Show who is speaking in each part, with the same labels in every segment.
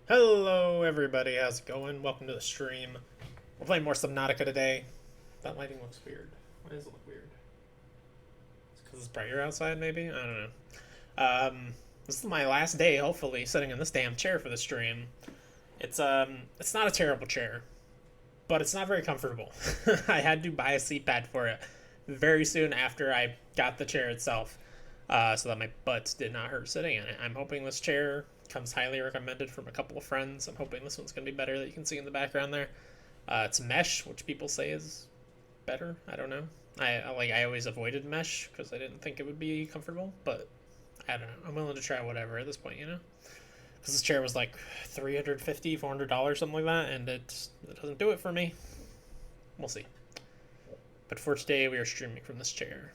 Speaker 1: Hello everybody, how's it going? Welcome to the stream. We're playing more Subnautica today. That lighting looks weird. Why does it look weird? It's because it's brighter outside, maybe? I don't know. This is my last day, hopefully, sitting in this damn chair for the stream. It's not a terrible chair, but it's not very comfortable. I had to buy a seat pad for it very soon after I got the chair itself, so that my butt did not hurt sitting in it. I'm hoping this chair comes highly recommended from a couple of friends. I'm hoping this one's going to be better that you can see in the background there. It's mesh, which people say is better. I don't know. I always avoided mesh because I didn't think it would be comfortable, but I don't know. I'm willing to try whatever at this point, you know? Because this chair was like $350, $400, something like that, and it doesn't do it for me. We'll see. But for today, we are streaming from this chair.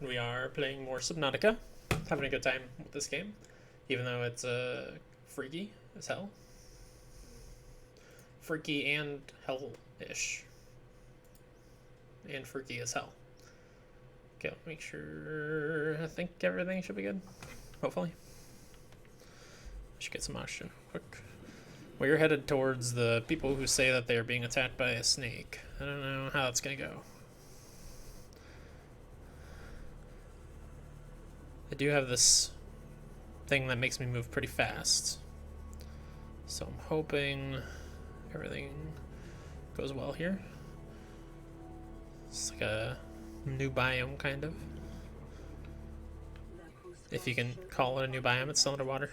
Speaker 1: And we are playing more Subnautica. Having a good time with this game, even though it's freaky as hell. Freaky and hell-ish. And freaky as hell. Okay, I'll make sure. I think everything should be good. Hopefully. Should get some oxygen quick. Well, you're headed towards the people who say that they're being attacked by a snake. I don't know how that's gonna go. I do have this thing that makes me move pretty fast. So I'm hoping everything goes well here. It's like a new biome, kind of. If you can call it a new biome, it's still underwater.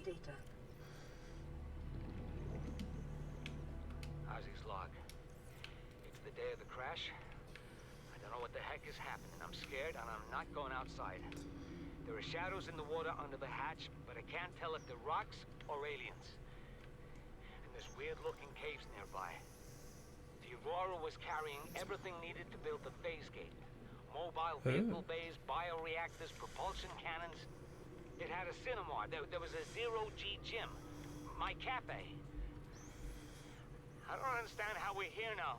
Speaker 2: Data.
Speaker 3: Ozzy's log. It's the day of the crash. I don't know what the heck is happening. I'm scared and I'm not going outside. There are shadows in the water under the hatch, but I can't tell if they're rocks or aliens. And there's weird-looking caves nearby. The Aurora was carrying everything needed to build the phase gate. Mobile vehicle bays, bioreactors, propulsion cannons. It had a cinema. There was a zero-G gym. My cafe. I don't understand how we're here now.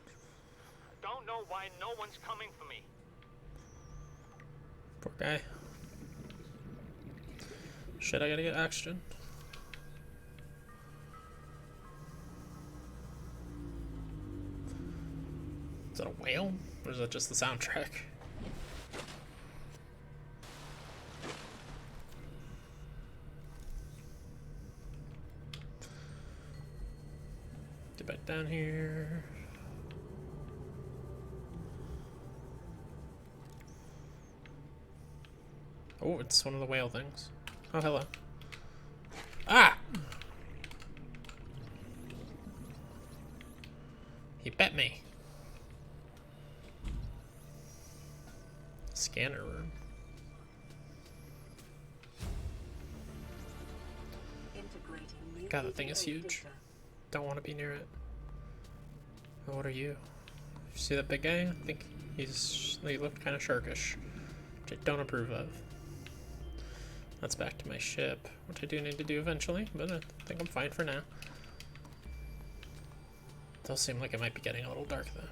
Speaker 3: I don't know why no one's coming for me.
Speaker 1: Poor guy. Shit, I gotta get oxygen. Is that a whale? Or is that just the soundtrack? Get back down here. Oh, it's one of the whale things. Oh, hello. Ah! He bit me. Scanner room. God, that thing is huge. Don't want to be near it. Oh, what are you? You see that big guy? I think he looked kind of sharkish, which I don't approve of. That's back to my ship, which I do need to do eventually, but I think I'm fine for now. It does seem like it might be getting a little dark, though.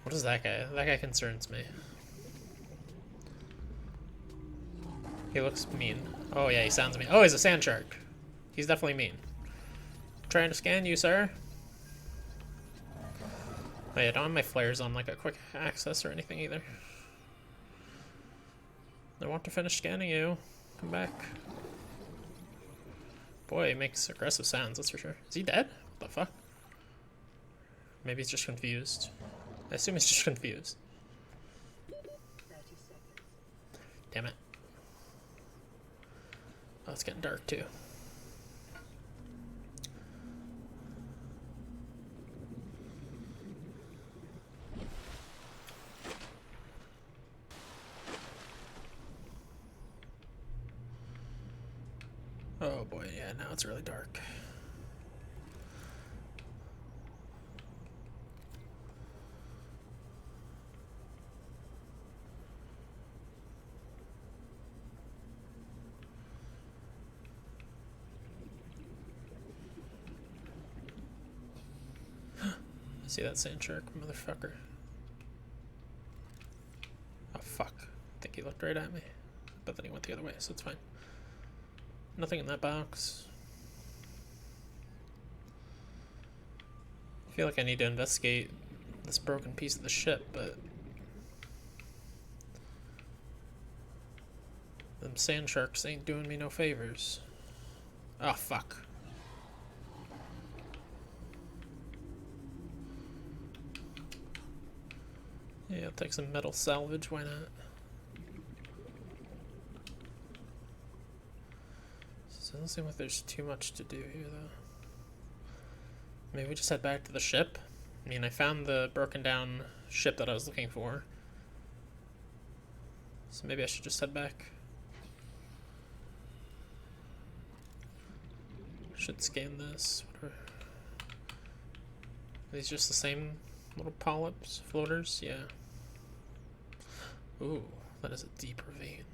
Speaker 1: What is that guy? That guy concerns me. He looks mean. Oh yeah, he sounds mean. Oh, he's a sand shark. He's definitely mean. Trying to scan you, sir. Oh yeah, I don't have my flares on like a quick access or anything either. I want to finish scanning you. Come back. Boy, he makes aggressive sounds, that's for sure. Is he dead? What the fuck? Maybe he's just confused. I assume he's just confused. Damn it. Oh, it's getting dark too. Oh boy, yeah, now it's really dark. See that sand shark, motherfucker. Oh, fuck. I think he looked right at me. But then he went the other way, so it's fine. Nothing in that box. I feel like I need to investigate this broken piece of the ship, but them sand sharks ain't doing me no favors. Oh, fuck. Yeah, I'll take some metal salvage, why not? So it doesn't seem like there's too much to do here, though. Maybe we just head back to the ship? I mean, I found the broken down ship that I was looking for. So maybe I should just head back. Should scan this. Whatever. Are these just the same little polyps? Floaters? Yeah. Ooh, that is a deep ravine.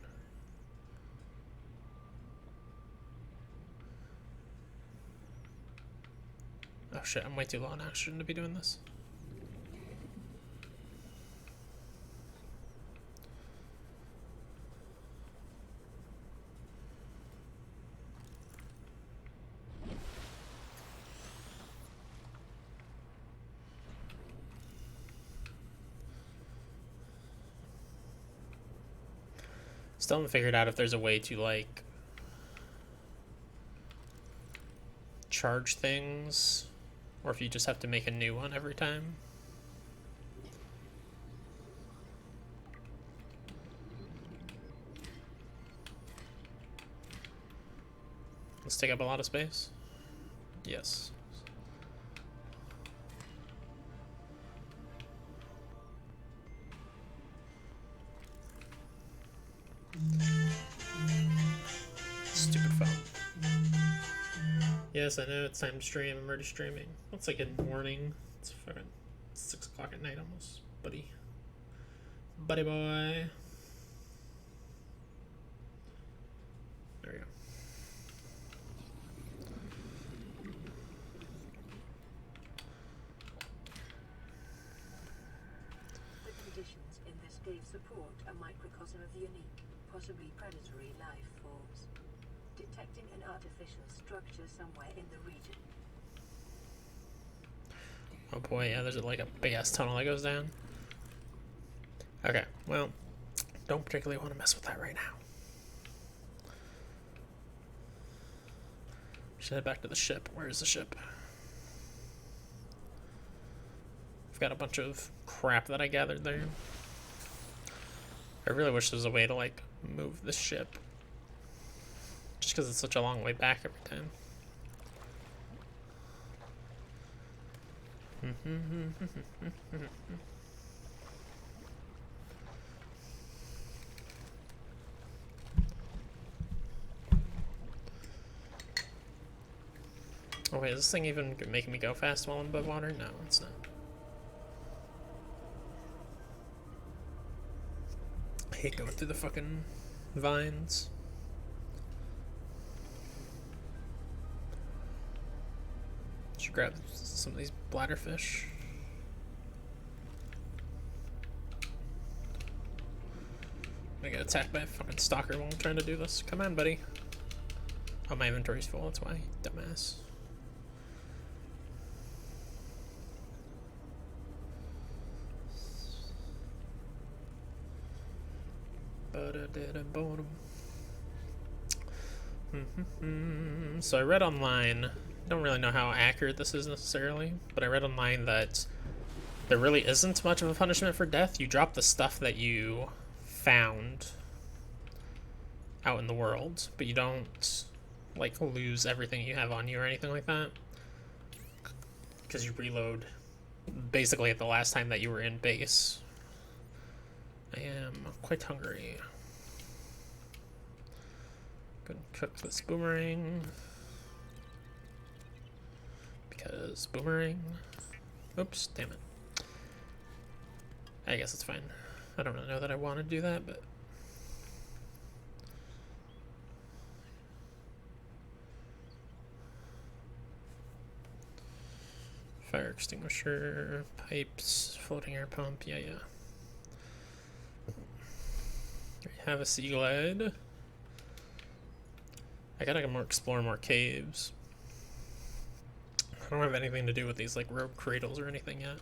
Speaker 1: Oh shit, I'm way too low on oxygen to be doing this. Still haven't figured out if there's a way to, like, charge things, or if you just have to make a new one every time. Let's take up a lot of space. Yes. Stupid phone. Yes, I know it's time to stream. I'm already streaming. It's like in the morning. It's fucking 6 o'clock at night almost, buddy. Buddy boy. There we go.
Speaker 2: The conditions in this cave support a microcosm of unique, possibly predatory life forms. Detecting an artificial structure somewhere in the region.
Speaker 1: Oh boy, yeah, there's like a big ass tunnel that goes down. Okay, well, don't particularly want to mess with that right now. Should head back to the ship. Where is the ship? I've got a bunch of crap that I gathered there. I really wish there was a way to, like, move the ship. Just because it's such a long way back every time. Oh wait, is this thing even making me go fast while I'm above water? No, it's not. I hate going through the fucking vines. Should grab some of these bladderfish. I get attacked by a fucking stalker while I'm trying to do this. Come on, buddy. Oh, my inventory's full, that's why. Dumbass. So I read online, don't really know how accurate this is necessarily, but I read online that there really isn't much of a punishment for death. You drop the stuff that you found out in the world, but you don't, like, lose everything you have on you or anything like that, because you reload basically at the last time that you were in base. I am quite hungry. Gonna cook this boomerang. Because boomerang. Oops, damn it. I guess it's fine. I don't really know that I want to do that, but Fire extinguisher, pipes, floating air pump. Yeah, yeah. We have a sea glide. I gotta explore more caves. I don't have anything to do with these like rope cradles or anything yet.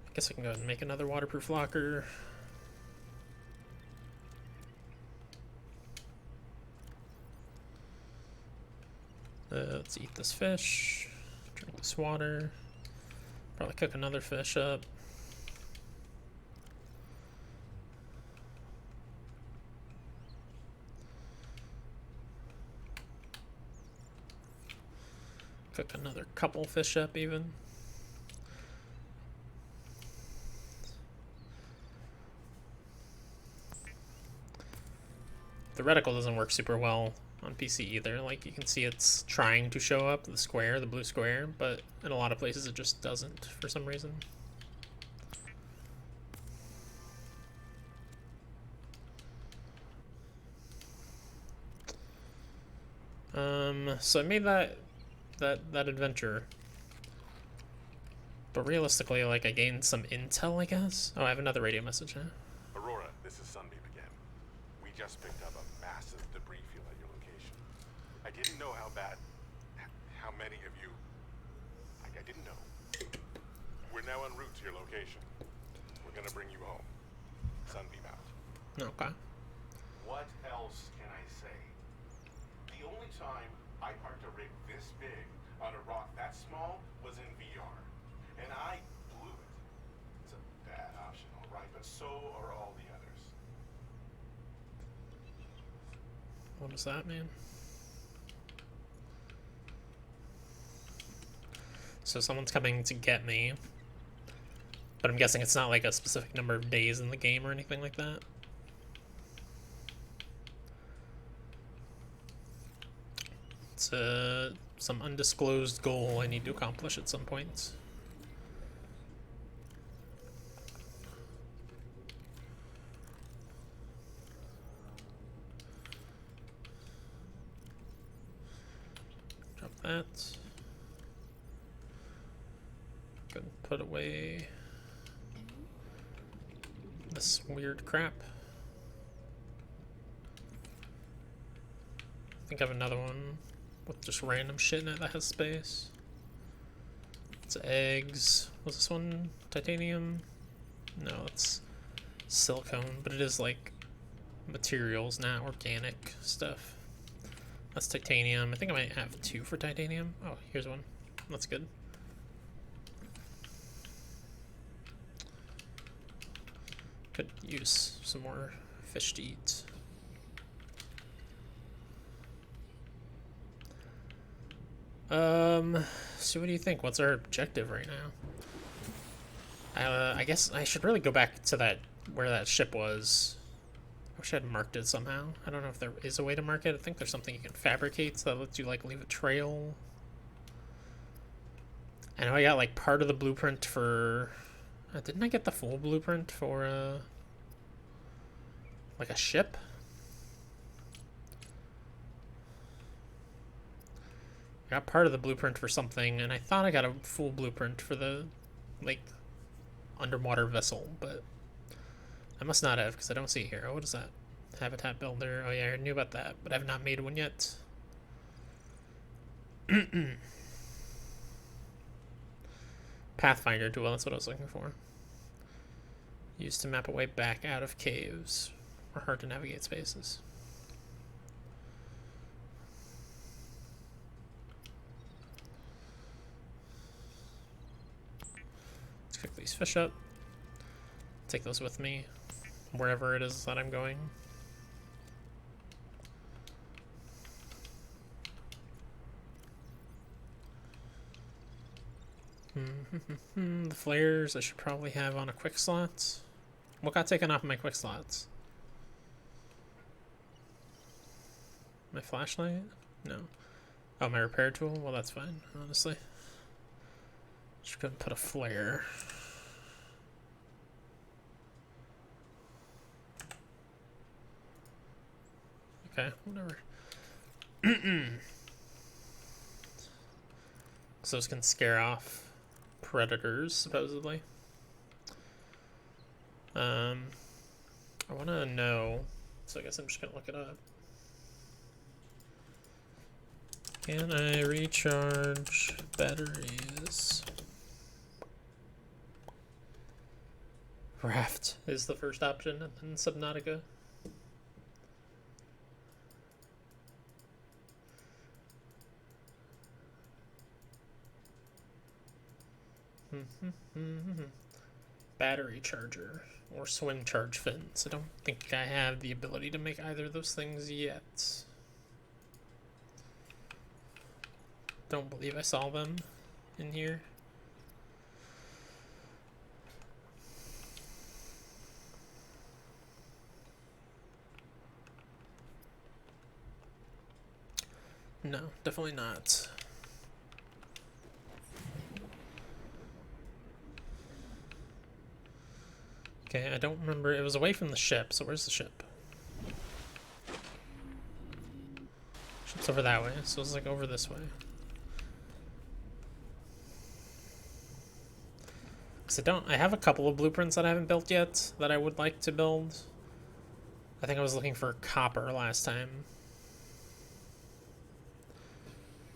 Speaker 1: I guess I can go ahead and make another waterproof locker. Let's eat this fish, drink this water, probably cook another fish up. Cook another couple fish up even. The reticle doesn't work super well on PC either. Like, you can see it's trying to show up the square, the blue square, but in a lot of places it just doesn't for some reason. So I made that adventure, but realistically, like, I gained some intel, I guess. Oh, I have another radio message, huh?
Speaker 4: Aurora, this is Sunbeam again. We just picked up a massive debris field at your location. I didn't know how many of you... I didn't know. We're now en route to your location. We're gonna bring you home. Sunbeam out.
Speaker 1: Okay.
Speaker 4: What else can I say? The only time I parked a rig this big on a rock that small was in VR. And I blew it. It's a bad option, alright, but so are all the others.
Speaker 1: What does that mean? So someone's coming to get me, but I'm guessing it's not like a specific number of days in the game or anything like that. It's some undisclosed goal I need to accomplish at some point. Drop that. Go ahead and put away this weird crap. I think I have another one with just random shit in it that has space. It's eggs. Was this one titanium? No, it's silicone, but it is like materials, not organic stuff. That's titanium. I think I might have two for titanium. Oh, here's one. That's good. Could use some more fish to eat. So what do you think? What's our objective right now? I guess I should really go back to that, where that ship was. I wish I had marked it somehow. I don't know if there is a way to mark it. I think there's something you can fabricate so that lets you like leave a trail. I know I got like part of the blueprint for... didn't I get the full blueprint for like a ship? I got part of the blueprint for something, and I thought I got a full blueprint for the like underwater vessel, but I must not have because I don't see it here. Oh, what is that? Habitat builder. Oh yeah, I knew about that, but I have not made one yet. Pathfinder tool, that's what I was looking for. Used to map a way back out of caves or hard to navigate spaces. Let's cook these fish up. Take those with me wherever it is that I'm going. The flares I should probably have on a quick slot. What got taken off of my quick slots? My flashlight? No. Oh, my repair tool? Well, that's fine, honestly. Just go and put a flare. Okay, whatever. So those can scare off predators, supposedly. I want to know, so I guess I'm just gonna look it up. Can I recharge batteries? Raft is the first option, and then Subnautica. Battery charger or swim charge fins. I don't think I have the ability to make either of those things yet. Don't believe I saw them in here. No, definitely not. Okay, I don't remember. It was away from the ship, so where's the ship? Ship's over that way, so it's like over this way. Because I have a couple of blueprints that I haven't built yet that I would like to build. I think I was looking for copper last time.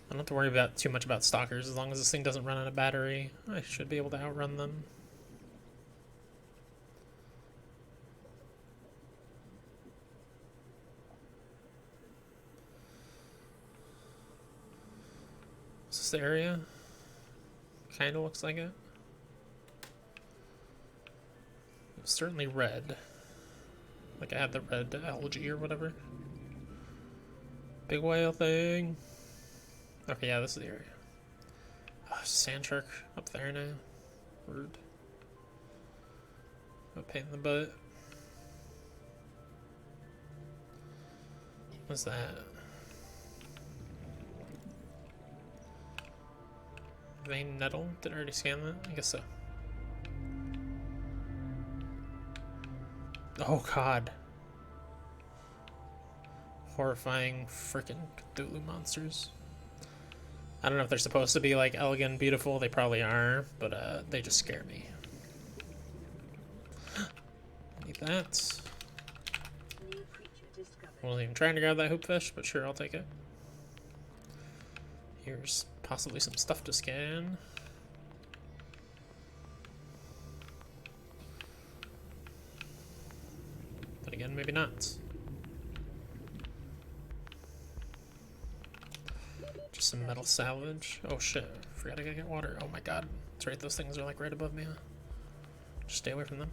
Speaker 1: I don't have to worry about too much about stalkers as long as this thing doesn't run out of battery. I should be able to outrun them. Is this the area? Kinda looks like it. It's certainly red. Like I had the red algae or whatever. Big whale thing. Okay, yeah, this is the area. Oh, sand shark up there now. Rude. A pain in the butt. What's that? Vein nettle? Did I already scan that? I guess so. Oh god. Horrifying freaking Cthulhu monsters. I don't know if they're supposed to be like elegant and beautiful. They probably are, but they just scare me. Need that. Wasn't even trying to grab that hoopfish, but sure, I'll take it. Here's possibly some stuff to scan. But again, maybe not. Just some metal salvage. Oh shit, forgot I gotta get water. Oh my god. That's right, those things are like right above me. Just stay away from them.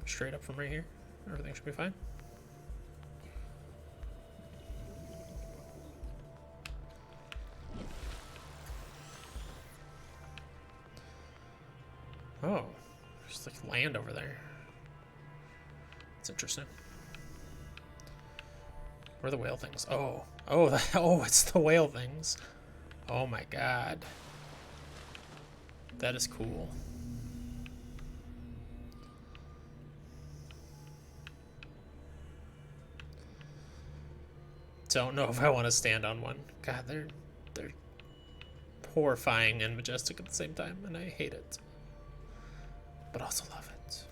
Speaker 1: Straight up from right here. Everything should be fine. Oh, there's like land over there. It's interesting. Where are the whale things? Oh, oh, it's the whale things. Oh my god. That is cool. Don't know if I want to stand on one. God, they're horrifying and majestic at the same time, and I hate it. But also love it.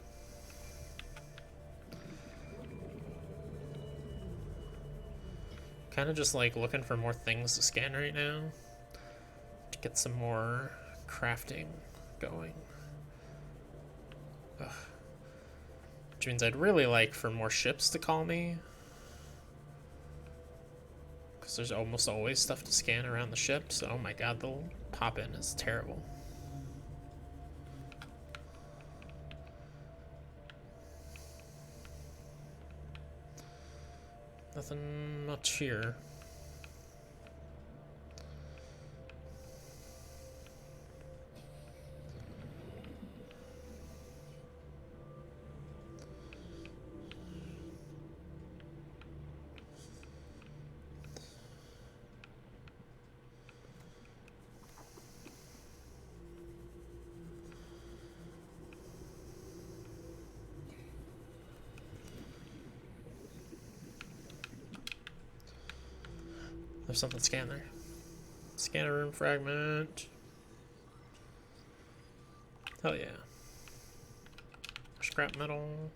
Speaker 1: Kind of just like looking for more things to scan right now to get some more crafting going. Ugh. Which means I'd really like for more ships to call me, because there's almost always stuff to scan around the ships. Oh my god, they'll pop in. It's terrible. Nothing much here. There's something scanned there. Scanner room fragment. Hell yeah. Scrap metal.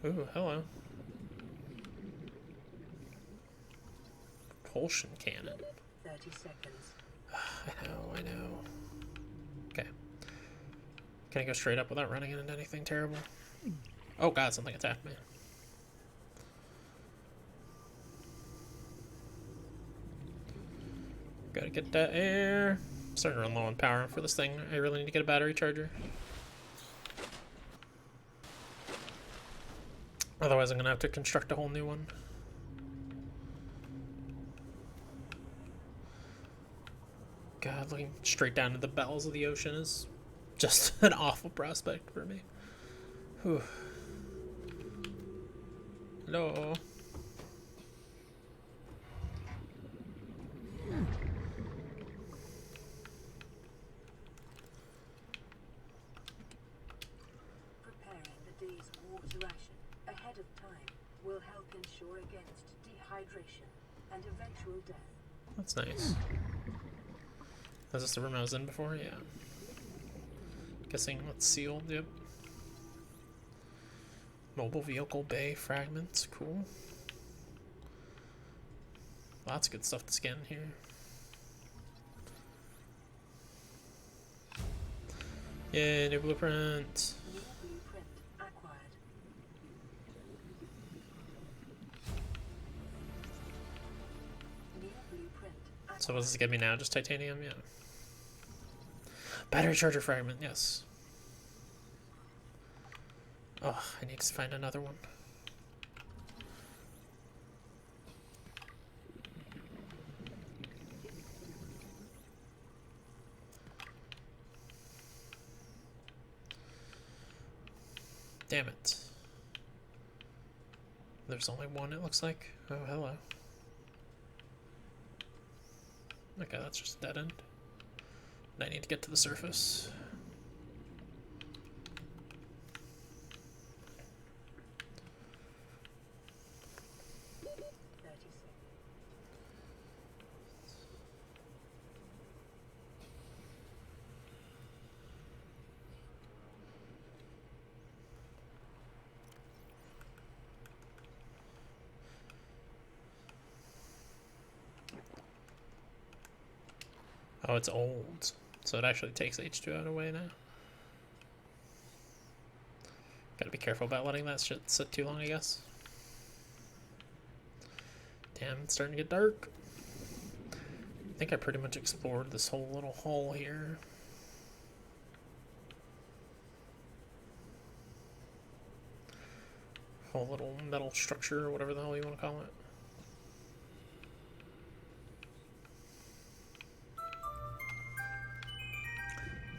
Speaker 1: Ooh, hello. Propulsion cannon.
Speaker 2: 30 seconds.
Speaker 1: I know. Okay. Can I go straight up without running into anything terrible? Oh god, something attacked me. Gotta get that air. I'm starting to run low on power for this thing. I really need to get a battery charger. Otherwise I'm gonna have to construct a whole new one. God, looking straight down to the bowels of the ocean is just an awful prospect for me. Whew. Hello.
Speaker 2: Preparing the day's water ration ahead of time will help ensure against dehydration and eventual death.
Speaker 1: That's nice. Was this the room I was in before? Yeah. Guessing it's sealed, yep. Mobile vehicle bay fragments, cool. Lots of good stuff to scan here. Yeah, new blueprint.
Speaker 2: New blueprint acquired. New blueprint acquired.
Speaker 1: So what does this give me now? Just titanium? Yeah. Battery charger fragment, yes. Oh, I need to find another one. Damn it. There's only one, it looks like. Oh, hello. Okay, that's just a dead end. And I need to get to the surface. Oh, it's old. So it actually takes H2O away now. Gotta be careful about letting that shit sit too long, I guess. Damn, it's starting to get dark. I think I pretty much explored this whole little hole here. Whole little metal structure, or whatever the hell you want to call it.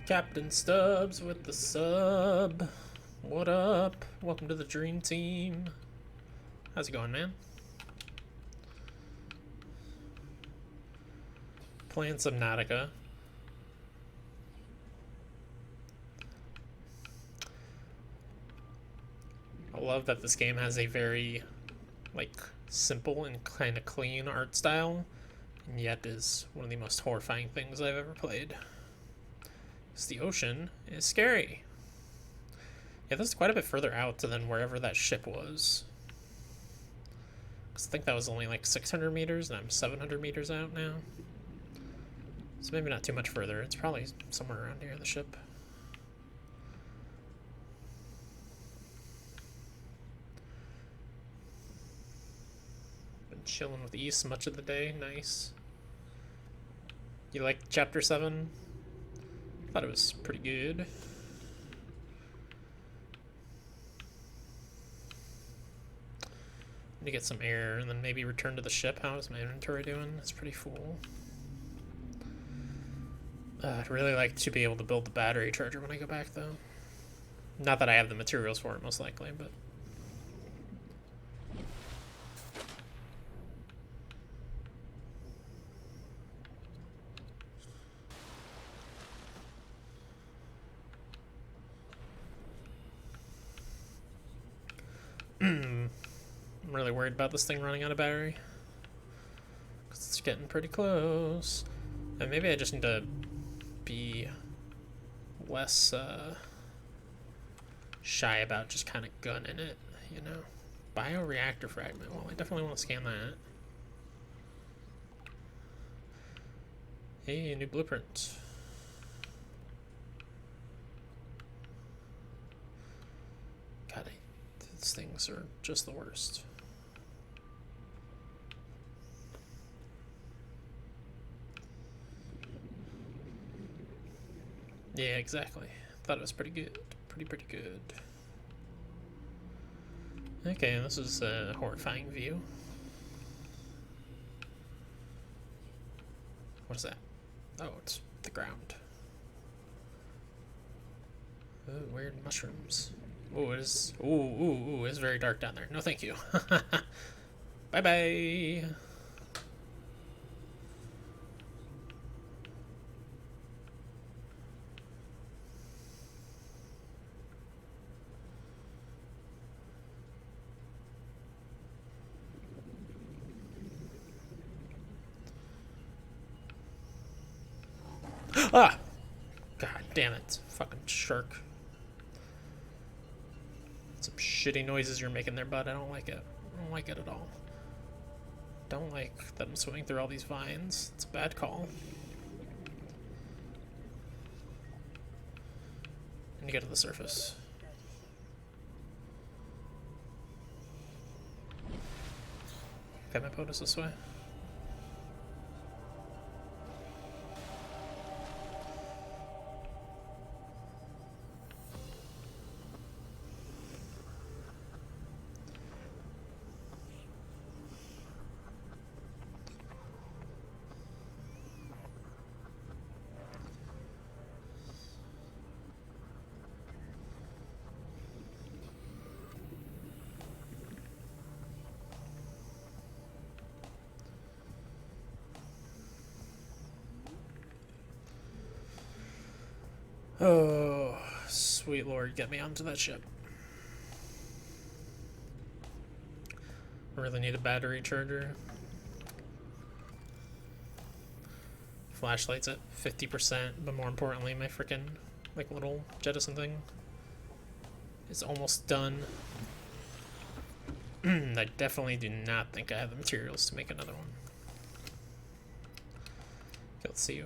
Speaker 1: Captain Stubbs with the sub. What up? Welcome to the dream team. How's it going, man? Playing Subnautica. I love that this game has a very, like, simple and kind of clean art style, and yet is one of the most horrifying things I've ever played. Because the ocean is scary. Yeah, this is quite a bit further out than wherever that ship was. Because I think that was only like 600 meters, and I'm 700 meters out now. So maybe not too much further. It's probably somewhere around here, the ship. Been chilling with East much of the day. Nice. You like Chapter 7? Thought it was pretty good. Need to get some air and then maybe return to the ship. How is my inventory doing? It's pretty full. I'd really like to be able to build the battery charger when I go back, though. Not that I have the materials for it, most likely, but... I'm really worried about this thing running out of battery. 'Cause it's It's getting pretty close. And maybe I just need to be less shy about just kind of gunning it, you know? Bioreactor fragment. Well, I definitely want to scan that. Hey, new blueprint. God, these things are just the worst. Yeah, exactly. Thought it was pretty good. Pretty good. Okay, this is a horrifying view. What is that? Oh, it's the ground. Oh, weird mushrooms. Oh, it is. Ooh, it's very dark down there. No, thank you. Bye bye. Ah! God damn it. Fucking shark. Some shitty noises you're making there, bud. I don't like it. I don't like it at all. Don't like that I'm swimming through all these vines. It's a bad call. And you get to the surface. Okay, my boat is this way. Oh, sweet lord, get me onto that ship. I really need a battery charger. Flashlight's at 50%, but more importantly, my freaking like little jettison thing is almost done. I definitely do not think I have the materials to make another one. Okay, let's see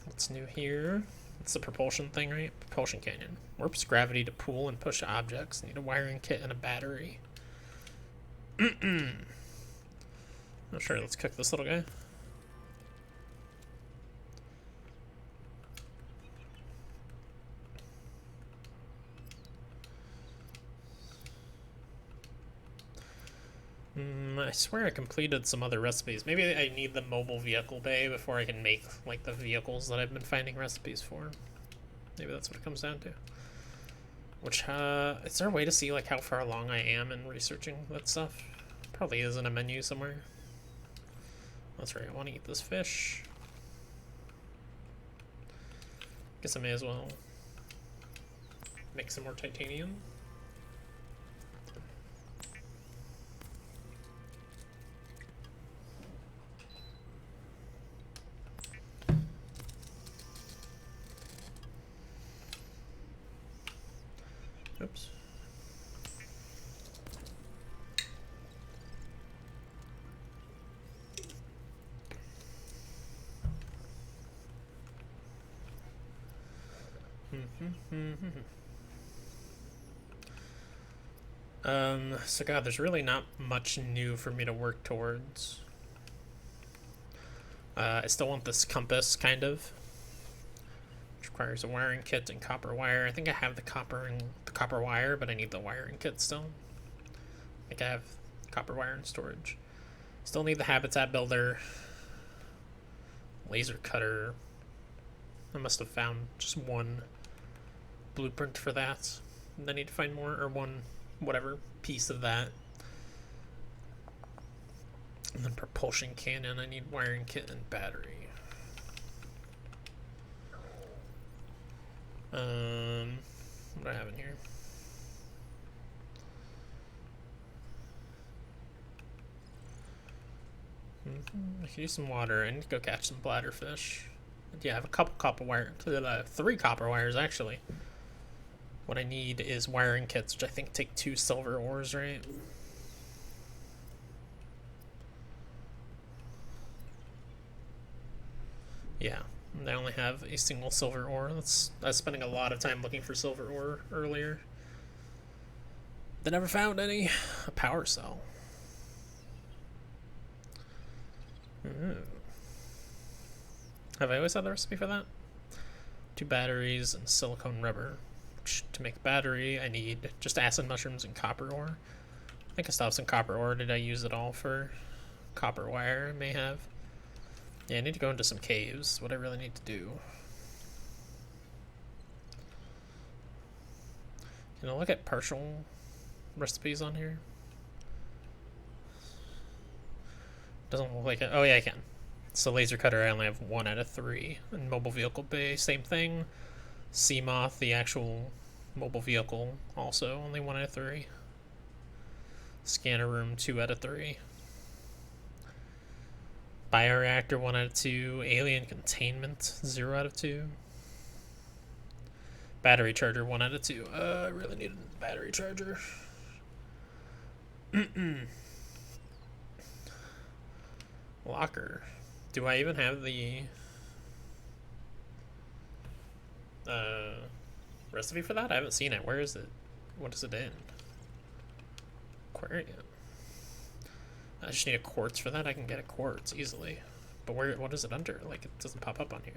Speaker 1: what's new here. It's the propulsion thing, right? Propulsion canyon. Warps gravity to pull and push objects. Need a wiring kit and a battery. Not sure. Let's cook this little guy. I swear I completed some other recipes. Maybe I need the mobile vehicle bay before I can make like the vehicles that I've been finding recipes for. Maybe that's what it comes down to. Which, is there a way to see like how far along I am in researching that stuff? Probably is in a menu somewhere. That's right, I want to eat this fish. Guess I may as well make some more titanium. Oops. So God, there's really not much new for me to work towards. I still want this compass, kind of. Which requires a wiring kit and copper wire. I think I have the copper and the copper wire, but I need the wiring kit still. I think I have copper wire and storage. Still need the habitat builder. Laser cutter. I must have found just one blueprint for that. And I need to find more, or one, whatever, piece of that. And then propulsion cannon, I need wiring kit and battery. What do I have in here? I can use some water. I need to go catch some bladderfish. Yeah, I have a couple copper wire, 3 copper wires actually. What I need is wiring kits, which I think take 2 silver ores, right? Yeah, and I only have a single silver ore. I was spending a lot of time looking for silver ore earlier. They never found any. A power cell. Ooh. Have I always had the recipe for that? 2 batteries and silicone rubber. Which, to make a battery, I need just acid mushrooms and copper ore. I think I still have some copper ore. Did I use it all for copper wire? I may have. Yeah, I need to go into some caves. What I really need to do. Can I look at partial recipes on here? Doesn't look like it. Oh yeah, I can. So laser cutter, I only have 1 out of 3. And mobile vehicle bay, same thing. Seamoth, the actual mobile vehicle, also only 1 out of 3. Scanner room, 2 out of 3. Bioreactor, 1 out of 2. Alien containment, 0 out of 2. Battery charger, 1 out of 2. I really need a battery charger. Locker. Do I even have the recipe for that? I haven't seen it. Where is it? What is it in? Aquarium. I just need a quartz for that. I can get a quartz easily. But where? What is it under? Like, it doesn't pop up on here.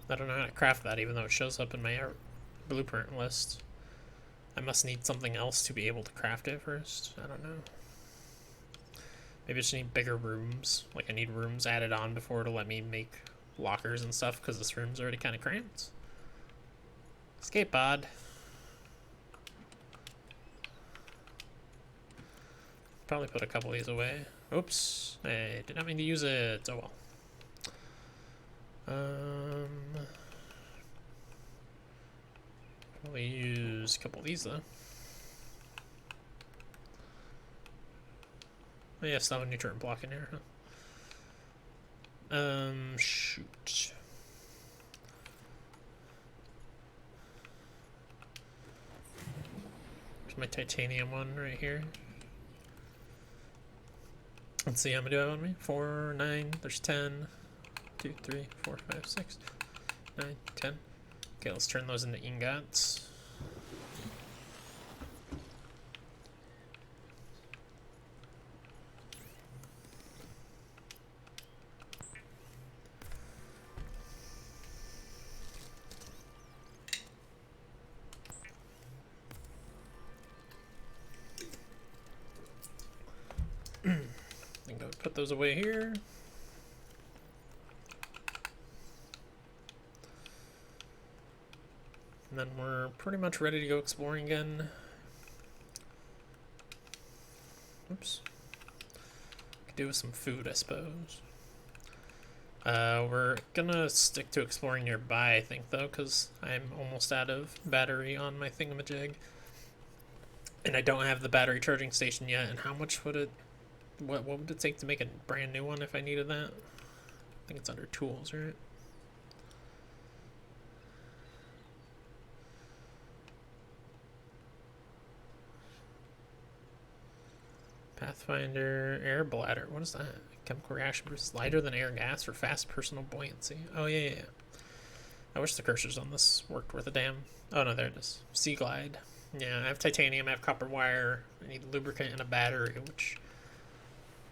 Speaker 1: I don't know how to craft that, even though it shows up in my blueprint list. I must need something else to be able to craft it first. I don't know. Maybe I just need bigger rooms. Like, I need rooms added on before to let me make lockers and stuff, because this room's already kind of cramped. Escape pod. Probably put a couple of these away. Oops. I did not mean to use it. Oh well. Probably use a couple of these though. Oh yeah, still have a nutrient block in here, huh? Shoot. There's my titanium one right here. Let's see, how many do I have on me? 4, 9, there's 10. 2, 3, 4, 5, 6, 9, 10. Okay, let's turn those into ingots. I'm gonna put those away here. And then we're pretty much ready to go exploring again. Oops. Could do with some food, I suppose. We're gonna stick to exploring nearby, I think, though, because I'm almost out of battery on my thingamajig. And I don't have the battery charging station yet, and how much would it... What would it take to make a brand new one if I needed that? I think it's under tools, right? Pathfinder, air bladder. What is that? Chemical reaction produces lighter than air gas for fast personal buoyancy. Oh, yeah. I wish the cursors on this worked worth a damn. Oh, no, there it is. Sea glide. Yeah, I have titanium, I have copper wire. I need lubricant and a battery, which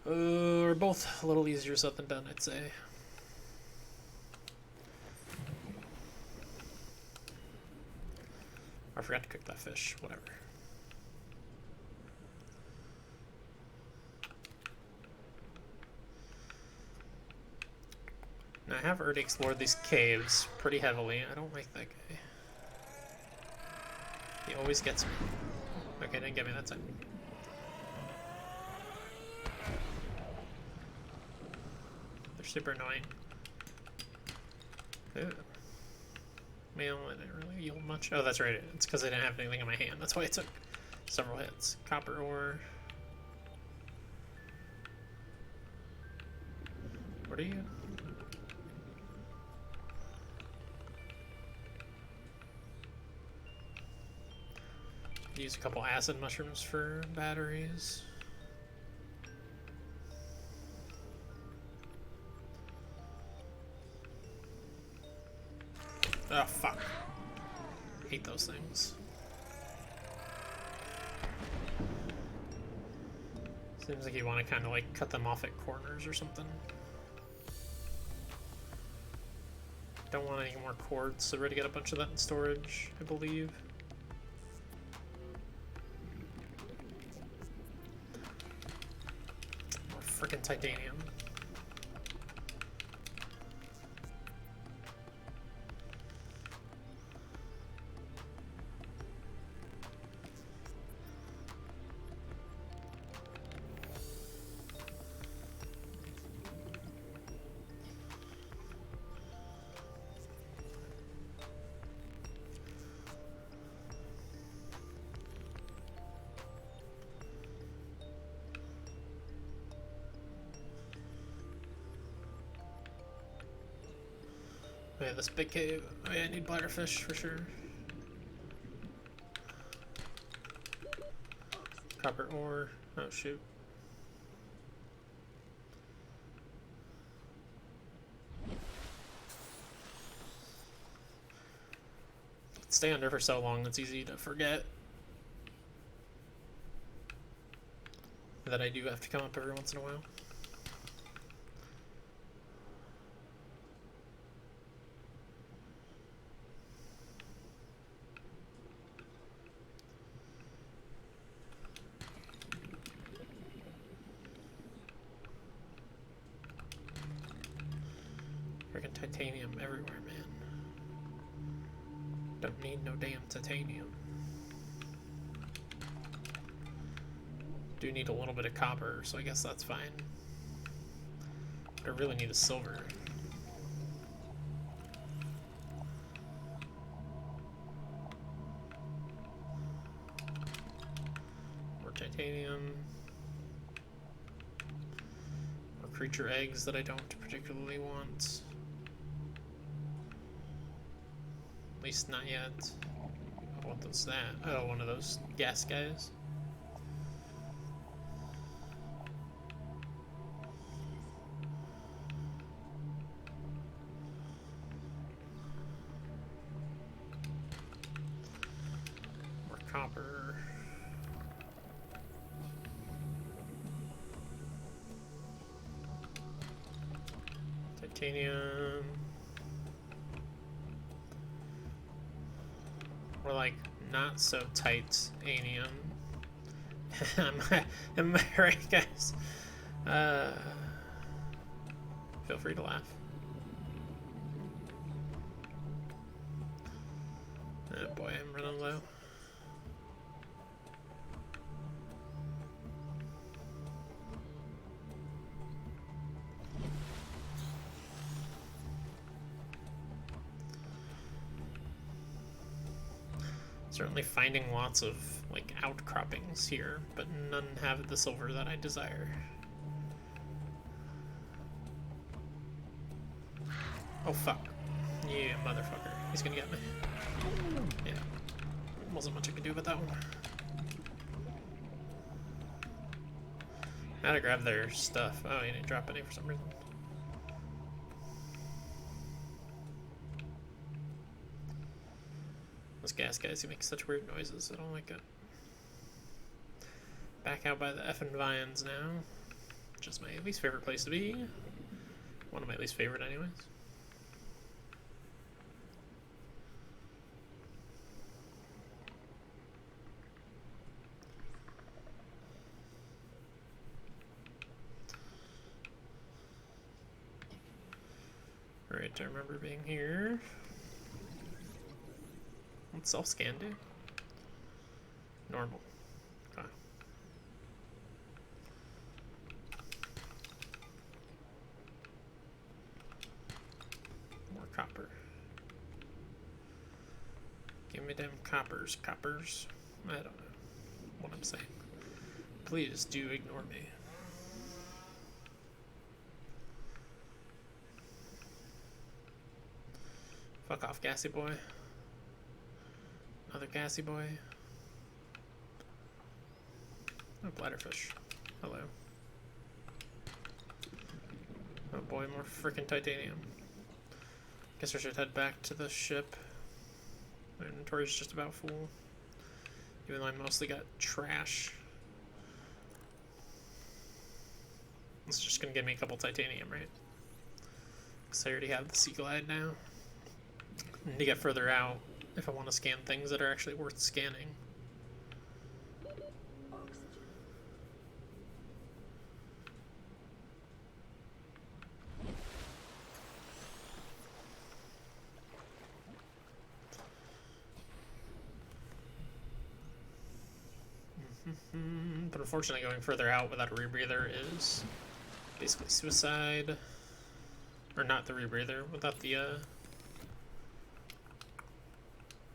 Speaker 1: are both a little easier said than done, I'd say. I forgot to cook that fish. Whatever. Now, I have already explored these caves pretty heavily. I don't like that guy. He always gets me. Okay, didn't get me that time. They're super annoying. Ew. Mail, I didn't really yield much. Oh, that's right. It's because I didn't have anything in my hand. That's why it took Several hits. Copper ore. What are you? Use a couple acid mushrooms for batteries. Oh, fuck. Hate those things. Seems like you want to kind of like cut them off at corners or something. Don't want any more quartz, so we're gonna get a bunch of that in storage, I believe. More frickin' titanium. Oh yeah, this big cave. Oh yeah, I need bladderfish for sure. Copper ore. Oh shoot. Stay under for so long, it's easy to forget that I do have to come up every once in a while. Freaking titanium everywhere, man. Don't need no damn titanium. Do need a little bit of copper, so I guess that's fine. But I really need a silver. More titanium. More creature eggs that I don't particularly want. At least not yet. What was that? Oh, one of those gas guys. More copper. Titanium. Or like not so tight anium. Am I right, guys? Feel free to laugh. Oh boy, I'm running low. Certainly finding lots of like outcroppings here, but none have the silver that I desire. Oh fuck. Yeah, motherfucker. He's gonna get me. Yeah. Wasn't much I could do about that one. I had to grab their stuff. Oh, he didn't drop any for some reason. Those gas guys who make such weird noises. I don't like it. Back out by the effing vines now. Which is my least favorite place to be. One of my least favorite anyways. Alright, I remember being here. What's self-scan do? Normal. Okay. More copper. Give me them coppers. I don't know. what I'm saying. Please do ignore me. Fuck off, gassy boy. Another gassy boy. Oh, bladderfish. Hello. Oh boy, more freaking titanium. Guess I should head back to the ship. My inventory's just about full. Even though I mostly got trash. It's just gonna give me a couple titanium, right? Because I already have the Sea Glide now. I need to get further out if I want to scan things that are actually worth scanning.
Speaker 2: Oxygen.
Speaker 1: But unfortunately, going further out without a rebreather is basically suicide. Or not the rebreather, without the,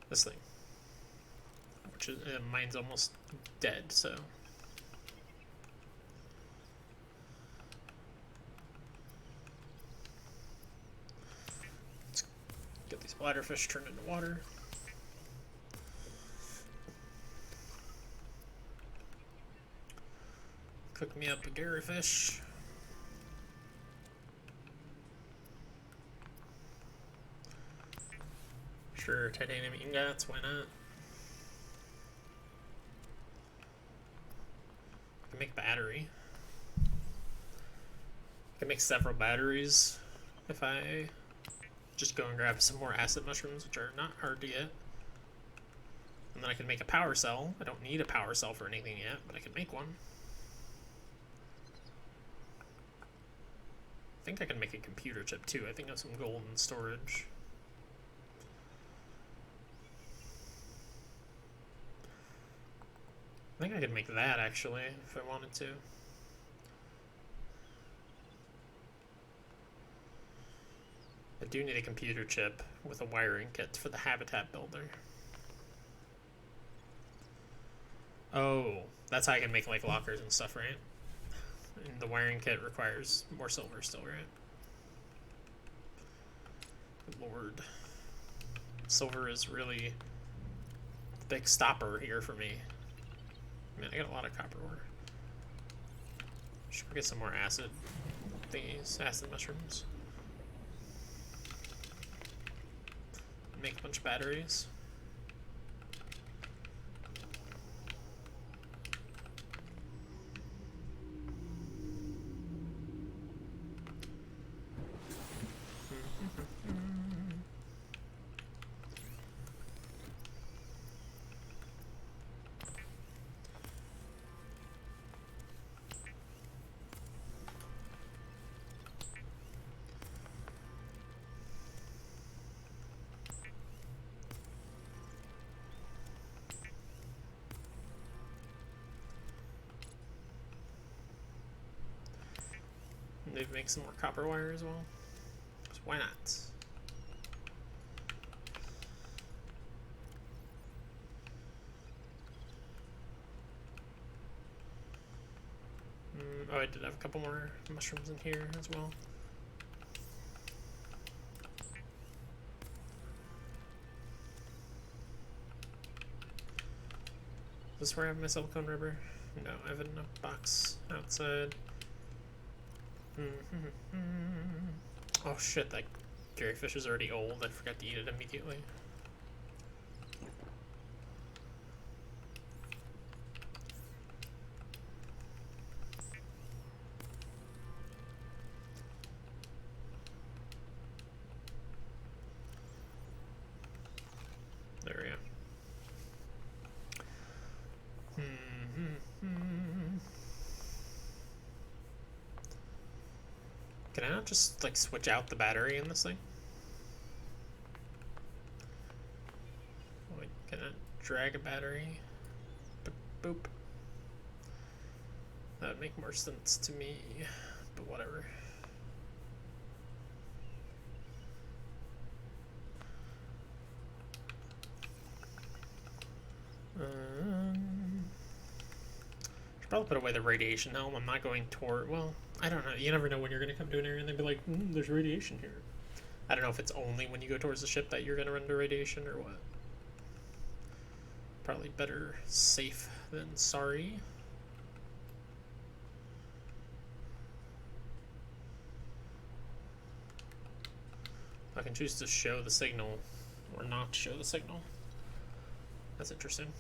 Speaker 1: this thing. Which is, mine's almost dead, so. Let's get these bladderfish turned into water. Cook me up a garryfish. Sure, titanium ingots, why not? I can make battery. I can make several batteries if I just go and grab some more acid mushrooms, which are not hard to get. And then I can make a power cell. I don't need a power cell for anything yet, but I can make one. I think I can make a computer chip too. I think I have some gold in storage. I think I could make that actually, if I wanted to. I do need a computer chip with a wiring kit for the habitat builder. Oh, that's how I can make like lockers and stuff, right? And the wiring kit requires more silver still, right? Good lord. Silver is really the big stopper here for me. Man, I got a lot of copper ore. Should we get some more acid thingies, acid mushrooms? Make a bunch of batteries. Maybe make some more copper wire as well. So why not? Oh, I did have a couple more mushrooms in here as well. Is this where I have my silicone rubber? No, I have it in a box outside. Oh shit, that garryfish is already old. I forgot to eat it immediately. There we go. Can I not just like switch out the battery in this thing? Wait, can I drag a battery? Boop. That would make more sense to me, but whatever. Probably put away the radiation helm. I'm not going toward. Well, I don't know. You never know when you're gonna come to an area and they'd be like, "There's radiation here." I don't know if it's only when you go towards the ship that you're gonna run into radiation or what. Probably better safe than sorry. I can choose to show the signal or not show the signal. That's interesting.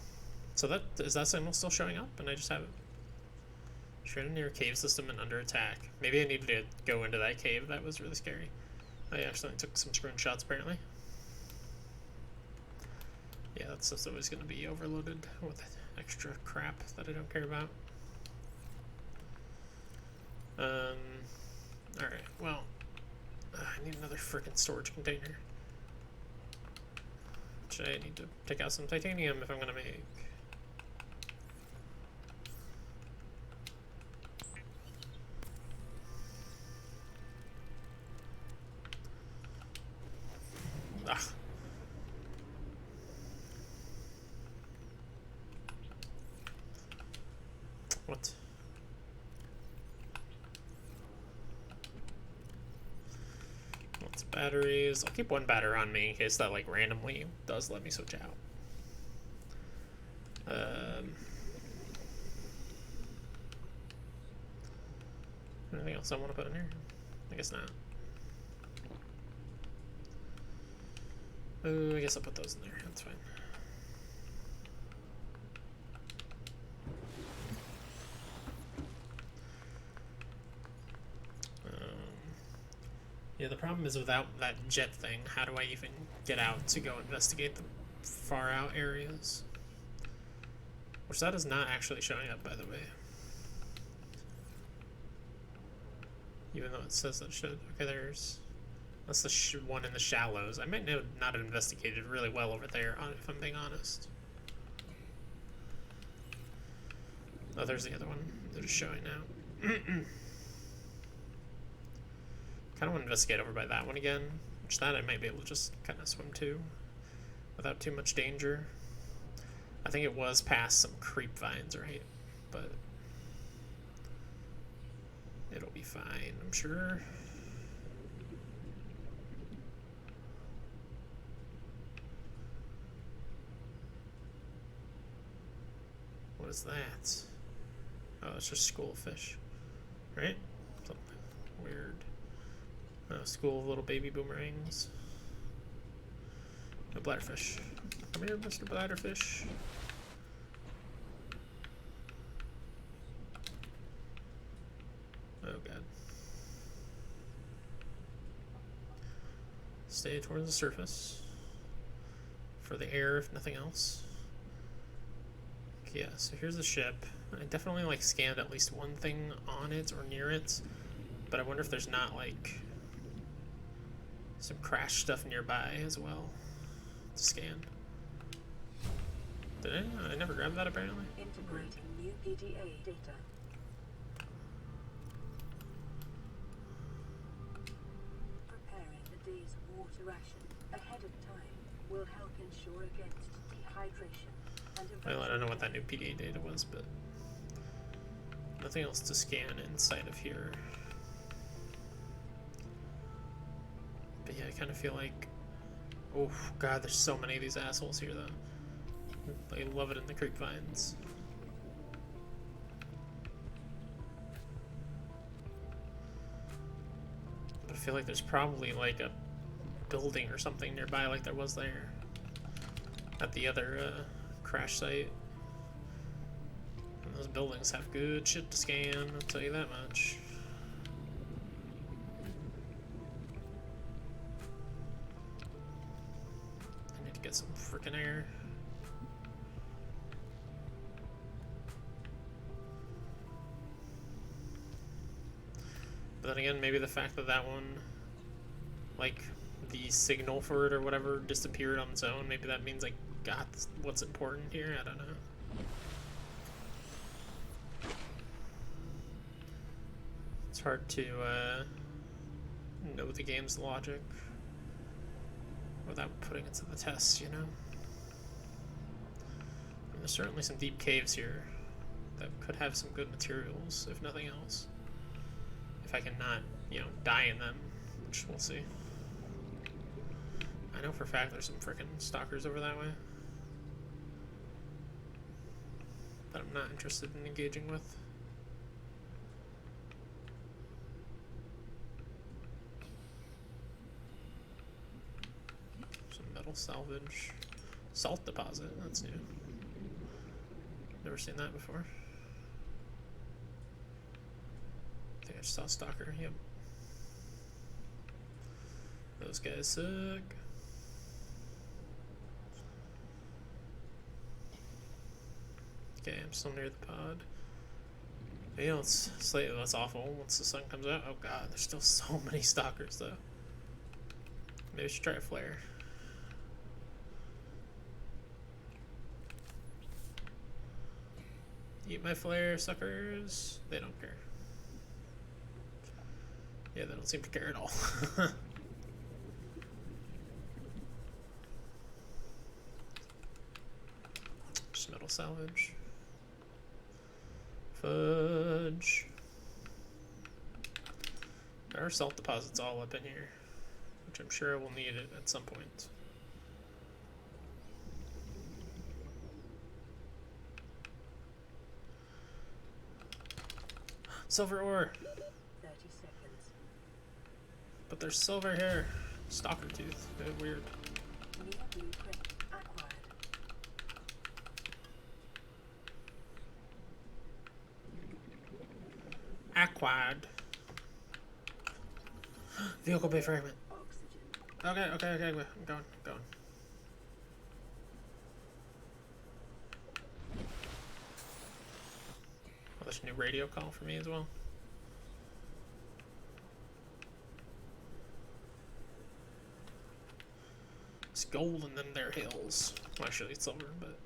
Speaker 1: So that is that signal still showing up and I just have it stranded near a cave system and under attack. Maybe I needed to go into that cave. That was really scary. I accidentally took some screenshots apparently. Yeah, that stuff's always going to be overloaded with extra crap that I don't care about. Alright, well, I need another freaking storage container. Which I need to take out some titanium if I'm going to make. Ah. What? Lots of batteries. I'll keep one battery on me in case that like randomly does let me switch out. Anything else I want to put in here? I guess not. Oh, I guess I'll put those in there. That's fine. Yeah, the problem is without that jet thing, how do I even get out to go investigate the far out areas? Which that is not actually showing up, by the way. Even though it says that it should. Okay, there's... That's the one in the shallows. I might not have investigated really well over there, if I'm being honest. Oh, there's the other one. They're just showing now. Kind of want to investigate over by that one again, which that I might be able to just kind of swim to without too much danger. I think it was past some creep vines, right? But it'll be fine, I'm sure. What is that? Oh, it's just school of fish, right? Something weird. School of little baby boomerangs. No bladderfish. Come here, Mr. Bladderfish. Oh god. Stay towards the surface. For the air, if nothing else. Okay, yeah, so here's the ship. I definitely like scanned at least one thing on it or near it. But I wonder if there's not like some crash stuff nearby as well to scan. Did I? I never grabbed that apparently.
Speaker 2: Integrating new PDA data. Preparing a day's water ration ahead of time will help ensure against dehydration and
Speaker 1: Well, I don't know what that new PDA data was, but nothing else to scan inside of here. But yeah, I kind of feel like, oh god, there's so many of these assholes here though. They love it in the creep vines. But I feel like there's probably like a building or something nearby like there was there at the other crash site. And those buildings have good shit to scan, I'll tell you that much. Get some freaking air. But then again, maybe the fact that that one, like, the signal for it or whatever disappeared on its own, maybe that means I got what's important here, I don't know. It's hard to know the game's logic without putting it to the test, you know? And there's certainly some deep caves here that could have some good materials, if nothing else. If I can not, you know, die in them, which we'll see. I know for a fact there's some frickin' stalkers over that way that I'm not interested in engaging with. Some metal salvage. Salt deposit, that's new. Never seen that before. I think I just saw a stalker, yep. Those guys suck. Okay, I'm still near the pod. You know, it's slightly less awful once the sun comes out. Oh god, there's still so many stalkers though. Maybe I should try a flare. Eat my flare, suckers. They don't care. Yeah, they don't seem to care at all. Just metal salvage. Fudge. There are salt deposits all up in here, which I'm sure I will need it at some point. Silver ore.
Speaker 2: 30 seconds.
Speaker 1: But there's silver here. Stalker tooth. Very weird.
Speaker 2: New blueprint acquired.
Speaker 1: Acquired. Vehicle bay fragment.
Speaker 2: Oxygen.
Speaker 1: Okay, I'm going. Oh, there's a new radio call for me as well. It's gold and then there are hills. Well, actually it's silver, but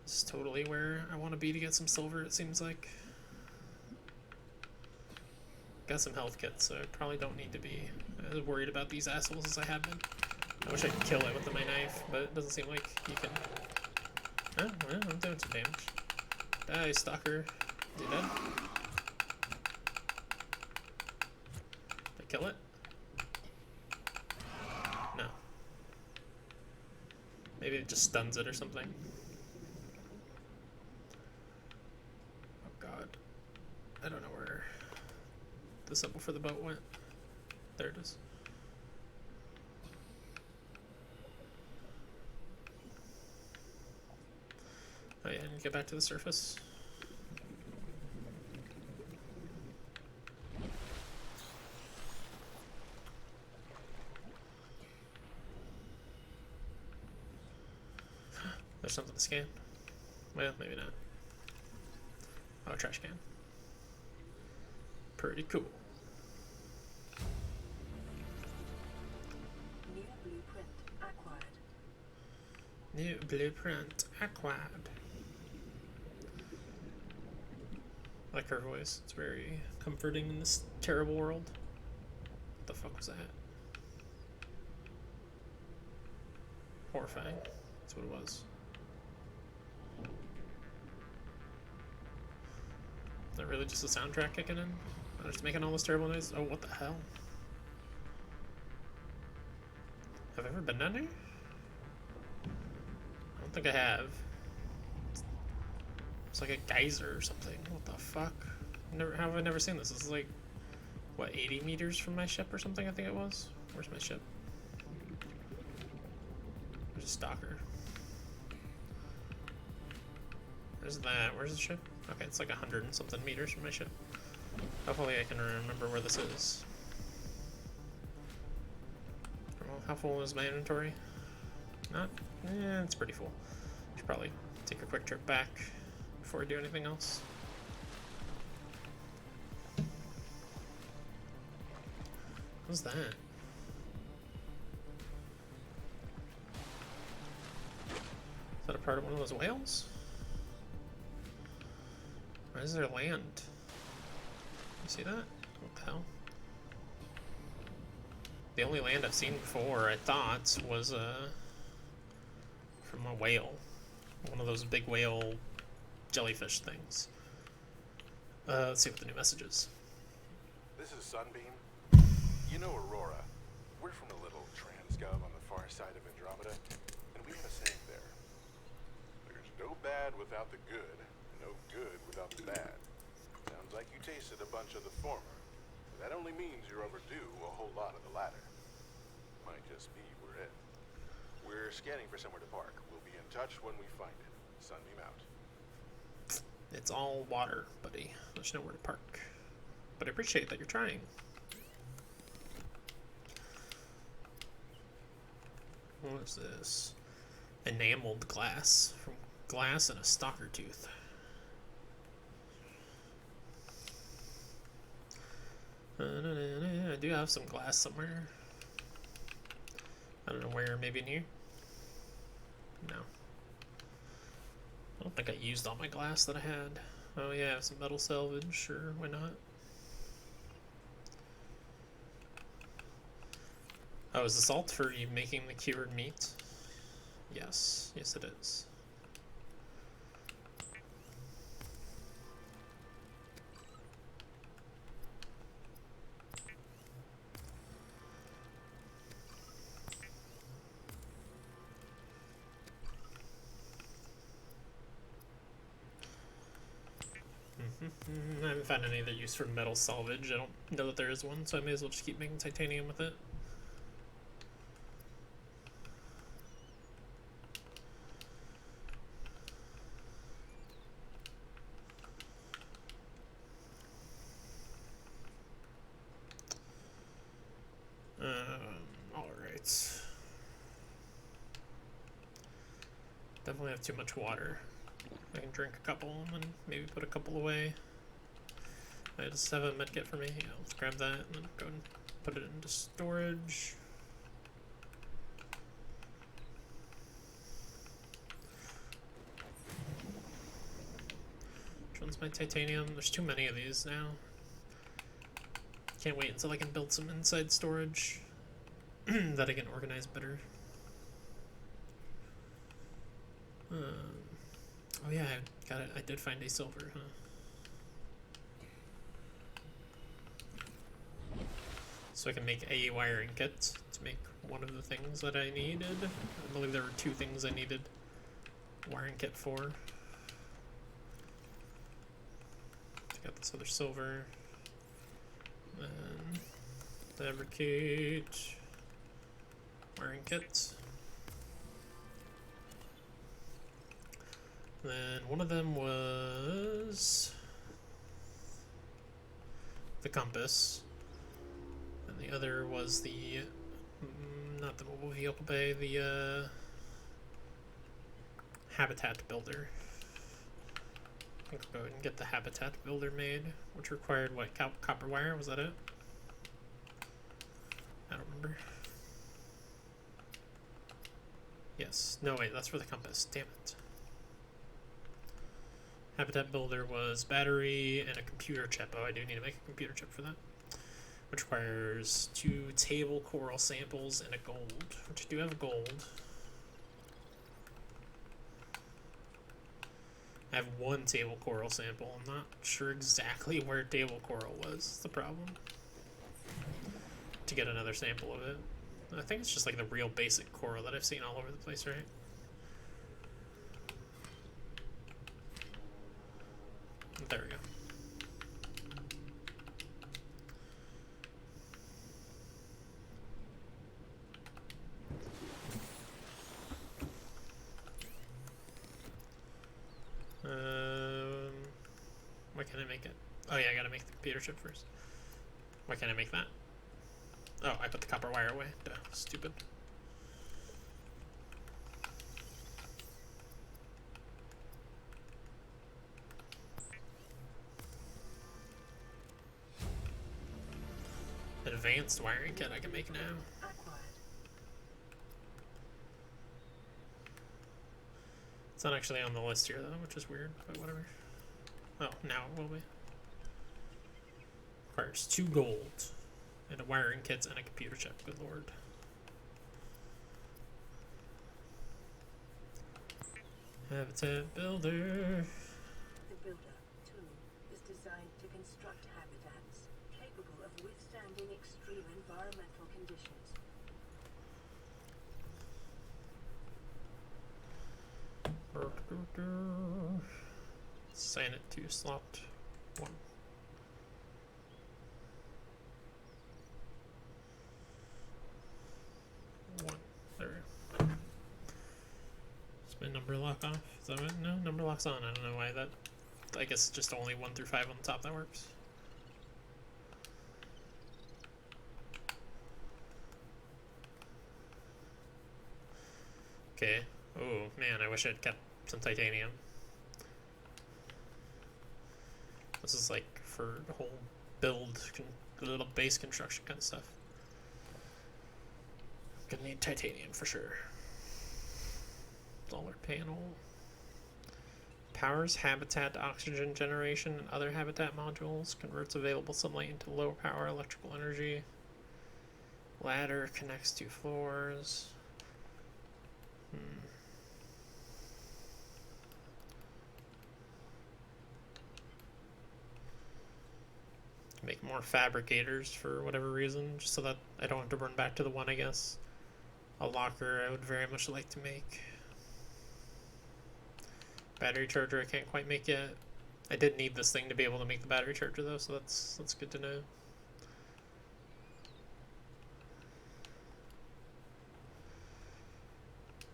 Speaker 1: it's totally where I want to be to get some silver, it seems like. Got some health kits, so I probably don't need to be as worried about these assholes as I have been. I wish I could kill it with my knife, but it doesn't seem like you can. Oh, well, I'm doing some damage. Die, stalker. Is he dead? Did I kill it? No. Maybe it just stuns it or something. Oh god. I don't know where the symbol for the boat went. There it is. Oh yeah, I need to get back to the surface. There's something to scan. Well, maybe not. Oh, trash can. Pretty cool.
Speaker 2: New blueprint acquired.
Speaker 1: New blueprint acquired. I like her voice. It's very comforting in this terrible world. What the fuck was that? Horrifying. That's what it was. Is that really just the soundtrack kicking in? I'm just making all this terrible noise? Oh, what the hell? Have I ever been down here? I don't think I have. It's like a geyser or something. What the fuck? How have I never seen this? This is like, what, 80 meters from my ship or something, I think it was? Where's my ship? There's a stalker. There's that. Where's the ship? Okay, it's like 100 and something meters from my ship. Hopefully I can remember where this is. Well, how full is my inventory? Not? It's pretty full. Should probably take a quick trip back before I do anything else. What's that? Is that a part of one of those whales? Why is there land? You see that? What the hell? The only land I've seen before, I thought, was from a whale. One of those big whale jellyfish things. Let's see what the new message is.
Speaker 4: This is Sunbeam. You know Aurora. We're from a little transgov on the far side of Andromeda, and we have a saying there. There's no bad without the good, no good without the bad. Sounds like you tasted a bunch of the former. But that only means you're overdue a whole lot of the latter. Might just be we're it. We're scanning for somewhere to park. We'll be in touch when we find it. Sunbeam out.
Speaker 1: It's all water, buddy. There's nowhere to park. But I appreciate that you're trying. What is this? Enameled glass. From glass and a stalker tooth. I do have some glass somewhere. I don't know where, maybe in here? No. I don't think I used all my glass that I had. Oh yeah, I have some metal salvage, sure, why not? Oh, is the salt for you making the cured meat? Yes, yes it is. I haven't found any other use for metal salvage. I don't know that there is one, so I may as well just keep making titanium with it. Alright. Definitely have too much water. I can drink a couple and maybe put a couple away. I just have a medkit for me. Yeah, let's grab that and then go and put it into storage. Which one's my titanium? There's too many of these now. Can't wait until I can build some inside storage that I can organize better. Oh yeah, I got it. I did find a silver, huh? So I can make a wiring kit to make one of the things that I needed. I believe there were two things I needed wiring kit for. I got this other silver. Then fabricate wiring kit. Then one of them was the compass, and the other was the, not the mobile vehicle bay, the habitat builder. I think I'll go ahead and get the habitat builder made, which required what, copper wire, was that it? I don't remember. Yes, no wait, that's for the compass, damn it. Habitat builder was battery and a computer chip. Oh, I do need to make a computer chip for that. Which requires 2 table coral samples and a gold, which I do have gold. I have 1 table coral sample. I'm not sure exactly where table coral was. That's the problem. To get another sample of it. I think it's just like the real basic coral that I've seen all over the place, right? There we go. Why can't I make it? Oh yeah, I gotta make the computer chip first. Why can't I make that? Oh, I put the copper wire away. Duh, stupid. Advanced wiring kit I can make now.
Speaker 2: Acquired.
Speaker 1: It's not actually on the list here though, which is weird, but whatever. Oh, now it will be. Requires 2 gold and a wiring kit and a computer chip. Good lord. Habitat builder.
Speaker 2: withstanding extreme environmental conditions.
Speaker 1: Assign it to slot 1. There we go. Is my number lock off? Is that it? No, number lock's on. I don't know why that. I guess just only 1 through 5 on the top that works. Okay. Oh man, I wish I'd kept some titanium. This is like for the whole build, little base construction kind of stuff. Gonna need titanium for sure. Solar panel. Powers habitat oxygen generation and other habitat modules. Converts available sunlight into low power electrical energy. Ladder connects 2 floors. Make more fabricators for whatever reason, just so that I don't have to run back to the one, I guess. A locker I would very much like to make. Battery charger I can't quite make yet. I did need this thing to be able to make the battery charger though, so that's good to know.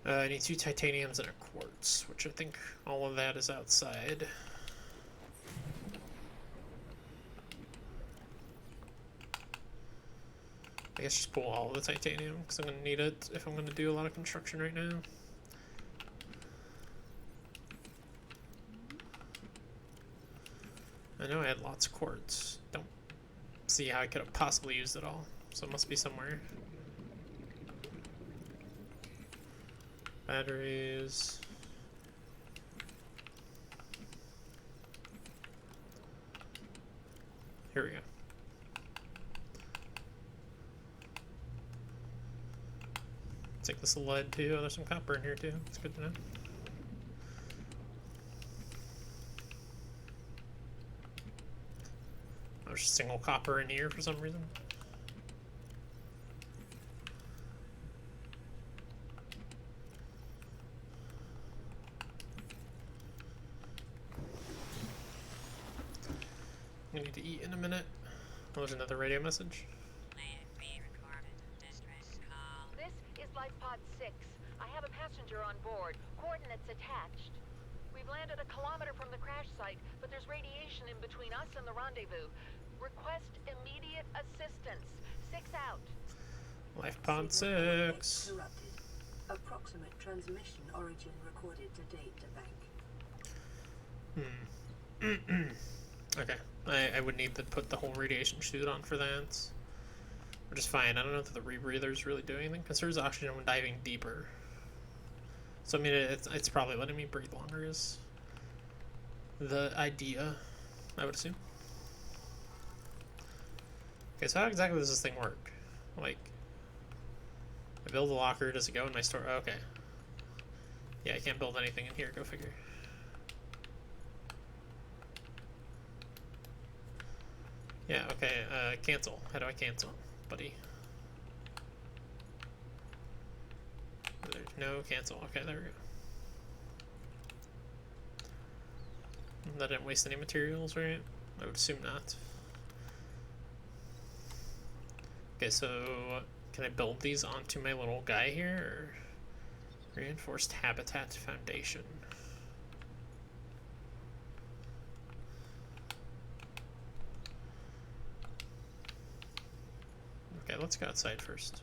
Speaker 1: I need 2 titaniums and a quartz, which I think all of that is outside. I guess just pull all of the titanium, because I'm going to need it if I'm going to do a lot of construction right now. I know I had lots of quartz. Don't see how I could have possibly used it all, so it must be somewhere. Batteries. Here we go. Take this lead too. Oh, there's some copper in here too. It's good to know. There's single copper in here for some reason. I need to eat in a minute. Oh, there's another radio message.
Speaker 5: This is Life Pod 6. I have a passenger on board. Coordinates attached. We've landed a kilometer from the crash site, but there's radiation in between us and the rendezvous. Request immediate assistance. 6 out.
Speaker 1: Life Pod 6.
Speaker 2: Interrupted. Approximate transmission origin recorded to data bank.
Speaker 1: Okay. I would need to put the whole radiation suit on for that. Which is fine. I don't know if the rebreathers really do anything. Conserves oxygen when diving deeper. So I mean, it's probably letting me breathe longer is the idea, I would assume. Okay, so how exactly does this thing work? Like, I build a locker, does it go in my store? Oh, okay. Yeah, I can't build anything in here, go figure. Yeah, okay, cancel. How do I cancel, buddy? There's no cancel. Okay, there we go. That didn't waste any materials, right? I would assume not. Okay, so can I build these onto my little guy here? Or reinforced habitat foundation. Okay, let's go outside first.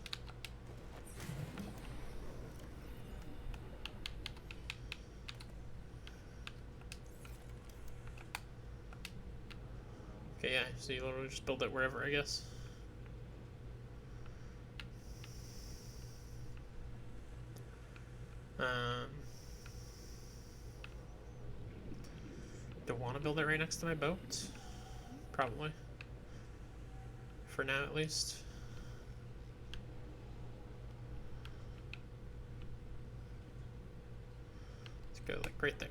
Speaker 1: Okay, yeah, so you literally just build it wherever, I guess. Do I want to build it right next to my boat? Probably. For now, at least. Let's go like right there.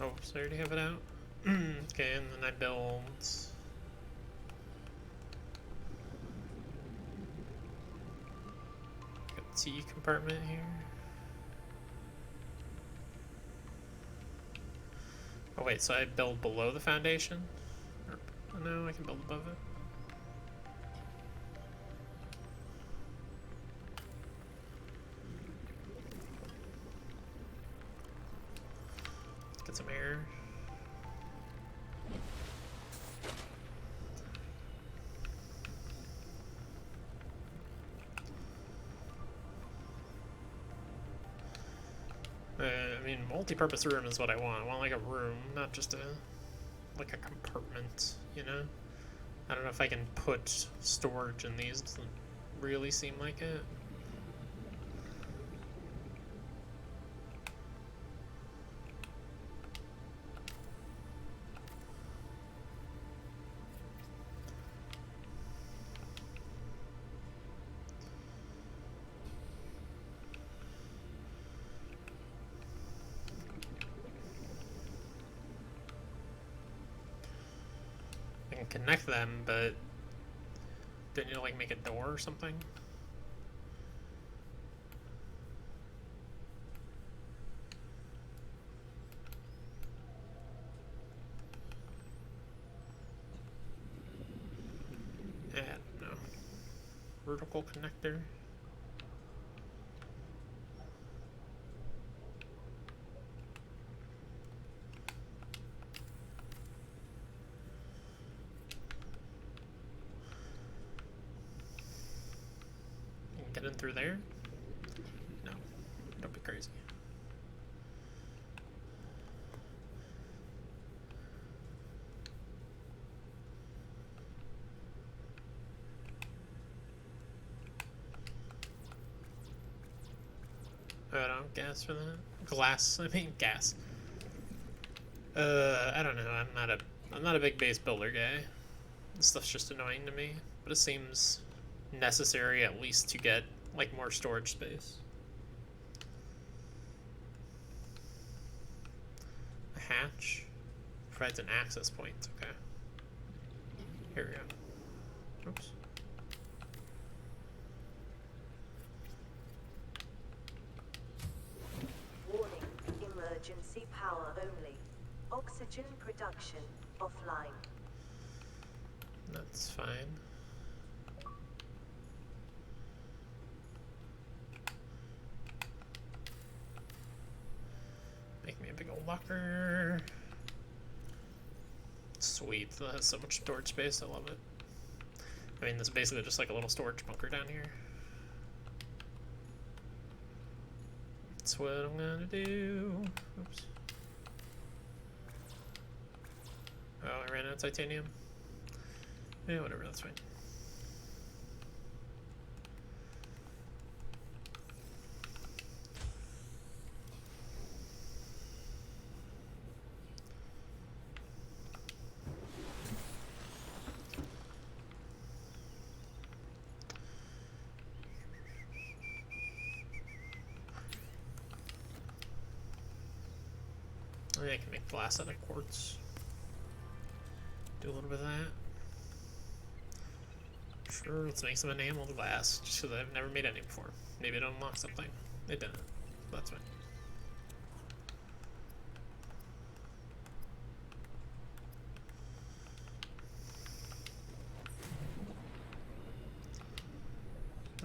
Speaker 1: Oh, so I already have it out? Okay, and then I build... Got T compartment here. Oh wait, so I build below the foundation? Or, no, I can build above it. Get some air. I mean, multi-purpose room is what I want. I want like a room, not just like a compartment, you know? I don't know if I can put storage in these. Doesn't really seem like it. I can connect them, but don't you like make a door or something? Yeah, no. Vertical connector. You can get in through there? No. Don't be crazy. I don't gas for that. Glass. I mean gas. I don't know. I'm not a big base builder guy. This stuff's just annoying to me, but it seems necessary at least to get like more storage space. A hatch provides an access point. Okay. Here we go. Oops.
Speaker 6: Warning, emergency power only. Oxygen production offline.
Speaker 1: That's fine. Make me a big old locker. Sweet, that has so much storage space, I love it. I mean, this is basically just like a little storage bunker down here. That's what I'm gonna do. Oops. Oh, I ran out of titanium. Yeah, whatever, that's fine. Oh, yeah, I can make glass out of quartz. Do a little bit of that. Sure, let's make some enameled glass, just because I've never made any before. Maybe it unlocks something. It didn't. That's fine.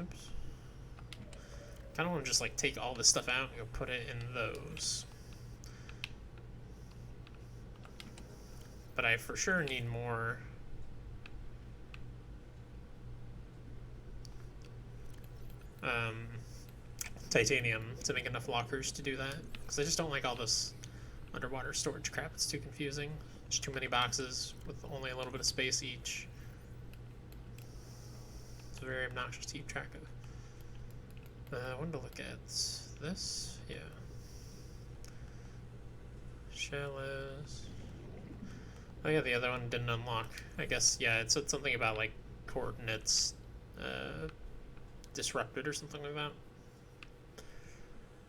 Speaker 1: Oops. Kind of want to just like take all this stuff out and go put it in those. But I for sure need more. Titanium to make enough lockers to do that. Because I just don't like all this underwater storage crap. It's too confusing. There's too many boxes with only a little bit of space each. It's very obnoxious to keep track of. I wanted to look at this. Yeah. Shallows. Oh yeah, the other one didn't unlock. I guess, yeah, it said something about like coordinates disrupted or something like that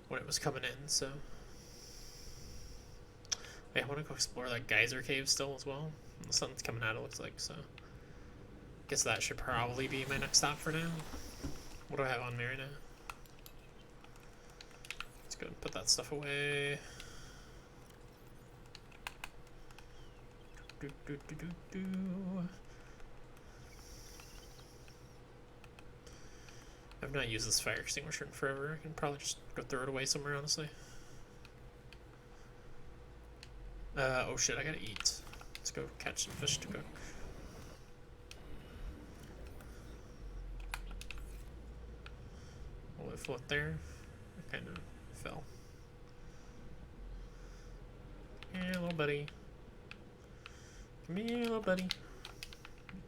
Speaker 1: when it was coming in, so Wait, I want to go explore that geyser cave still as well. The sun's coming out, it looks like, so. Guess that should probably be my next stop for now. What do I have on me right now? Let's go and put that stuff away. Do, do, do, do, do. I've not used this fire extinguisher in forever. I can probably just go throw it away somewhere, honestly. Oh shit, I gotta eat. Let's go catch some fish to cook. Will it float there? It kind of fell. Yeah, little buddy. Come here, little buddy.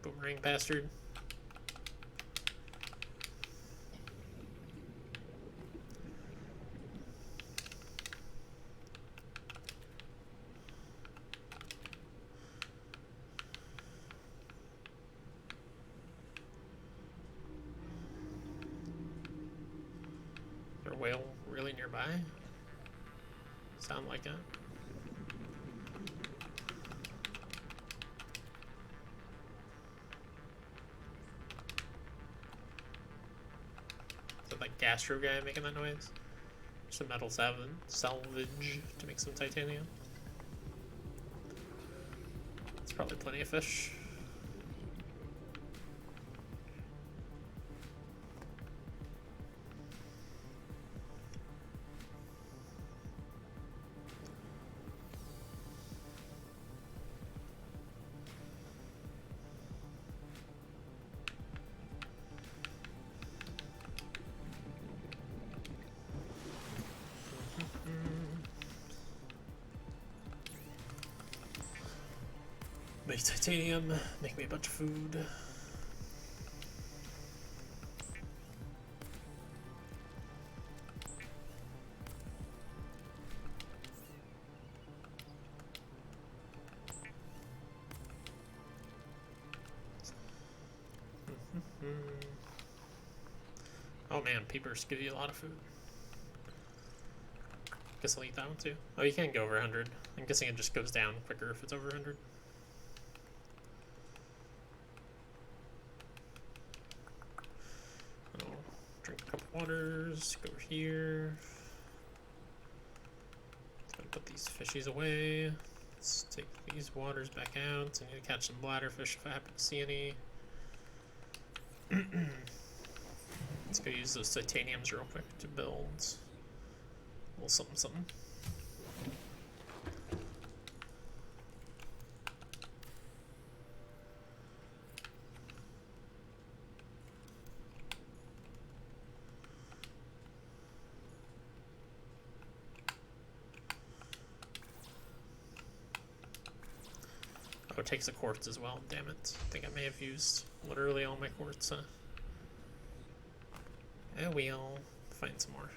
Speaker 1: Boomerang bastard. Is there a whale really nearby? Sound like it. Is that like gastro guy making that noise? Some metal salvage to make some titanium. It's probably plenty of fish. Make titanium, make me a bunch of food. Oh man, peepers give you a lot of food. Guess I'll eat that one too. Oh, you can't go over 100. I'm guessing it just goes down quicker if it's over 100. I'll drink a couple waters, go over here. Let's put these fishies away. Let's take these waters back out. I need to catch some bladderfish if I happen to see any. Let's go use those titaniums real quick to build a little something something. Oh, it takes a quartz as well, damn it. I think I may have used literally all my quartz, huh? And we'll find some more.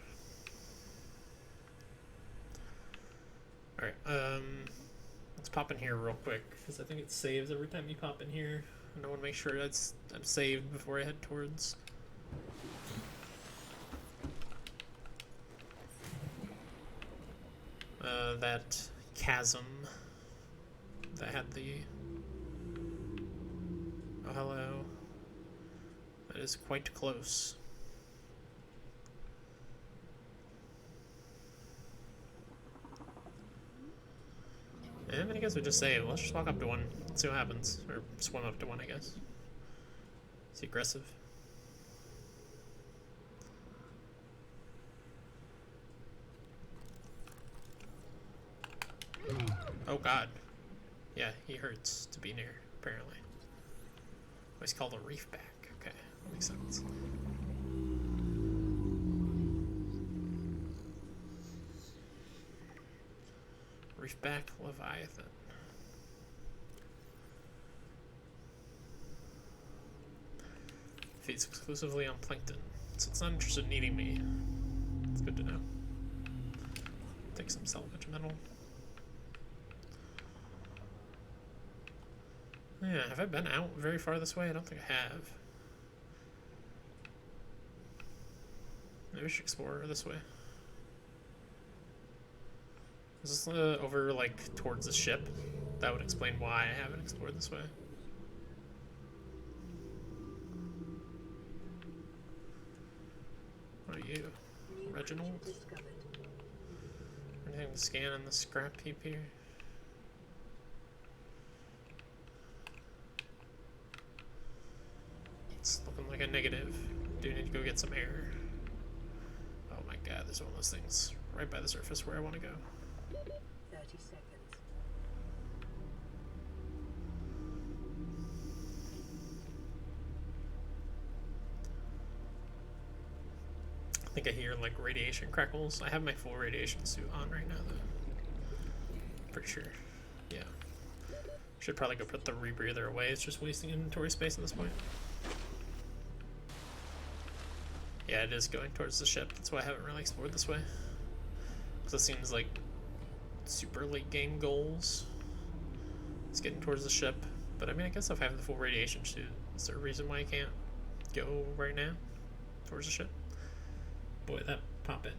Speaker 1: Alright, let's pop in here real quick, because I think it saves every time you pop in here. And I want to make sure I'm saved before I head towards that chasm that had the... Oh, hello. That is quite close. And I guess we just save. Let's just walk up to one. Let's see what happens. Or swim up to one, I guess. Is he aggressive? Oh god. Yeah, he hurts to be near, apparently. Oh, he's called a reef back. Okay, that makes sense. Reefback Leviathan. Feeds exclusively on plankton, so it's not interested in eating me. It's good to know. Take some salvage metal. Yeah, have I been out very far this way? I don't think I have. Maybe we should explore this way. Is this over, like, towards the ship? That would explain why I haven't explored this way. What are you?
Speaker 2: New
Speaker 1: Reginald?
Speaker 2: creature discovered.
Speaker 1: Anything to scan in the scrap heap here? It's looking like a negative. Do need to go get some air. Oh my god, there's one of those things right by the surface where I want to go.
Speaker 2: 30 seconds.
Speaker 1: I think I hear like radiation crackles. I have my full radiation suit on right now though. Pretty sure. Yeah. Should probably go put the rebreather away. It's just wasting inventory space at this point. Yeah, it is going towards the ship. That's why I haven't really explored this way. Because it seems like super late game goals. It's getting towards the ship. But I mean, I guess if I have the full radiation suit, is there a reason why I can't go right now towards the ship? Boy, that pop-in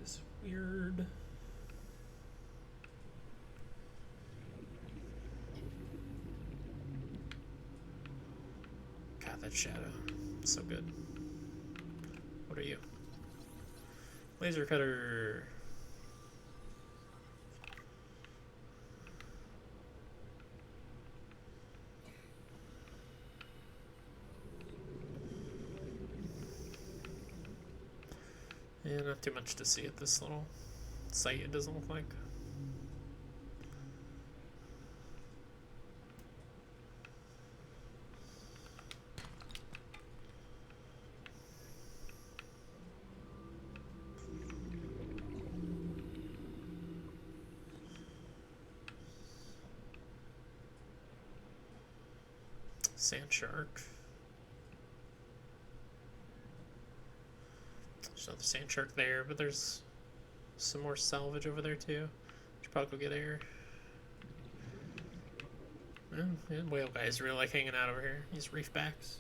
Speaker 1: is weird. God, that shadow. So good. What are you? Laser cutter. Yeah, not too much to see at this little site, it doesn't look like. Sand shark. There's another sand shark there, but there's some more salvage over there too. Should probably go get air. Yeah, whale guys really like hanging out over here. These reef backs.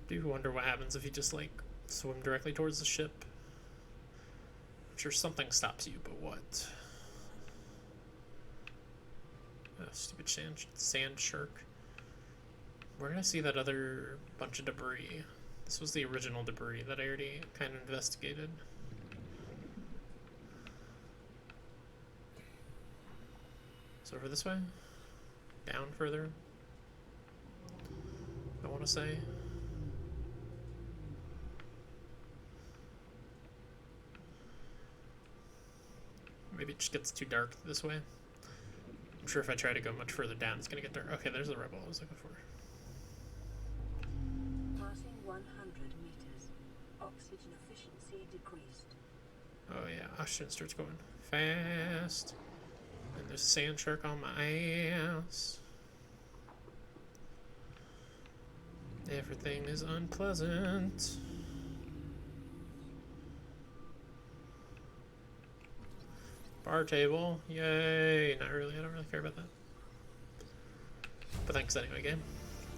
Speaker 1: Do wonder what happens if you just like swim directly towards the ship. I'm sure something stops you, but what? Oh, stupid sand shark. Where did I see that other bunch of debris? This was the original debris that I already kind of investigated. So over this way? Down further? I want to say. Maybe it just gets too dark this way. I'm sure if I try to go much further down, it's gonna get dark. Okay, there's the rebel I was looking for.
Speaker 2: Passing 100 meters. Oxygen efficiency decreased.
Speaker 1: Oh yeah, oxygen starts going fast. And there's a sand shark on my ass. Everything is unpleasant. Bar table, yay! Not really, I don't really care about that. But thanks anyway, game.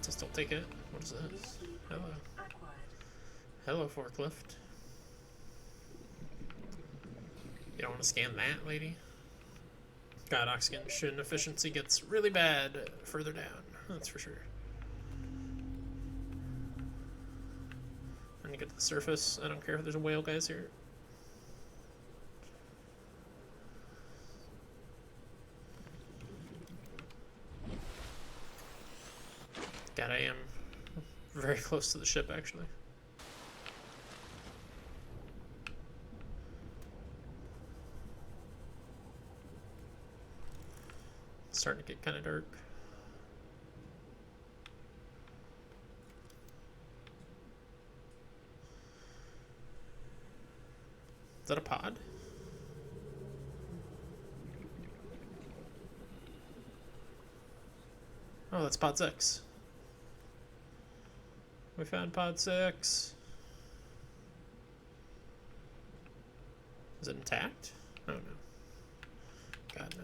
Speaker 1: So still take it. What is this? Hello.
Speaker 2: Acquired.
Speaker 1: Hello, forklift. You don't want to scan that, lady? God, oxygen efficiency gets really bad further down. That's for sure. When you get to the surface, I don't care if there's a whale guys here. God, I am very close to the ship, actually. It's starting to get kind of dark. Is that a pod? Oh, that's pod 6. We found pod 6. Is it intact? Oh no. God no.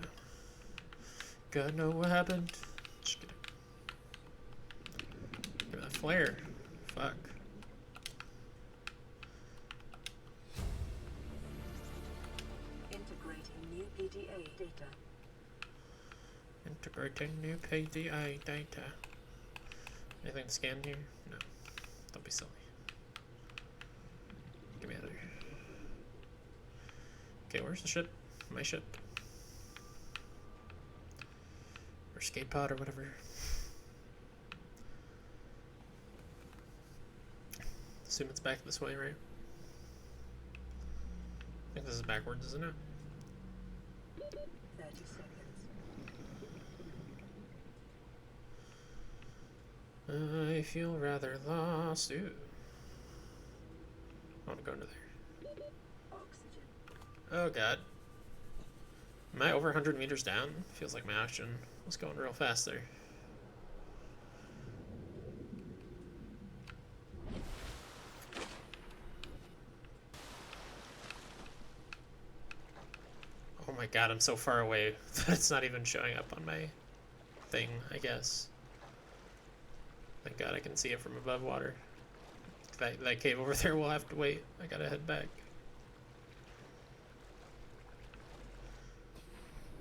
Speaker 1: God no, what happened? Just kidding. Give me that flare. Fuck.
Speaker 2: Integrating new PDA data.
Speaker 1: Integrating new PDA data. Anything to scan here? No. Don't be silly. Get me out of here. Okay, where's the ship? My ship. Or escape pod or whatever. Assume it's back this way, right? I think this is backwards, isn't it?
Speaker 2: 30 seconds.
Speaker 1: I feel rather lost. Ooh. I want to go into there.
Speaker 2: Oxygen.
Speaker 1: Oh god. Am I over 100 meters down? Feels like my oxygen was going real fast there. Oh my god, I'm so far away that it's not even showing up on my thing, I guess. Thank god I can see it from above water. That cave over there will have to wait. I gotta head back.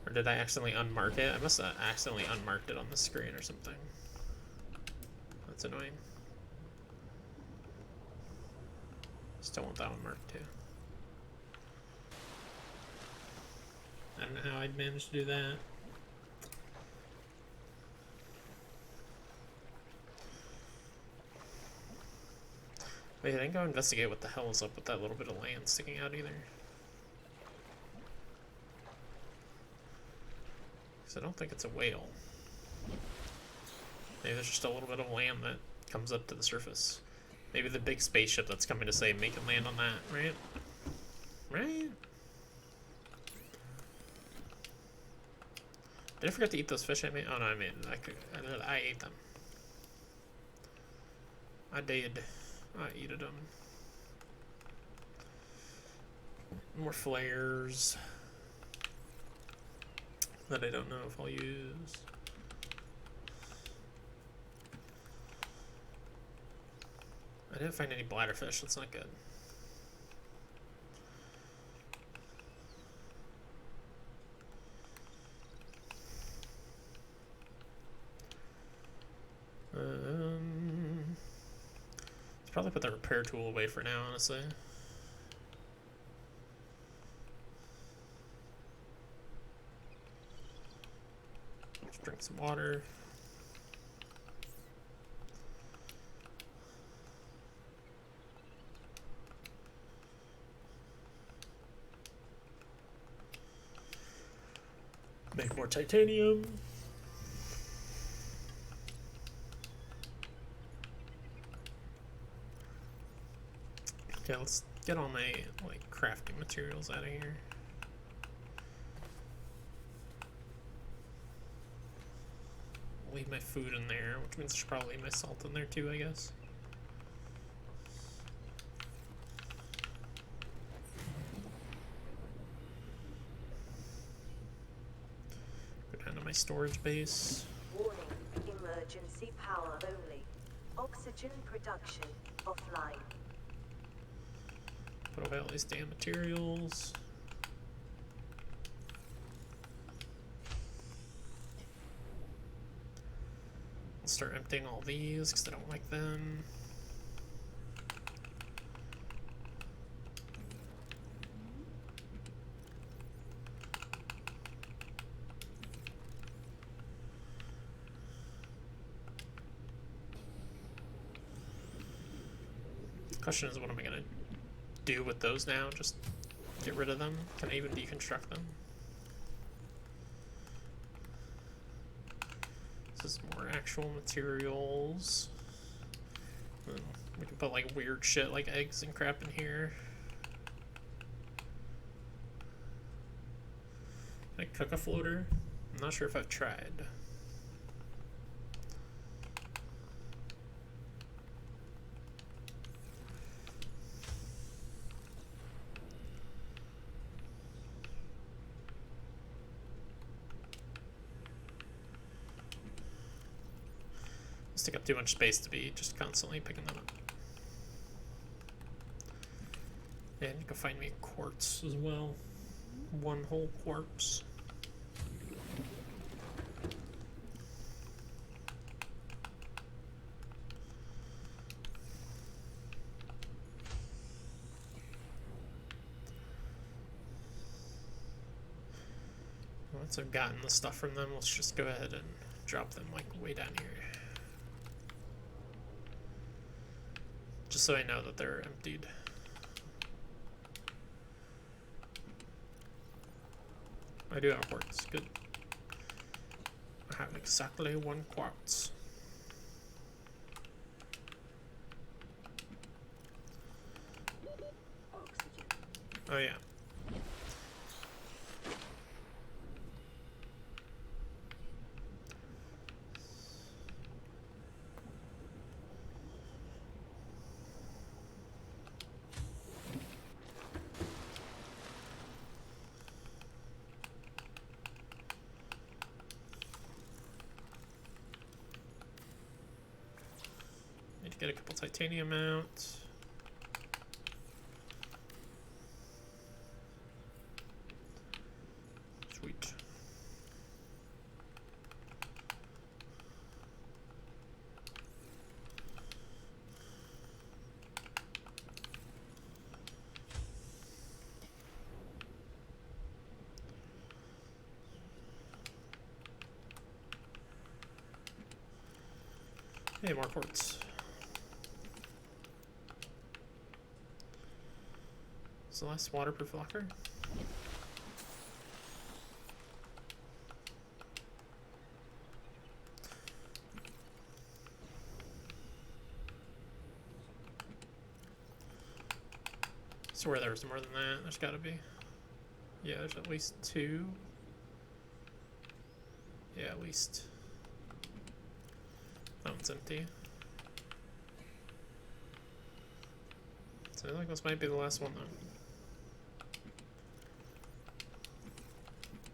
Speaker 1: Or did I accidentally unmark it? I must have accidentally unmarked it on the screen or something. That's annoying. Still want that one marked too. I don't know how I'd manage to do that. Wait, I didn't go investigate what the hell is up with that little bit of land sticking out either. Because I don't think it's a whale. Maybe there's just a little bit of land that comes up to the surface. Maybe the big spaceship that's coming to say make it land on that, right? Right? Did I forget to eat those fish I made? Oh no, I made. I ate them. I did. I ate them. More flares that I don't know if I'll use. I didn't find any bladderfish. That's not good. Let's probably put the repair tool away for now, honestly. Let's drink some water. Make more titanium. Okay, let's get all my like crafting materials out of here. Leave my food in there, which means I should probably leave my salt in there too, I guess. Go down to my storage base.
Speaker 6: Warning, emergency power only. Oxygen production offline.
Speaker 1: Put away all these damn materials. I'll start emptying all these because I don't like them. Question is, what am I gonna do with those now? Just get rid of them? Can I even deconstruct them? This is more actual materials. We can put like weird shit like eggs and crap in here. Can I cook a floater? I'm not sure if I've tried. Those take up too much space to be just constantly picking them up. And you can find me quartz as well. One whole quartz. Once I've gotten the stuff from them, let's just go ahead and drop them like way down here. Just so I know that they're emptied. I do have quartz, good. I have exactly 1 quartz.
Speaker 2: Oxygen.
Speaker 1: Oh yeah. Need to get a couple titanium out. Sweet. Hey, more quartz. Is the last waterproof locker? I swear there's more than that. There's gotta be. Yeah, there's at least 2. Yeah, at least. That one's empty. So I think this might be the last one though.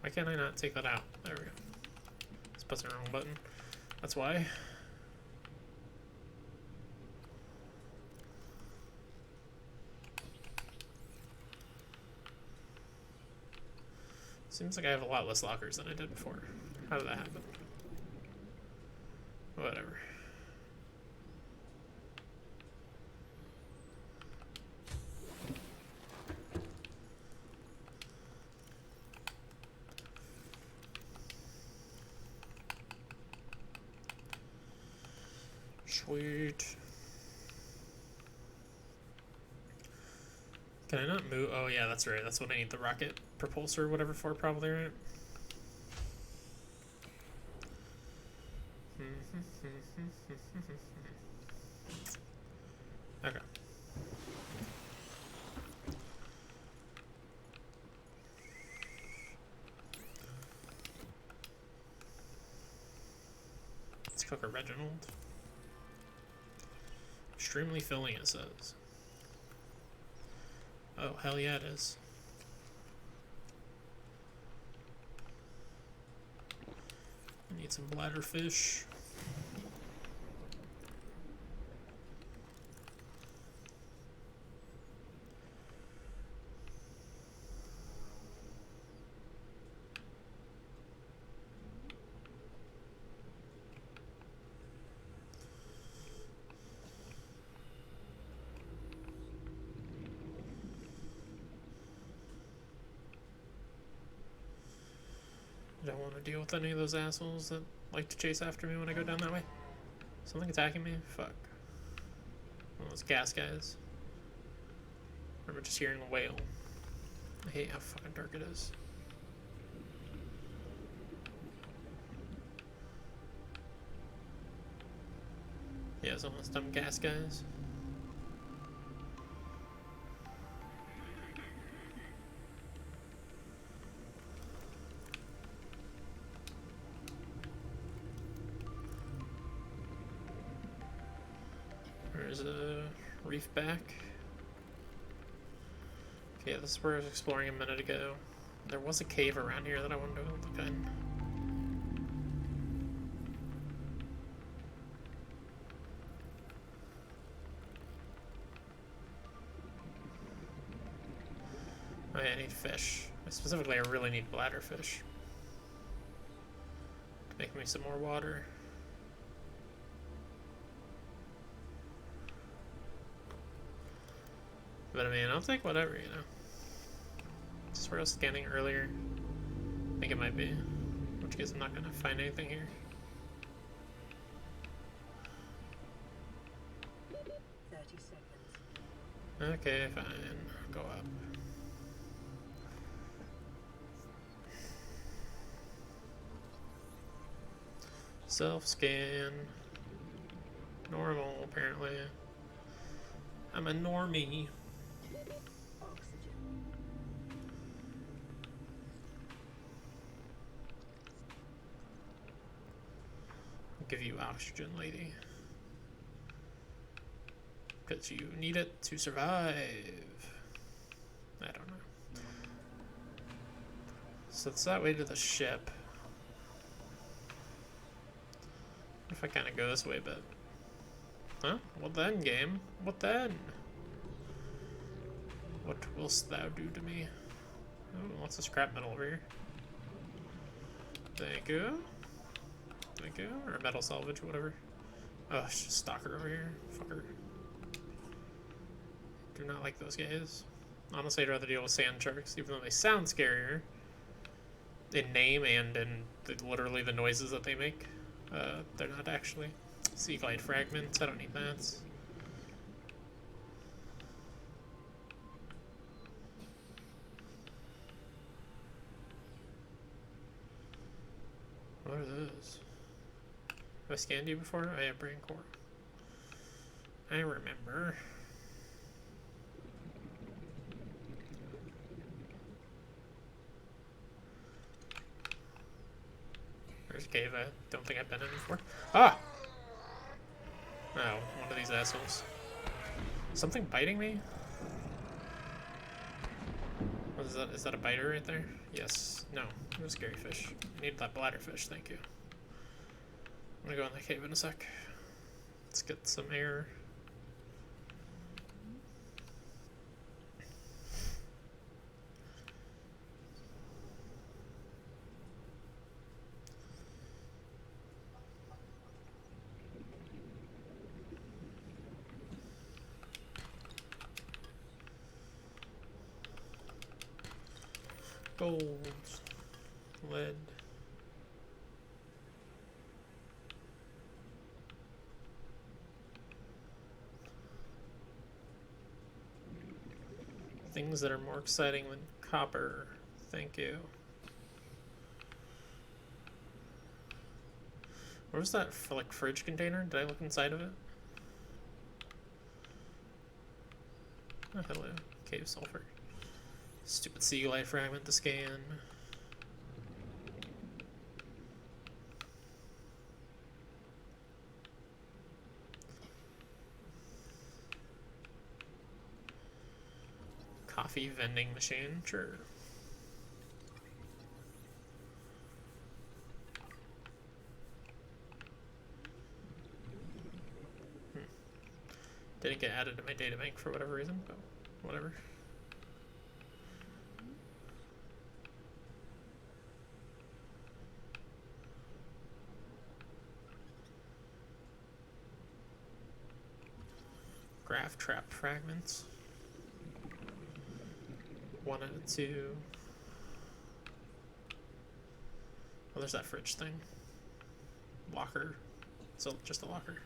Speaker 1: Why can't I not take that out? There we go. It's pressing the wrong button. That's why. Seems like I have a lot less lockers than I did before. How did that happen? Whatever. Sweet. Can I not move? Oh yeah, that's right. That's what I need the rocket propulsor or whatever for, probably, right? Okay. Let's cook a Reginald. Extremely filling, it says. Oh, hell yeah, it is. I need some bladderfish. I don't want to deal with any of those assholes that like to chase after me when I go down that way. Something attacking me? Fuck. One of those gas guys. I remember just hearing a whale. I hate how fucking dark it is. Yeah, it's one of those dumb gas guys. There's a reef back. Okay, this is where I was exploring a minute ago. There was a cave around here that I wanted to look in. Oh yeah, I need fish. Specifically, I really need bladderfish. To make me some more water. But I mean, I'll take whatever, you know. Is this where I was scanning earlier? I think it might be. In which case I'm not gonna find anything here.
Speaker 2: 30 seconds.
Speaker 1: Okay, fine. I'll go up. Self-scan. Normal, apparently. I'm a normie.
Speaker 2: Oxygen.
Speaker 1: I'll give you oxygen, lady. Because you need it to survive. I don't know. So it's that way to the ship. What if I kind of go this way, but... Huh? What then, game? What then? What willst thou do to me? Oh, what's this scrap metal over here? Thank you. Thank you. Or metal salvage, whatever. Oh, it's just stalker over here. Fucker. Do not like those guys. Honestly, I'd rather deal with sand sharks, even though they sound scarier. In name and in literally the noises that they make. They're not actually. Sea glide fragments, I don't need that. What are those? Have I scanned you before? I have brain core. I remember. There's a cave I don't think I've been in before. Ah! Oh, one of these assholes. Something biting me? What is that? Is that a biter right there? Yes. No. It was scary fish. I need that bladderfish, thank you. I'm gonna go in the cave in a sec. Let's get some air. Gold, lead. Things that are more exciting than copper. Thank you. What was that like fridge container? Did I look inside of it? Oh, hello. Cave sulfur. Stupid sea glide fragment to scan. Coffee vending machine, sure. Didn't get added to my data bank for whatever reason, but whatever. Graph trap fragments. 1 out of 2. Oh, there's that fridge thing. Locker. So just a locker.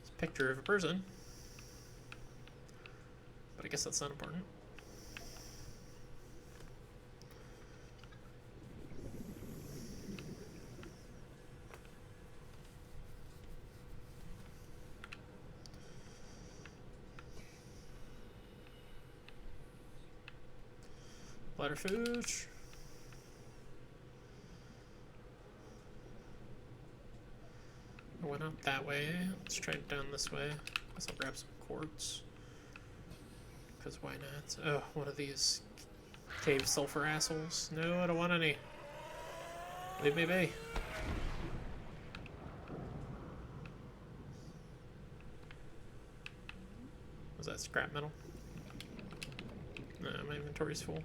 Speaker 1: It's a picture of a person. But I guess that's not important. Bladderfish. I went up that way. Let's try it down this way. Guess I'll grab some quartz. Because why not? Oh, one of these cave sulfur assholes. No, I don't want any. Leave me be. Was that scrap metal? My inventory's full.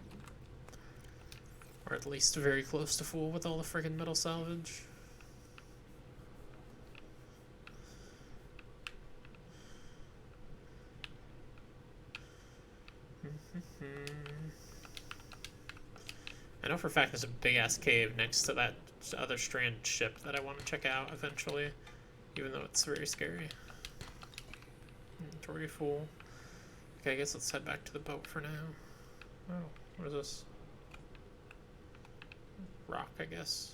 Speaker 1: Or at least very close to full with all the friggin' metal salvage. I know for a fact there's a big ass cave next to that other stranded ship that I want to check out eventually, even though it's very scary. Inventory full. Okay, I guess let's head back to the boat for now. Oh, what is this? Rock, I guess.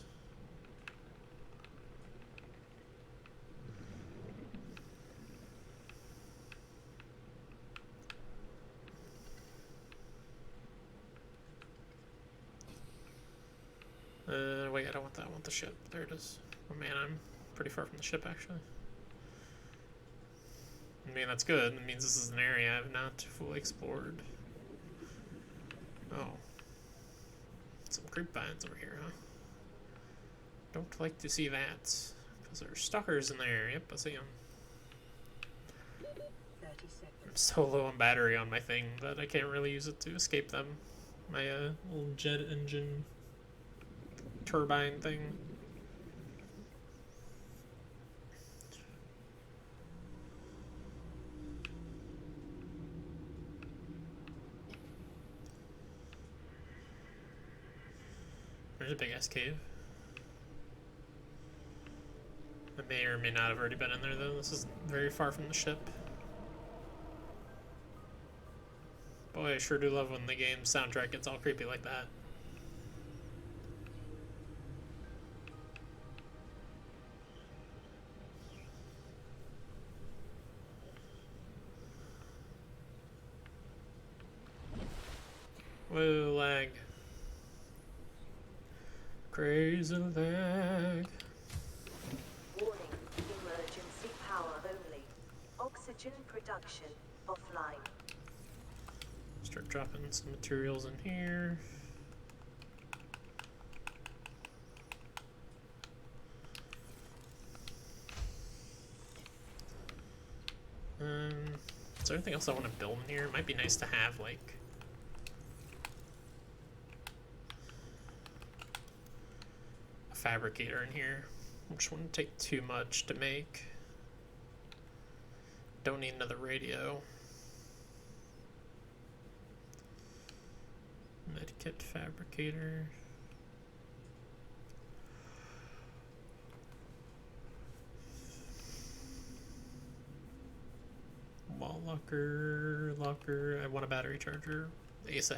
Speaker 1: Wait, I don't want that. I want the ship. There it is. Oh man, I'm pretty far from the ship actually. I mean, that's good. It means this is an area I've not fully explored. Oh. Some creep vines over here, huh? Don't like to see that. Because there are stalkers in there. Yep, I see them.
Speaker 2: 30 seconds.
Speaker 1: I'm so low on battery on my thing that I can't really use it to escape them. My little jet engine turbine thing. There's a big ass cave. I may or may not have already been in there though. This is very far from the ship. Boy, I sure do love when the game's soundtrack gets all creepy like that. Whoa, lag. Crazy lag.
Speaker 6: Warning, emergency power only. Oxygen production offline.
Speaker 1: Start dropping some materials in here. Is there anything else I want to build in here? It might be nice to have, like, a fabricator in here. Which wouldn't take too much to make. Don't need another radio. Medkit fabricator. Wall locker. I want a battery charger ASAP.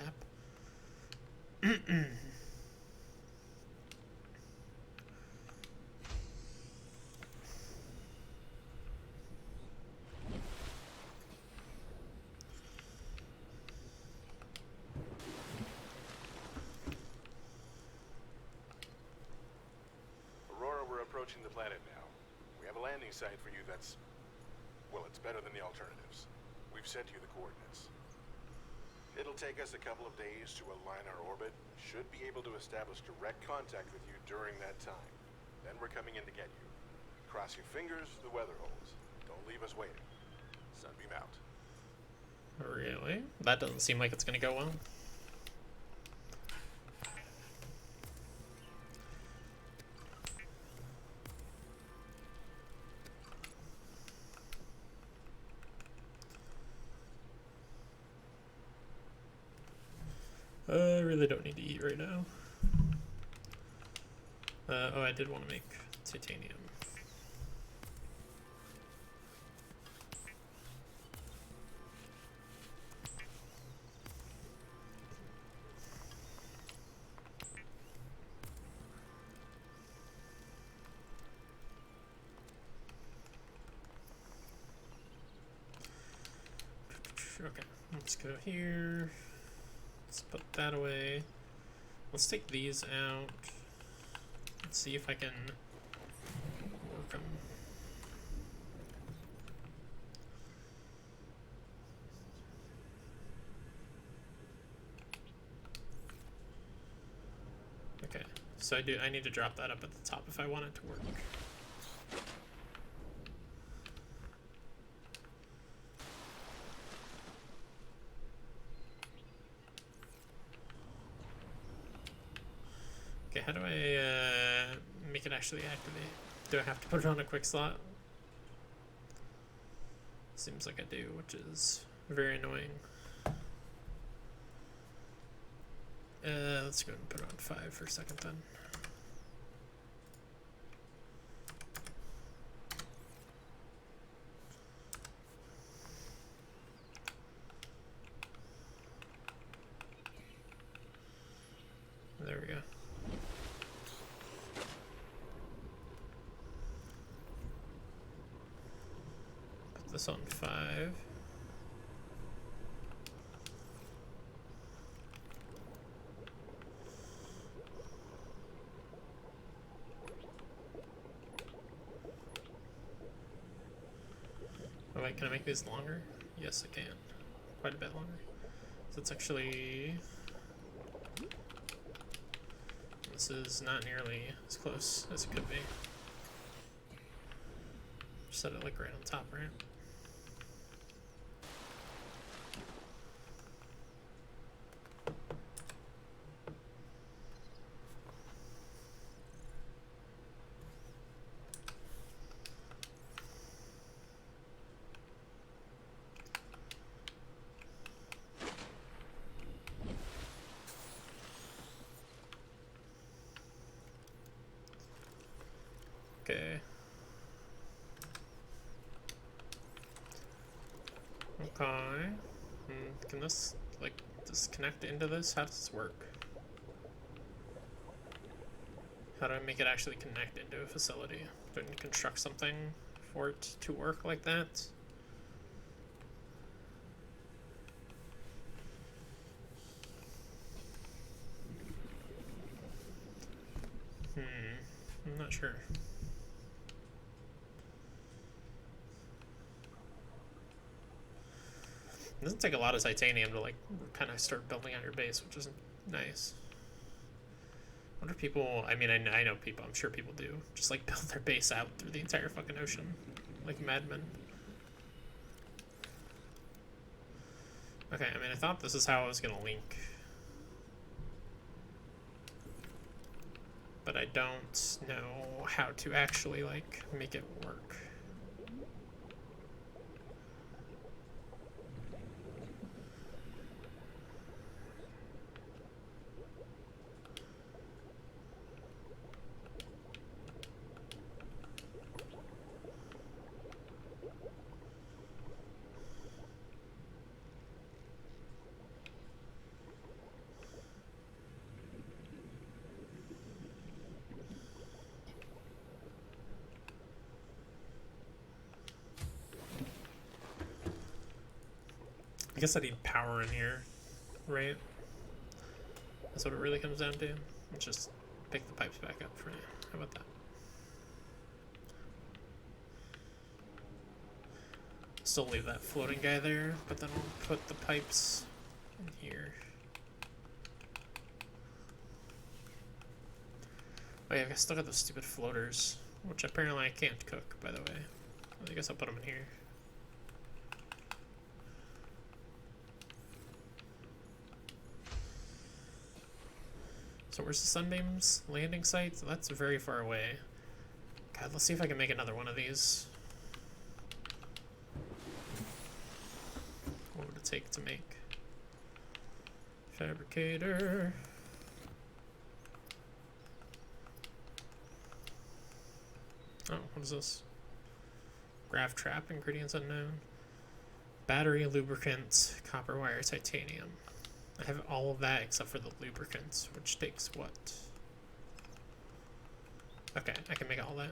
Speaker 4: Aurora, we're approaching the planet now. We have a landing site for you that's... well, it's better than the alternatives. We've sent you the coordinates. It'll take us a couple of days to align our orbit. Should be able to establish direct contact with you during that time. Then we're coming in to get you. Cross your fingers for the weather holes. Don't leave us waiting. Sunbeam out.
Speaker 1: Really? That doesn't seem like it's gonna go well. I really don't need to eat right now. Oh, I did want to make titanium. Okay, let's go here. Let's put that away. Let's take these out. Let's see if I can work them. Okay, so I need to drop that up at the top if I want it to work. how do I make it actually activate? Do I have to put it on a quick slot? Seems like I do, which is very annoying. Let's go ahead and put it on 5 for a second then. There we go. Put this on 5. Oh wait, can I make these longer? Yes, I can. Quite a bit longer. So it's actually... This is not nearly as close as it could be. Set it like right on top, right? Okay. Okay. Can this, like, disconnect into this? How does this work? How do I make it actually connect into a facility? Do I need to construct something for it to work like that? I'm not sure. It doesn't take a lot of titanium to like kind of start building out your base, which isn't nice. I wonder if people, I mean, I know people, I'm sure people do, just like build their base out through the entire fucking ocean, like madmen. Okay, I mean, I thought this is how I was gonna link. But I don't know how to actually, like, make it work. I guess I need power in here, right? That's what it really comes down to. Let's just pick the pipes back up for now. How about that? Still leave that floating guy there, but then we'll put the pipes in here. Oh yeah, I still got those stupid floaters, which apparently I can't cook, by the way. I guess I'll put them in here. So where's the Sunbeam's landing site? So that's very far away. God, let's see if I can make another one of these. What would it take to make? Fabricator. Oh, what is this? Grav trap, ingredients unknown. Battery, lubricant, copper wire, titanium. I have all of that except for the lubricants, which takes what? Okay, I can make all that.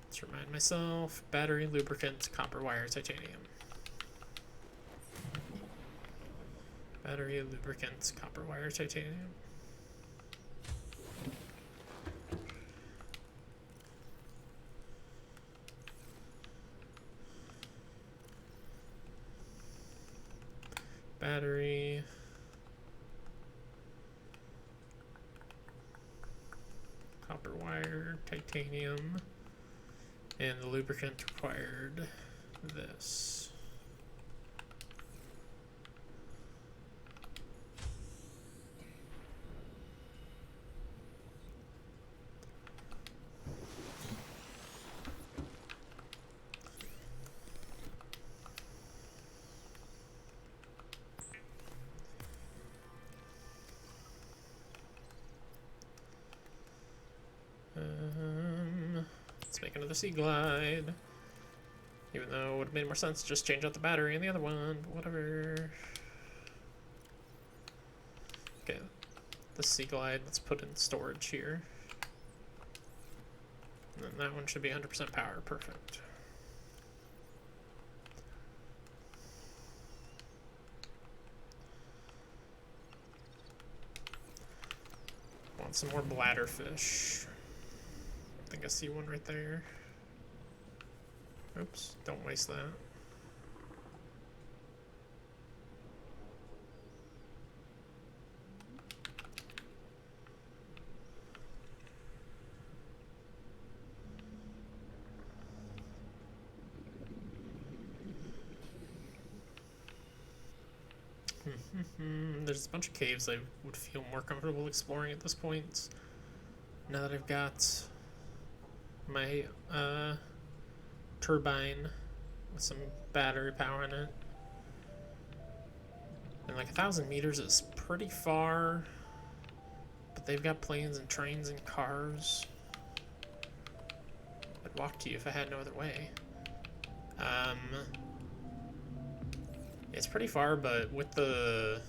Speaker 1: Let's remind myself. Battery, lubricant, copper wire, titanium. Battery, lubricant, copper wire, titanium. Battery. Copper wire, titanium, and the lubricant required this. Let's make another Sea Glide. Even though it would have made more sense to just change out the battery in the other one, but whatever. Okay, the Sea Glide, let's put in storage here. And then that one should be 100% power, perfect. Want some more bladderfish. I think I see one right there. Oops, don't waste that. There's a bunch of caves I would feel more comfortable exploring at this point. Now that I've got my turbine with some battery power in it. And like 1,000 meters is pretty far, but they've got planes and trains and cars. I'd walk to you if I had no other way. It's pretty far, but with the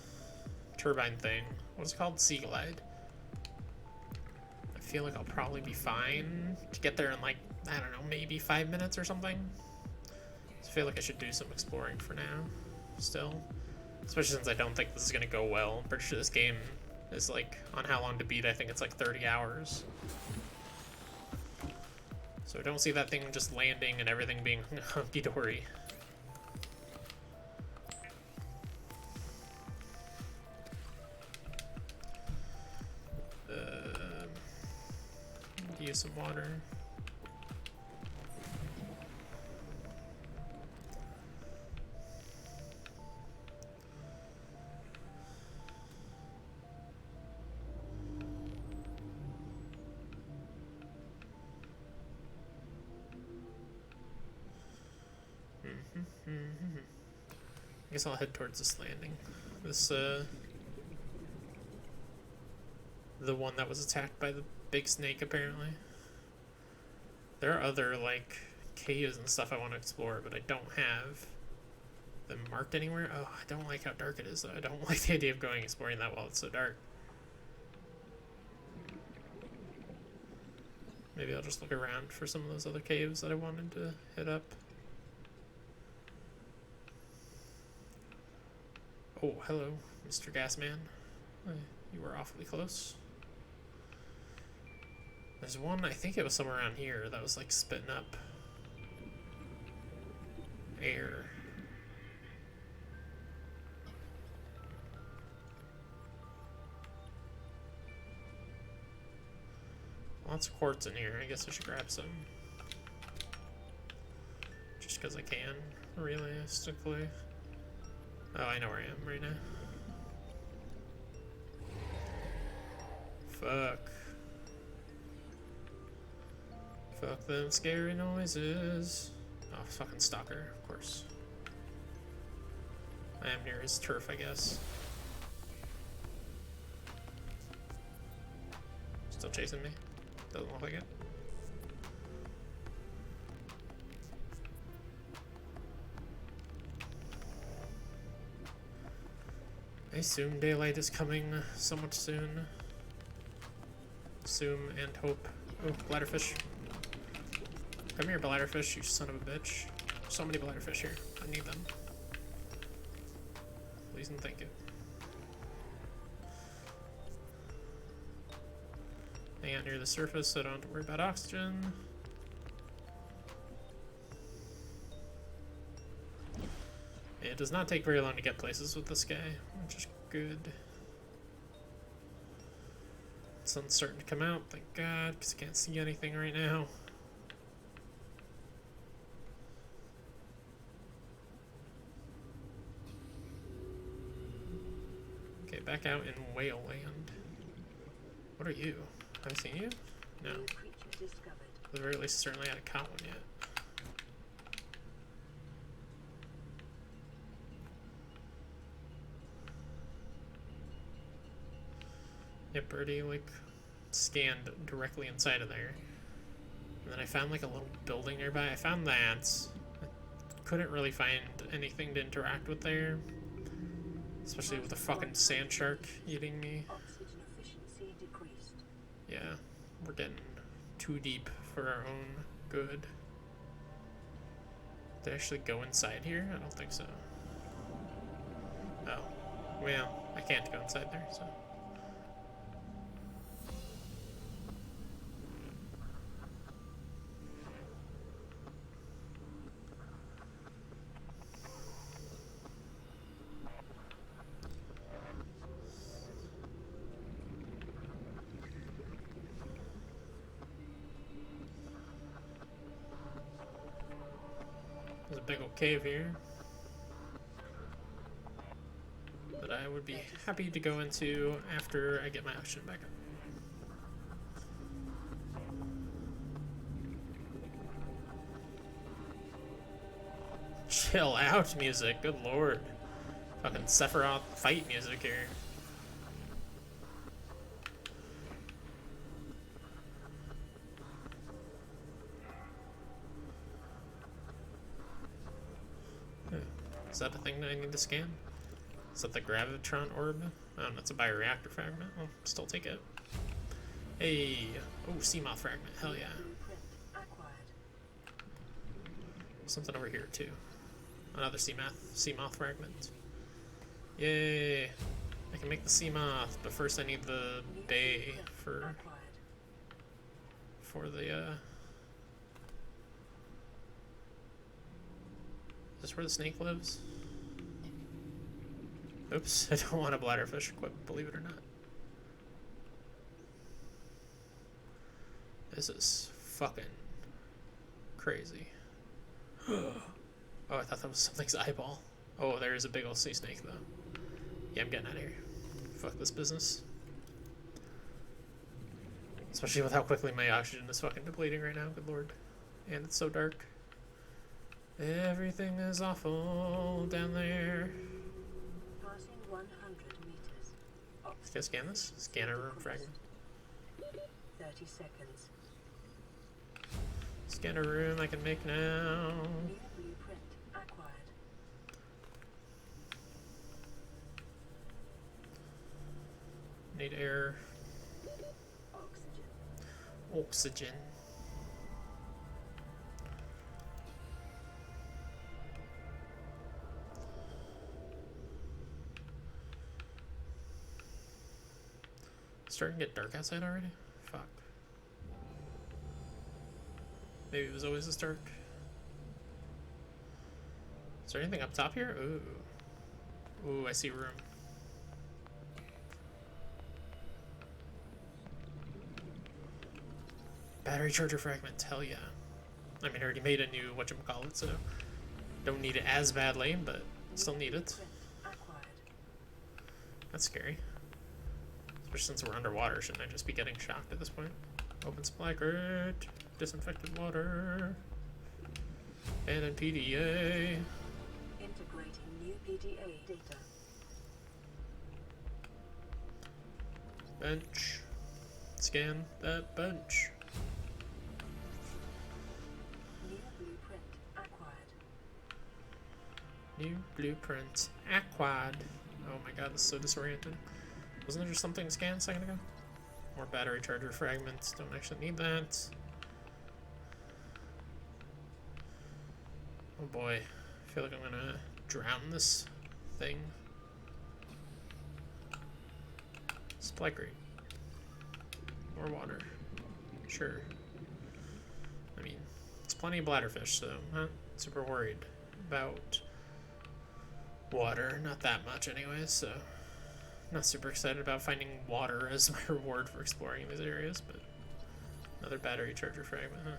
Speaker 1: turbine thing, what's it called? Sea Glide. I feel like I'll probably be fine to get there in like, I don't know, maybe 5 minutes or something. So I feel like I should do some exploring for now, still. Especially since I don't think this is going to go well. I'm pretty sure this game is like, on how long to beat, I think it's like 30 hours. So I don't see that thing just landing and everything being hunky-dory. Use some water. I guess I'll head towards this landing. This, the one that was attacked by the big snake, apparently. There are other, like, caves and stuff I want to explore, but I don't have them marked anywhere. Oh, I don't like how dark it is, though. I don't like the idea of going exploring that while it's so dark. Maybe I'll just look around for some of those other caves that I wanted to hit up. Oh, hello, Mr. Gasman. You were awfully close. There's one, I think it was somewhere around here, that was like spitting up air. Lots of quartz in here. I guess I should grab some. Just because I can, realistically. Oh, I know where I am right now. Fuck. Fuck them scary noises. Oh, fucking stalker, of course. I am near his turf, I guess. Still chasing me? Doesn't look like it. I assume daylight is coming somewhat soon. Assume and hope. Oh, bladderfish. Come here, bladderfish, you son of a bitch. So many bladderfish here. I need them. Please and thank you. Hang out near the surface so I don't have to worry about oxygen. It does not take very long to get places with this guy, which is good. Sun's starting to come out, thank God, because I can't see anything right now. Okay, back out in whale land. What are you? Have I seen you? No.
Speaker 2: New creature discovered.
Speaker 1: At the very least, certainly haven't caught one yet. Yeah, birdie, like, scanned directly inside of there. And then I found like a little building nearby. I found that. I couldn't really find anything to interact with there. Especially with the fucking sand shark eating me.
Speaker 2: Oxygen efficiency decreased.
Speaker 1: Yeah, we're getting too deep for our own good. Did I actually go inside here? I don't think so. Oh. Well, I can't go inside there, so. There's a big old cave here that I would be happy to go into after I get my oxygen back up. Chill out music, good lord. Fucking Sephiroth fight music here. Is that a thing that I need to scan? Is that the gravitron orb? Oh, that's a bioreactor fragment. I'll still take it. Hey! Oh, Seamoth fragment. Hell yeah.
Speaker 2: Blueprint acquired.
Speaker 1: Something over here, too. Another Seamoth fragment. Yay! I can make the Seamoth, but first I need the bay for the, Is this where the snake lives? Oops, I don't want a bladderfish equipped, believe it or not. This is fucking crazy. Oh, I thought that was something's eyeball. Oh, there is a big old sea snake, though. Yeah, I'm getting out of here. Fuck this business. Especially with how quickly my oxygen is fucking depleting right now, good lord. And it's so dark. Everything is awful down there.
Speaker 2: Passing 100 meters.
Speaker 1: Can I scan this? Scanner room fragment.
Speaker 2: 30 seconds.
Speaker 1: Scanner room I can make now.
Speaker 2: New blueprint acquired.
Speaker 1: Need air.
Speaker 2: Oxygen.
Speaker 1: Oxygen. Starting to get dark outside already? Fuck. Maybe it was always this dark. Is there anything up top here? Ooh. Ooh, I see room. Battery charger fragment, hell yeah. I mean, I already made a new whatchamacallit, so don't need it as badly, but still need it.
Speaker 2: Acquired.
Speaker 1: That's scary. Especially since we're underwater, shouldn't I just be getting shocked at this point? Open supply crate, disinfected water, and then PDA.
Speaker 2: Integrating new PDA data.
Speaker 1: Bench. Scan that bench.
Speaker 2: New blueprint acquired.
Speaker 1: New blueprint. Acquired. Oh my god, this is so disoriented. Wasn't there just something scanned a second ago? More battery charger fragments. Don't actually need that. Oh boy. I feel like I'm gonna drown this thing. Supply crate. More water. Sure. I mean, it's plenty of bladderfish, so I'm not super worried about water. Not that much anyways, so not super excited about finding water as my reward for exploring these areas, but another battery charger fragment, huh?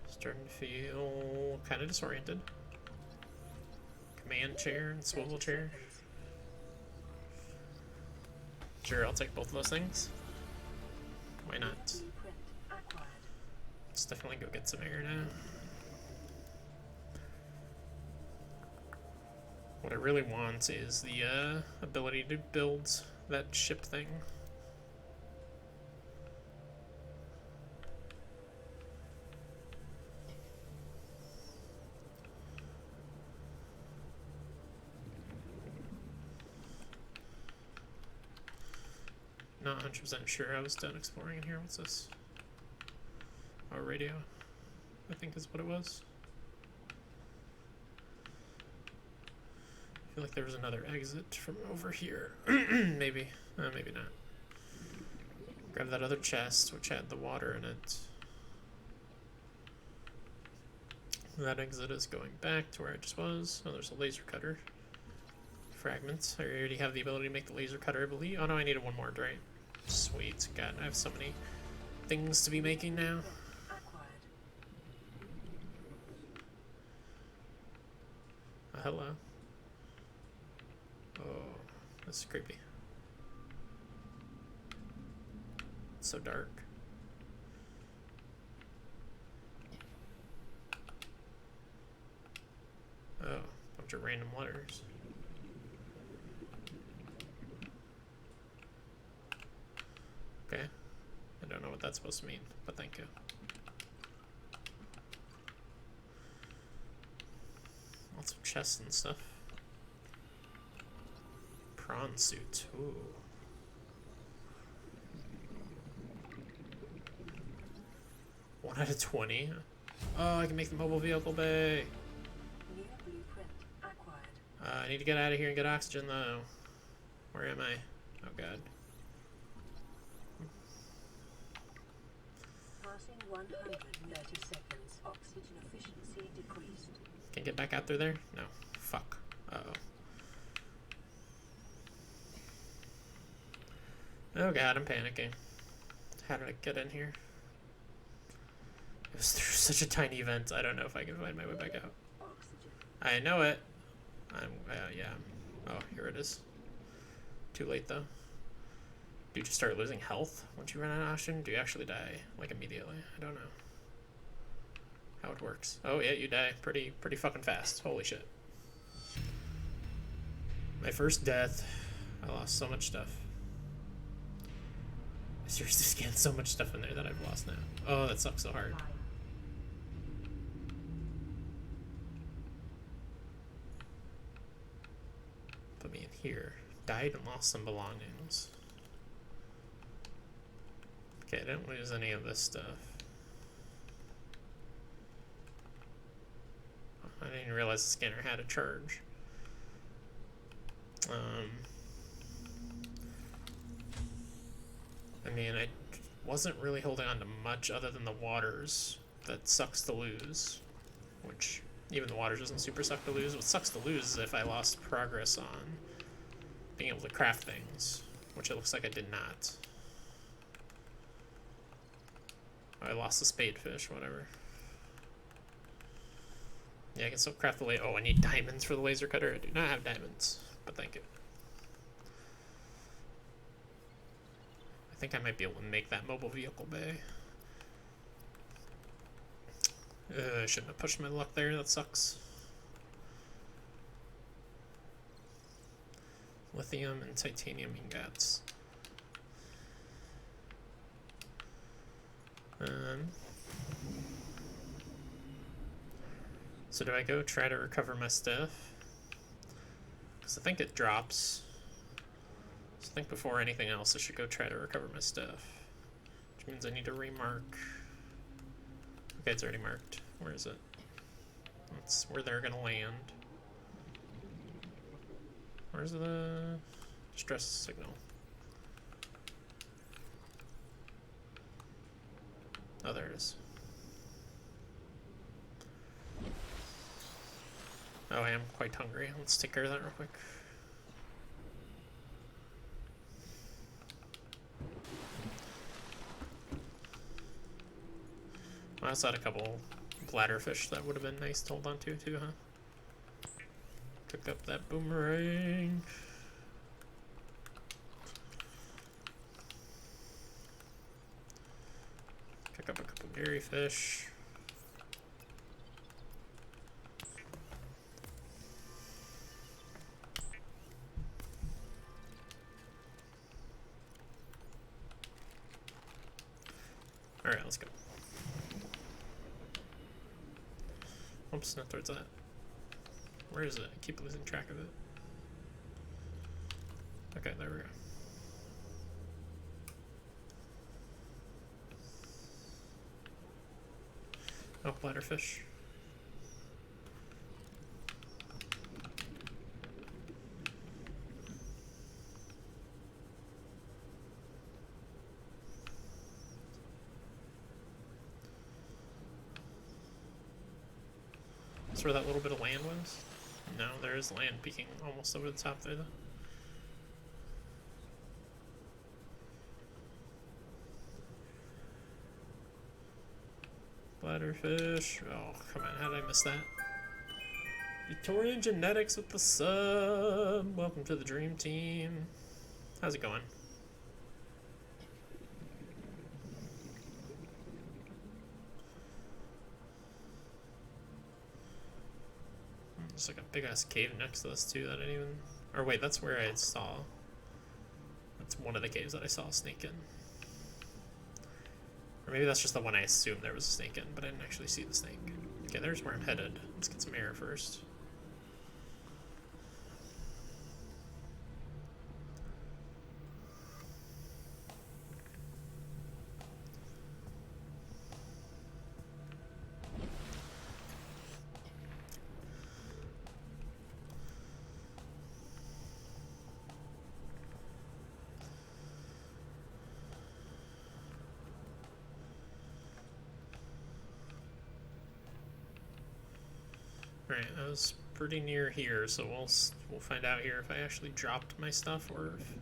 Speaker 1: Starting to feel kind of disoriented. Command chair and swivel chair. Sure, I'll take both of those things. Why not?
Speaker 2: Blueprint acquired.
Speaker 1: Let's definitely go get some air now. What I really want is the ability to build that ship thing. Not 100% sure I was done exploring in here. What's this? Oh, radio, I think is what it was. I feel like there was another exit from over here. Maybe. Maybe not. Grab that other chest, which had the water in it. That exit is going back to where I just was. Oh, there's a laser cutter. Fragments. I already have the ability to make the laser cutter, I believe. Oh no, I needed one more, right? Sweet. God, I have so many things to be making now.
Speaker 2: Acquired.
Speaker 1: Oh, hello. Oh, this is creepy. It's so dark. Oh, bunch of random letters. Okay. I don't know what that's supposed to mean, but thank you. Lots of chests and stuff. Prawn suit. Ooh. One out of 20. Oh, I can make the mobile vehicle bay.
Speaker 2: New blueprint acquired.
Speaker 1: I need to get out of here and get oxygen, though. Where am I? Oh, God.
Speaker 2: Passing 130 seconds. Oxygen efficiency decreased.
Speaker 1: Can I get back out through there? No. Fuck. Uh-oh. Oh, God, I'm panicking. How did I get in here? It was through such a tiny vent. I don't know if I can find my way back out.
Speaker 2: Oxygen.
Speaker 1: I know it. Yeah. Oh, here it is. Too late, though. Do you just start losing health once you run out of oxygen? Do you actually die, like, immediately? I don't know how it works. Oh, yeah, you die pretty fucking fast. Holy shit. My first death. I lost so much stuff. I seriously scanned so much stuff in there that I've lost now. Oh, that sucks so hard. Put me in here. Died and lost some belongings. Okay, I didn't lose any of this stuff. I didn't even realize the scanner had a charge. I mean, I wasn't really holding on to much other than the waters that sucks to lose, which even the waters doesn't super suck to lose. What sucks to lose is if I lost progress on being able to craft things, which it looks like I did not. Oh, I lost the spadefish, whatever. Yeah, I can still craft the laser. Oh, I need diamonds for the laser cutter. I do not have diamonds, but thank you. I think I might be able to make that mobile vehicle bay. I shouldn't have pushed my luck there. That sucks. Lithium and titanium ingots. So do I go try to recover my stuff? Because I think it drops. So I think before anything else, I should go try to recover my stuff. Which means I need to remark. Okay, it's already marked. Where is it? That's where they're gonna land. Where's the distress signal? Oh, there it is. Oh, I am quite hungry. Let's take care of that real quick. I also had a couple bladderfish that would have been nice to hold on to too, huh? Pick up that boomerang. Pick up a couple Garyfish. Alright, let's go. Oops, not towards that. Where is it? I keep losing track of it. Okay, there we go. Oh, bladderfish. That's where that little bit of land was? No, there is land peeking almost over the top there, though. Bladderfish. Oh, come on. How did I miss that? Victorian Genetics with the sub. Welcome to the dream team. How's it going? There's like a big ass cave next to us too that I didn't even. Or wait, that's where I saw. That's one of the caves that I saw a snake in. Or maybe that's just the one I assumed there was a snake in, but I didn't actually see the snake. Okay, there's where I'm headed. Let's get some air first. Alright, I was pretty near here, so we'll find out here if I actually dropped my stuff or if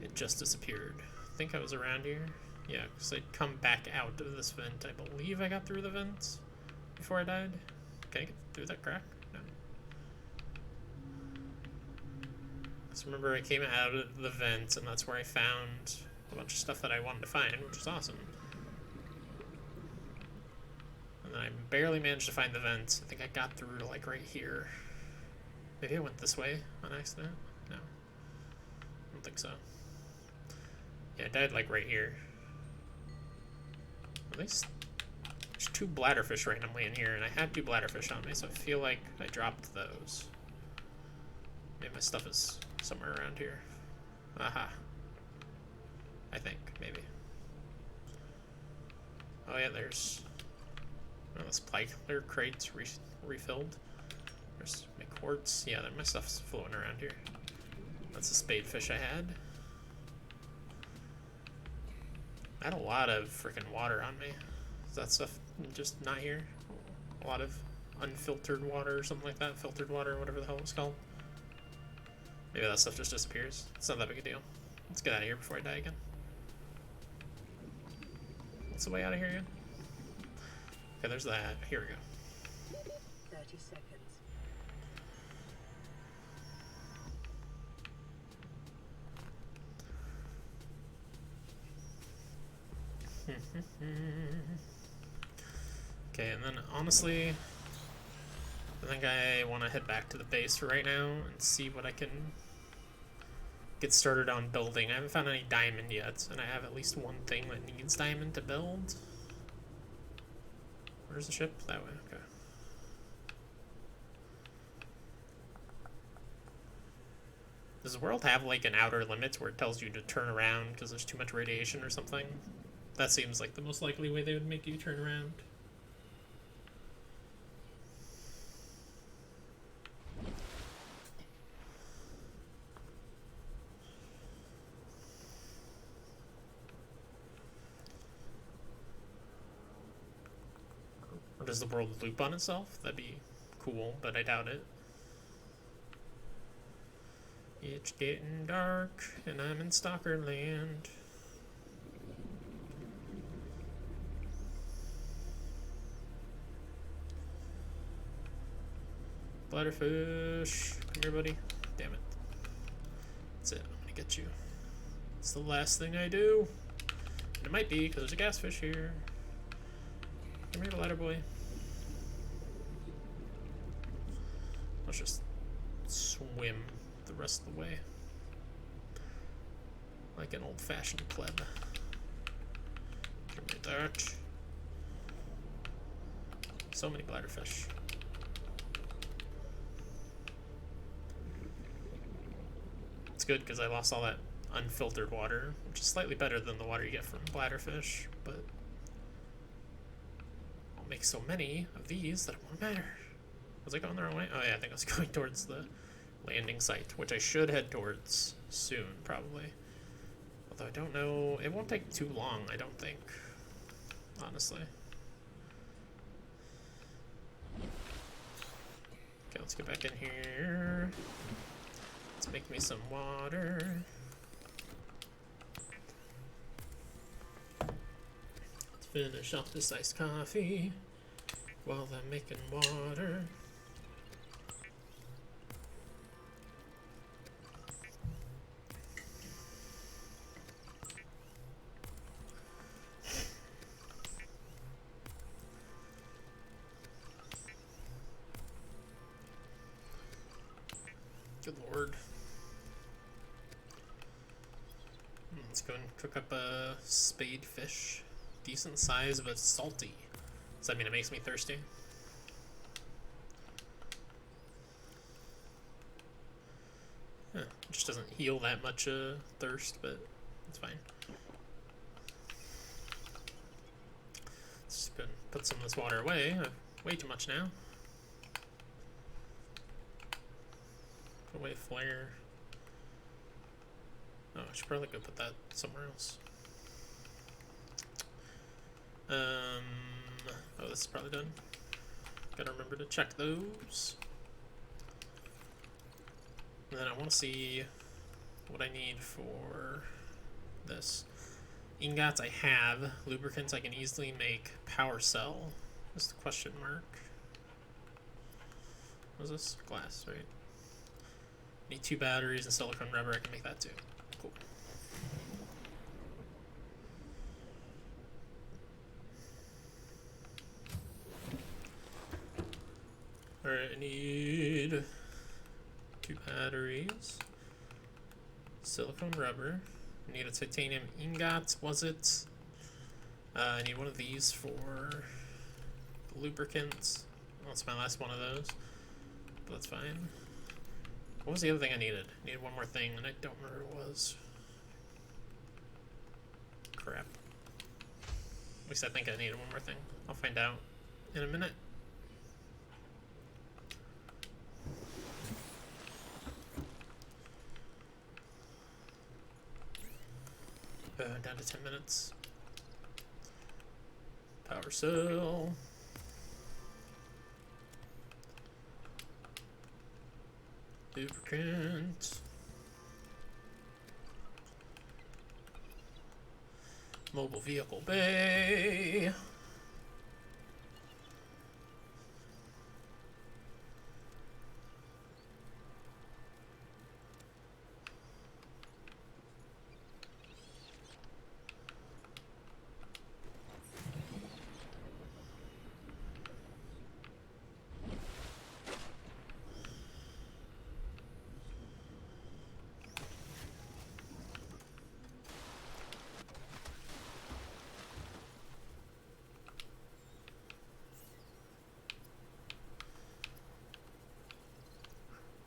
Speaker 1: it just disappeared. I think I was around here. Yeah, because I'd come back out of this vent. I believe I got through the vents before I died. Can I get through that crack? No. Because remember, I came out of the vent, and that's where I found a bunch of stuff that I wanted to find, which is awesome. And I barely managed to find the vent. I think I got through to like right here. Maybe I went this way on accident? No. I don't think so. Yeah, I died like right here. At least there's 2 bladderfish randomly in here, and I had 2 bladderfish on me, so I feel like I dropped those. Maybe my stuff is somewhere around here. Aha. I think, maybe. Oh yeah, there's... Oh, this clear crate's refilled. There's my quartz. Yeah, my stuff's floating around here. That's a spadefish I had. I had a lot of freaking water on me. Is that stuff just not here? A lot of unfiltered water or something like that. Filtered water, whatever the hell it's called. Maybe that stuff just disappears. It's not that big a deal. Let's get out of here before I die again. What's the way out of here again? Okay, there's that. Here we go.
Speaker 2: 30 seconds.
Speaker 1: Okay, and then honestly, I think I want to head back to the base for right now and see what I can get started on building. I haven't found any diamond yet, and I have at least one thing that needs diamond to build. Where's the ship? That way, okay. Does the world have like an outer limit where it tells you to turn around because there's too much radiation or something? That seems like the most likely way they would make you turn around. Or does the world loop on itself? That'd be cool, but I doubt it. It's getting dark, and I'm in Stalker Land. Bladderfish, come here, buddy. Damn it. That's it, I'm gonna get you. It's the last thing I do. And it might be, because there's a gas fish here. Come here, bladder boy. Let's just swim the rest of the way. Like an old-fashioned pleb. at that. So many bladderfish. It's good because I lost all that unfiltered water, which is slightly better than the water you get from bladderfish, but I'll make so many of these that it won't matter. Was I going the wrong way? Oh yeah, I think I was going towards the landing site, which I should head towards soon, probably. Although I don't know, it won't take too long, I don't think, honestly. Okay, let's get back in here. Let's make me some water. Let's finish up this iced coffee while I'm making water. Good lord. Let's go and cook up a spade fish. Decent size, but salty. Does that mean it makes me thirsty? It just doesn't heal that much thirst, but it's fine. Let's just go and put some of this water away. I have way too much now. Put away flare. Oh, I should probably go put that somewhere else. Oh, this is probably done. Gotta remember to check those. And then I want to see what I need for this. Ingots I have. Lubricants I can easily make. Power cell. What's the question mark? What is this? Glass, right? Need 2 batteries and silicone rubber. I can make that too. Cool. Alright, I need 2 batteries. Silicone rubber. I need a titanium ingot, was it? I need one of these for lubricants. Well, that's my last one of those. But that's fine. What was the other thing I needed? I needed one more thing, and I don't remember what it was. Crap. At least I think I needed one more thing. I'll find out in a minute. Down to 10 minutes. Power cell. Lubricant. Mobile vehicle bay.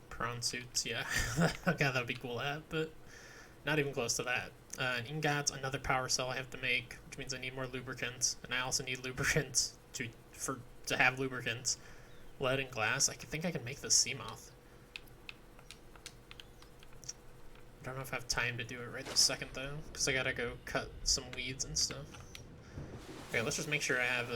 Speaker 1: Prawn suits, yeah. God, that would be cool to have, but not even close to that. An ingot, another power cell I have to make, which means I need more lubricants, and I also need lubricants to have lubricants. Lead and glass. I think I can make this sea moth. I don't know if I have time to do it right this second though, because I gotta go cut some weeds and stuff. Okay, let's just make sure I have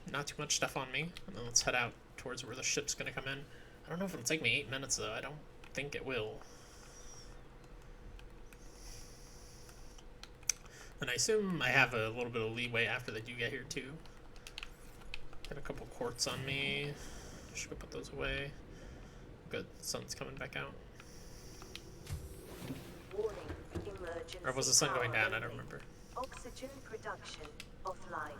Speaker 1: not too much stuff on me, and then let's head out towards where the ship's gonna come in. I don't know if it'll take me 8 minutes though. I don't think it will. And I assume I have a little bit of leeway after they do get here too. Got a couple quartz on me. Should go put those away. Good, sun's coming back out.
Speaker 6: Warning, emergency
Speaker 1: Or was the sun going
Speaker 6: power
Speaker 1: down? I don't
Speaker 6: only.
Speaker 1: remember.
Speaker 6: Oxygen production offline.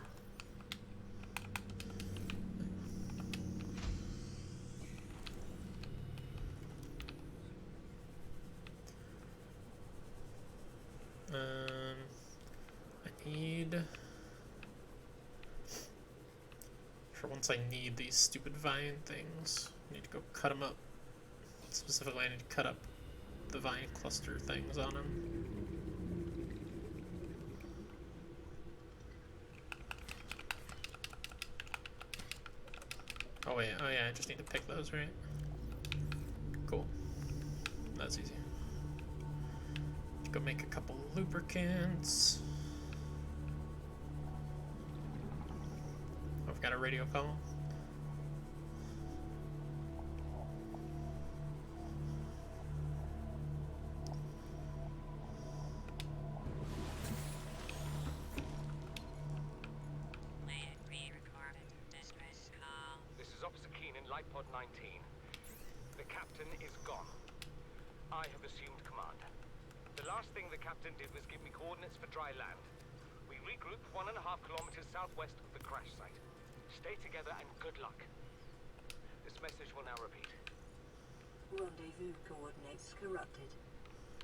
Speaker 1: I need once I need these stupid vine things, I need to go cut them up. Specifically, I need to cut up the vine cluster things on them. Oh wait, oh yeah, I just need to pick those, right? Cool. That's easy. Go make a couple lubricants. I've got a radio call.
Speaker 3: This is Officer Keenan, Light Pod 19. The captain is gone. I have assumed command. The last thing the captain did was give me coordinates for dry land. We regroup 1.5 kilometers southwest of the crash site. Stay together and good luck. This message will now repeat.
Speaker 2: Rendezvous coordinates corrupted.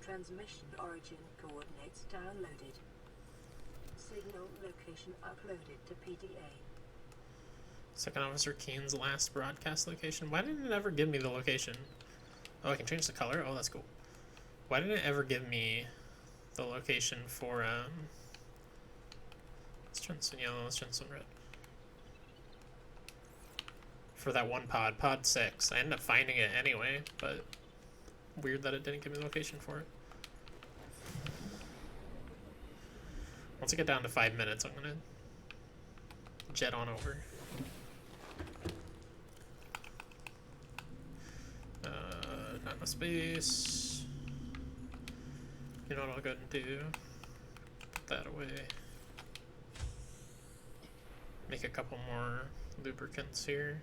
Speaker 2: Transmission origin coordinates downloaded. Signal location uploaded to PDA.
Speaker 1: Second Officer Keen's last broadcast location. Why didn't it ever give me the location? Oh, I can change the color? Oh, that's cool. Why didn't it ever give me the location for, let's turn this in yellow, let's turn this in red. For that one pod, pod 6. I ended up finding it anyway, but weird that it didn't give me the location for it. Once I get down to 5 minutes, I'm gonna jet on over. Not enough space. You know what I'll go ahead and do? Put that away. Make a couple more lubricants here.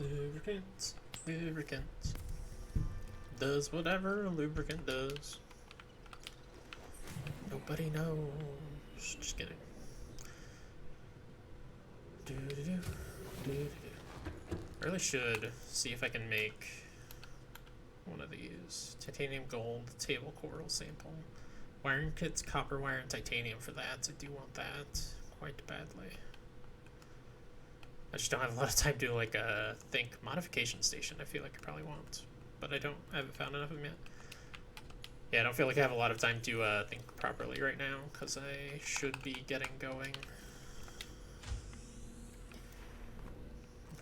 Speaker 1: Lubricants, lubricants. Does whatever a lubricant does. Nobody knows. Just kidding. I really should see if I can make one of these. Titanium gold table coral sample. Wiring kits, copper wire, and titanium for that. I do want that quite badly. I just don't have a lot of time to do like a think modification station. I feel like I probably want, but I haven't found enough of them yet. Yeah, I don't feel like I have a lot of time to think properly right now, because I should be getting going.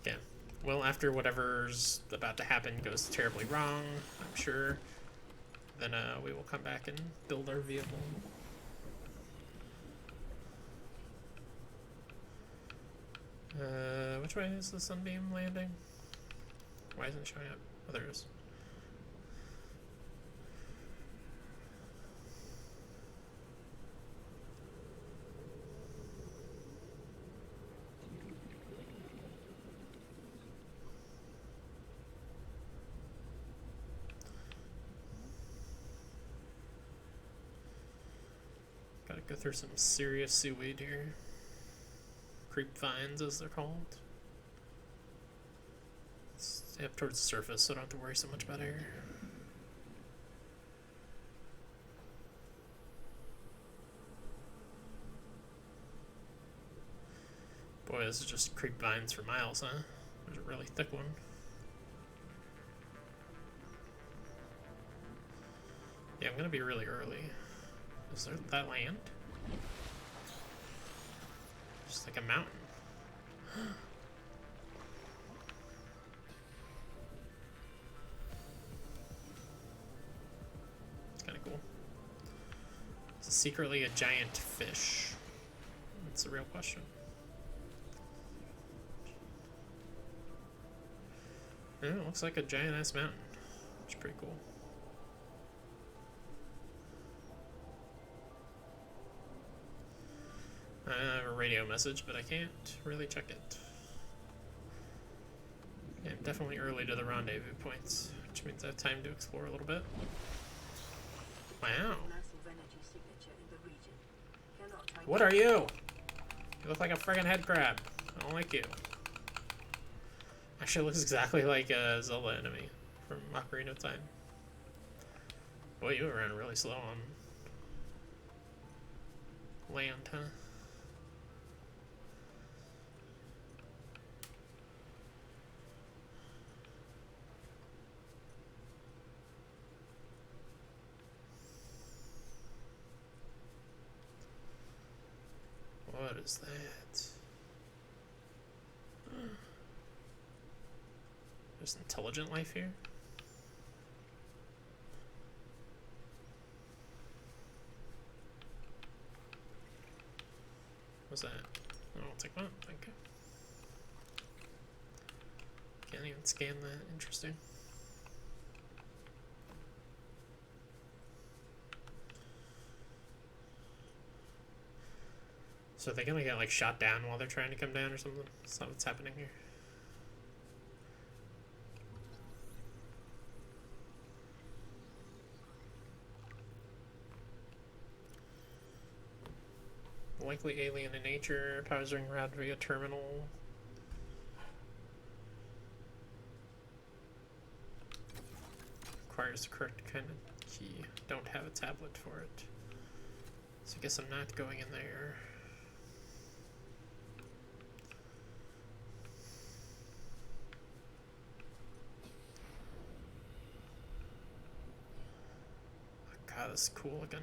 Speaker 1: Yeah. Well, after whatever's about to happen goes terribly wrong, I'm sure, then we will come back and build our vehicle. Which way is the sunbeam landing? Why isn't it showing up? Oh, there it is. Gotta go through some serious seaweed here. Creep vines, as they're called. Stay up towards the surface, so I don't have to worry so much about air. Boy, this is just creep vines for miles, huh? There's a really thick one. Yeah, I'm gonna be really early. Is there that land? Just like a mountain. It's kind of cool. It's secretly a giant fish. That's the real question. Yeah, it looks like a giant ass mountain. It's pretty cool. I have a radio message, but I can't really check it. Yeah, I'm definitely early to the rendezvous points, which means I have time to explore a little bit. Wow. What are you? You look like a friggin' head crab. I don't like you. Actually, it looks exactly like a Zelda enemy. from Ocarina of Time. Boy, you ran really slow on land, huh? What is that? There's intelligent life here? What's that? Oh, I'll take that. Thank you. Can't even scan that. Interesting. So they're gonna get like shot down while they're trying to come down or something? That's not what's happening here. Likely alien in nature, powering around via terminal. Requires the correct kind of key. Don't have a tablet for it. So I guess I'm not going in there. Oh, God, this is cool looking.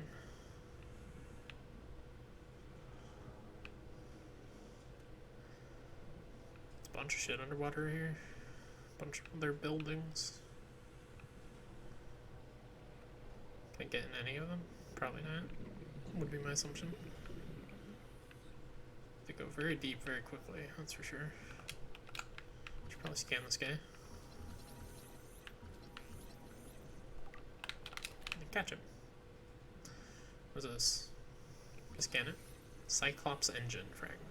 Speaker 1: Bunch of shit underwater here. Bunch of other buildings. Can I get in any of them? Probably not. Would be my assumption. They go very deep very quickly, that's for sure. Should probably scan this guy. Catch him. What's this? Scan it. Cyclops engine fragment.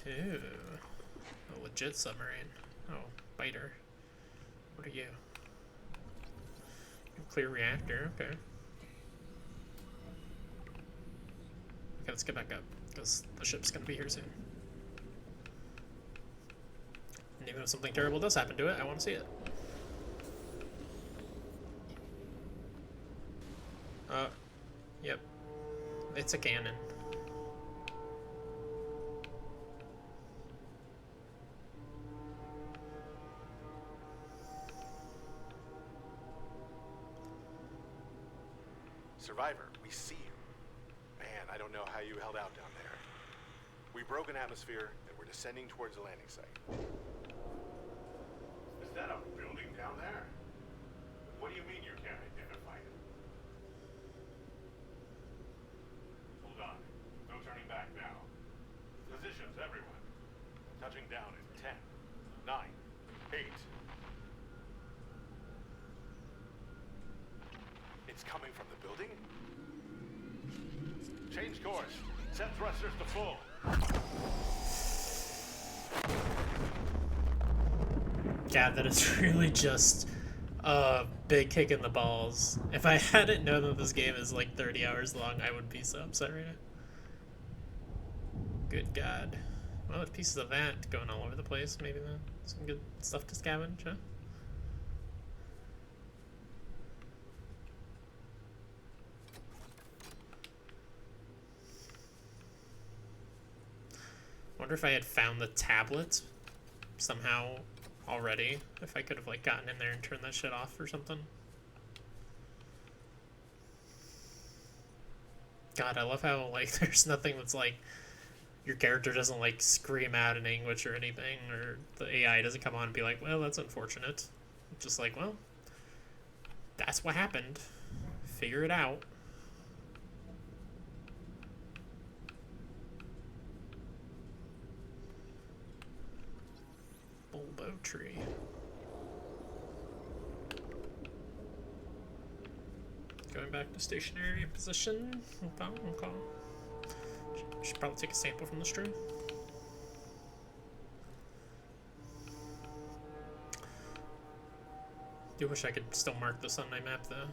Speaker 1: Ooh, a legit submarine. Oh, biter. What are you? Nuclear reactor, okay. Okay, let's get back up, because the ship's gonna be here soon. And even if something terrible does happen to it, I want to see it. Yep. It's a cannon.
Speaker 4: Survivor, we see you. Man, I don't know how you held out down there. We broke an atmosphere, and we're descending towards the landing site. Is that a building down there? What do you mean you can't identify it? Hold on. No turning back now. Positions, everyone. Touching down in 10, 9, 8. It's coming from the building? Change course. Set thrusters to full.
Speaker 1: God, that is really just a big kick in the balls. If I hadn't known that this game is like 30 hours long, I would be so upset right now. Good God. Well, with pieces of that going all over the place, maybe some good stuff to scavenge, huh? Wonder if I had found the tablet somehow already, if I could have like gotten in there and turned that shit off or something. God, I love how like there's nothing that's like your character doesn't like scream out in anguish or anything, or the AI doesn't come on and be like, well, that's unfortunate. It's just like, well, that's what happened. Figure it out. Bulbo tree. Going back to stationary position. Okay. Should probably take a sample from the stream. Do wish I could still mark this on my map though.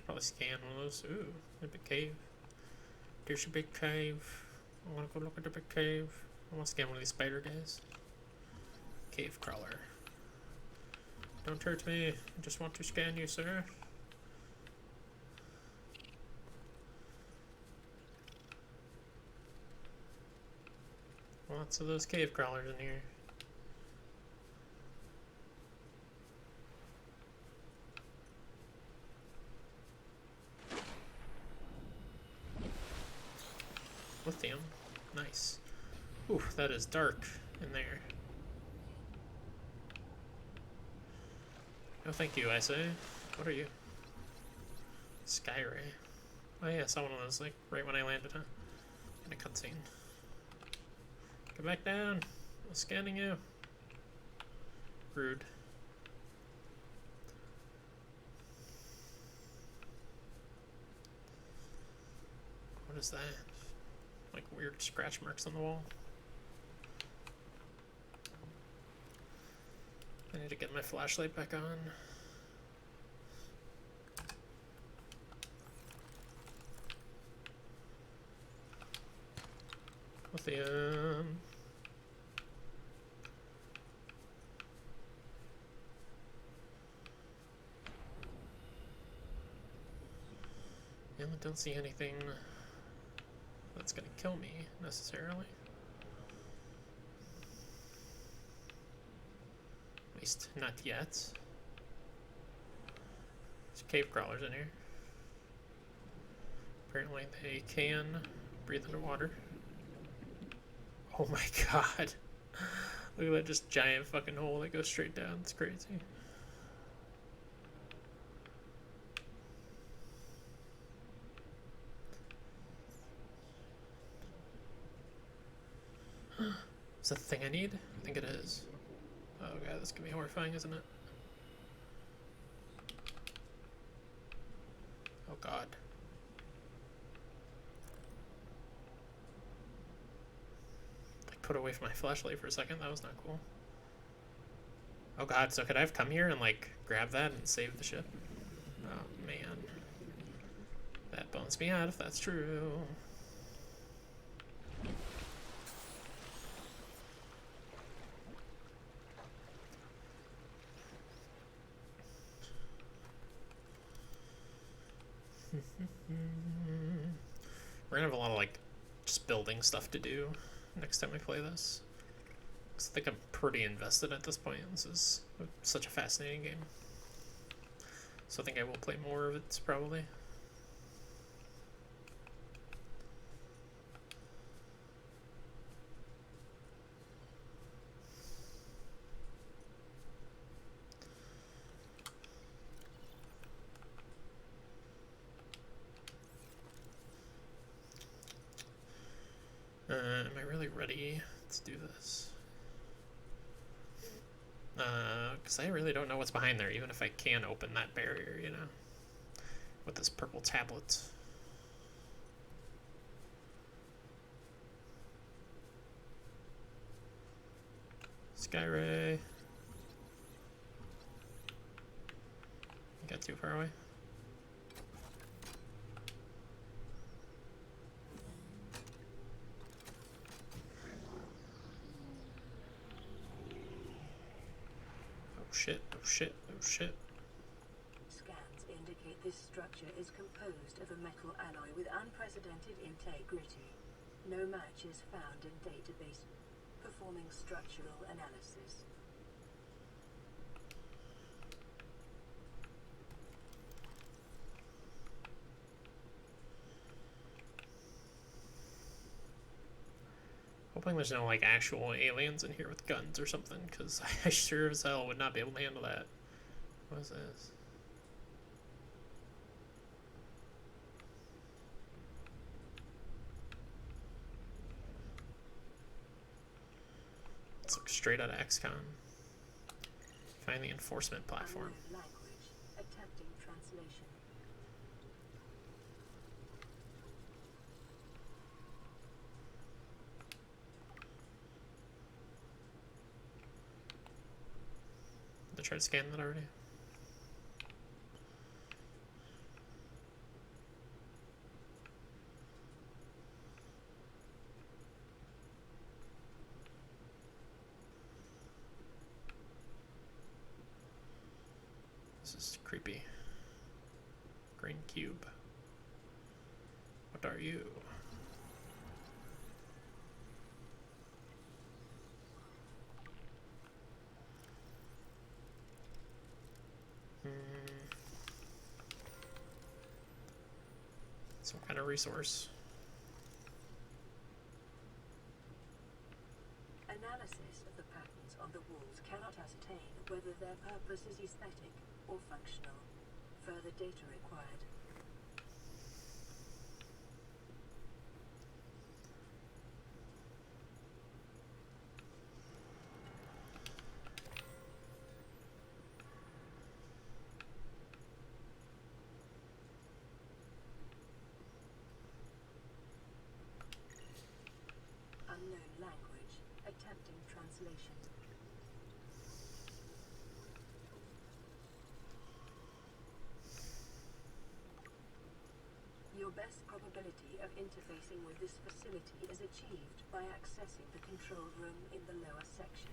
Speaker 1: Probably scan one of those. Ooh, a big cave. There's a big cave. I want to go look at the big cave. I want to scan one of these spider guys. Cave crawler. Don't hurt me. I just want to scan you, sir. Lots of those cave crawlers in here. Lithium. Nice. Ooh, that is dark in there. No thank you, I say. What are you? Skyray. Oh yeah, I saw one of those, like, right when I landed, huh? In a cutscene. Come back down. I'm scanning you. Rude. What is that? Like weird scratch marks on the wall. I need to get my flashlight back on. Lithium. Yeah, I don't see anything that's gonna kill me necessarily. At least not yet. There's cave crawlers in here. Apparently they can breathe underwater. Oh my god. Look at that just giant fucking hole that goes straight down. It's crazy. Is that the thing I need? I think it is. Oh god, this can be horrifying, isn't it? Oh god. I put away from my flashlight for a second. That was not cool. Oh god, so could I have come here and like grab that and save the ship? Oh man. That bums me out if that's true. We're gonna have a lot of like just building stuff to do next time we play this. 'Cause I think I'm pretty invested at this point. This is such a fascinating game. So I think I will play more of it probably. Am I really ready to do this? Because I really don't know what's behind there, even if I can open that barrier, you know, with this purple tablet. Skyray. You got too far away? Oh shit, oh shit, oh shit.
Speaker 2: Scans indicate this structure is composed of a metal alloy with unprecedented integrity. No match is found in database. Performing structural analysis.
Speaker 1: Hoping there's no like actual aliens in here with guns or something, because I sure as hell would not be able to handle that. What is this? Let's look straight out of XCOM. Find the enforcement platform.
Speaker 2: Unknown language. Attempting translation.
Speaker 1: Did I try to scan that already? This is creepy. Green cube. What are you? Some kind of resource.
Speaker 2: Analysis of the patterns on the walls cannot ascertain whether their purpose is aesthetic or functional. Further data required. Unknown language. Attempting translation. Your best probability of interfacing with this facility is achieved by accessing the control room in the lower section.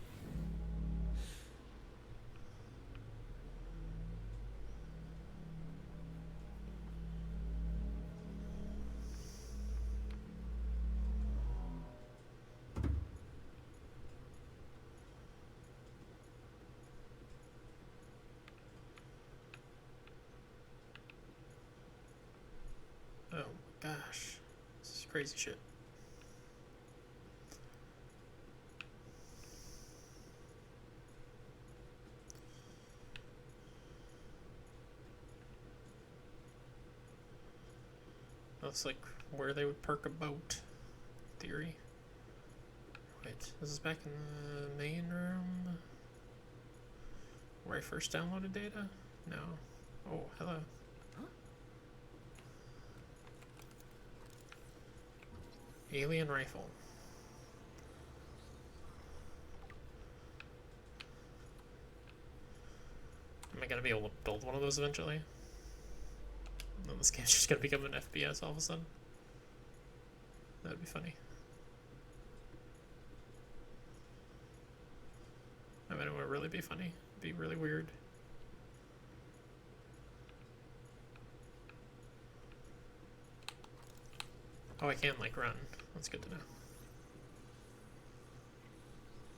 Speaker 1: Oh my gosh. This is crazy shit. Looks like where they would park a boat. Theory. Wait, this is back in the main room? Where I first downloaded data? No. Oh, hello. Alien rifle. Am I gonna be able to build one of those eventually? No, this game's just gonna become an FPS all of a sudden. That'd be funny. I mean, it would really be funny. It'd be really weird. Oh, I can, like, run. That's good to know.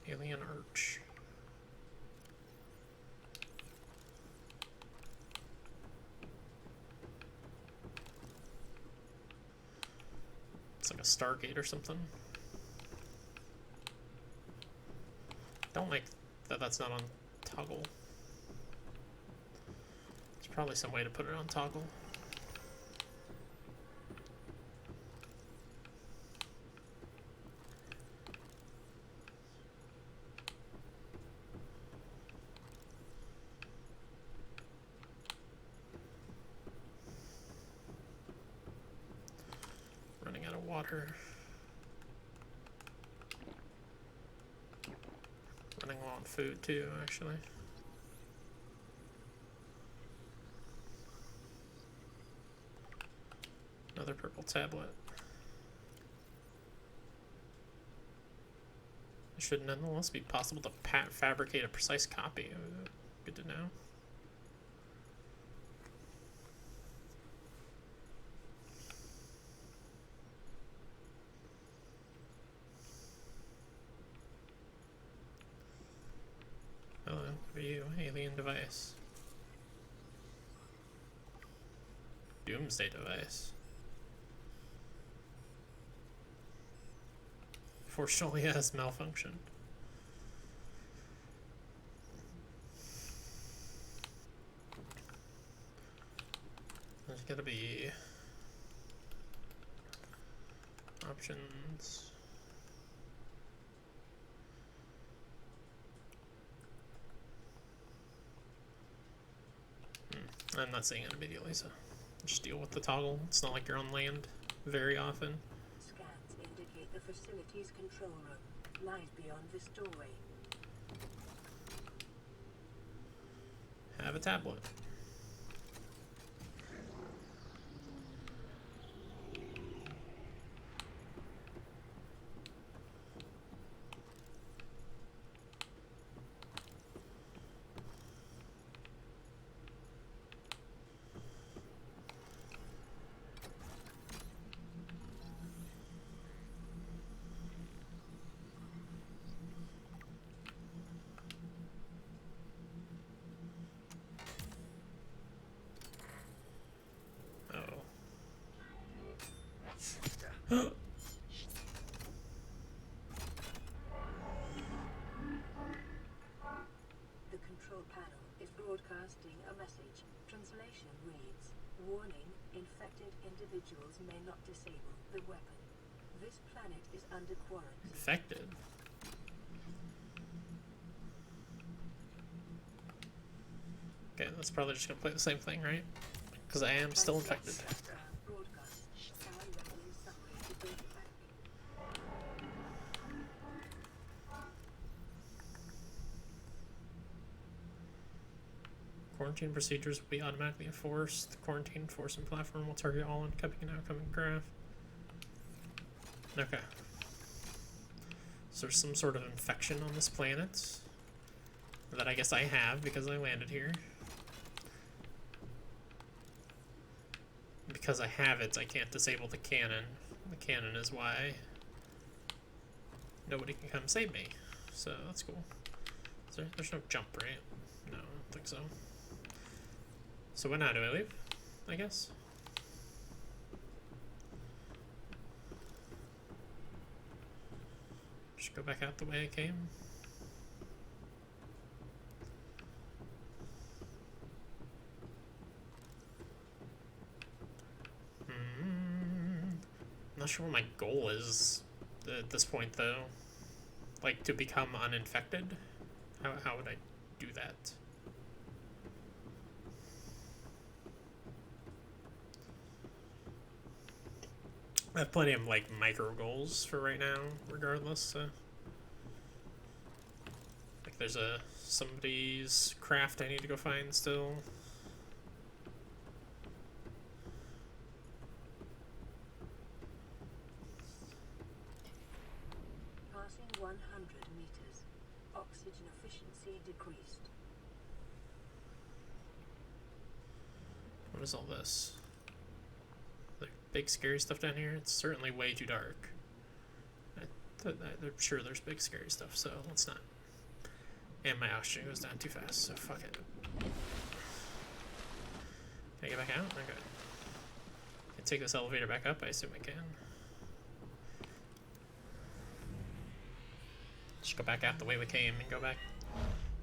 Speaker 1: Alien Arch. It's like a Stargate or something. Don't like that that's not on toggle. There's probably some way to put it on toggle. Running out of water. Running low on food too, actually. Another purple tablet. It should nonetheless be possible to fabricate a precise copy. Good to know. Hello, what are you? Alien device. Doomsday device. Fortunately, it has malfunctioned. There's gotta be options. I'm not seeing it immediately, so just deal with the toggle. It's not like you're on land very often.
Speaker 2: Scans indicate the facility's control room lies beyond this doorway.
Speaker 1: Have a tablet.
Speaker 2: The control panel is broadcasting a message. Translation reads, "Warning, infected individuals may not disable the weapon. This planet is under quarantine."
Speaker 1: Infected? Okay, that's probably just gonna play the same thing, right? Because I am still infected.
Speaker 2: Broadcast. Directly summary to data bank.
Speaker 1: Quarantine procedures will be automatically enforced. The quarantine enforcement platform will target all incoming and outgoing craft. Okay. So there's some sort of infection on this planet that I guess I have because I landed here. Because I have it, I can't disable the cannon. The cannon is why nobody can come save me. So that's cool. There's no jump, right? No, I don't think so. So when now do I leave? I guess. Just go back out the way I came. I'm not sure what my goal is at this point, though. Like, to become uninfected? How would I do that? I have plenty of, like, micro goals for right now, regardless, so. Like, there's somebody's craft I need to go find still.
Speaker 2: Passing 100 meters. Oxygen efficiency decreased.
Speaker 1: What is all this? Like big scary stuff down here? It's certainly way too dark. I'm sure there's big scary stuff, so let's not. And my oxygen goes down too fast, so fuck it. Can I get back out? Okay. Can I take this elevator back up? I assume I can. Just go back out the way we came and go back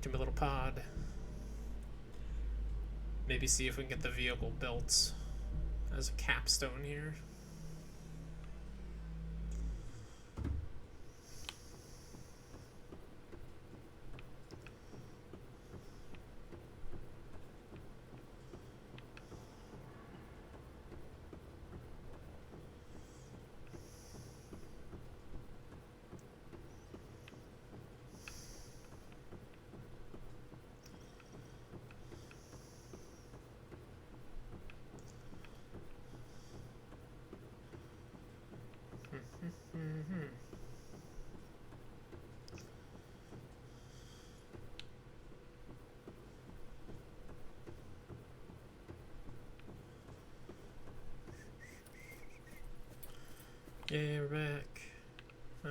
Speaker 1: to my little pod. Maybe see if we can get the vehicle built as a capstone here. Yeah, we're back. Oh.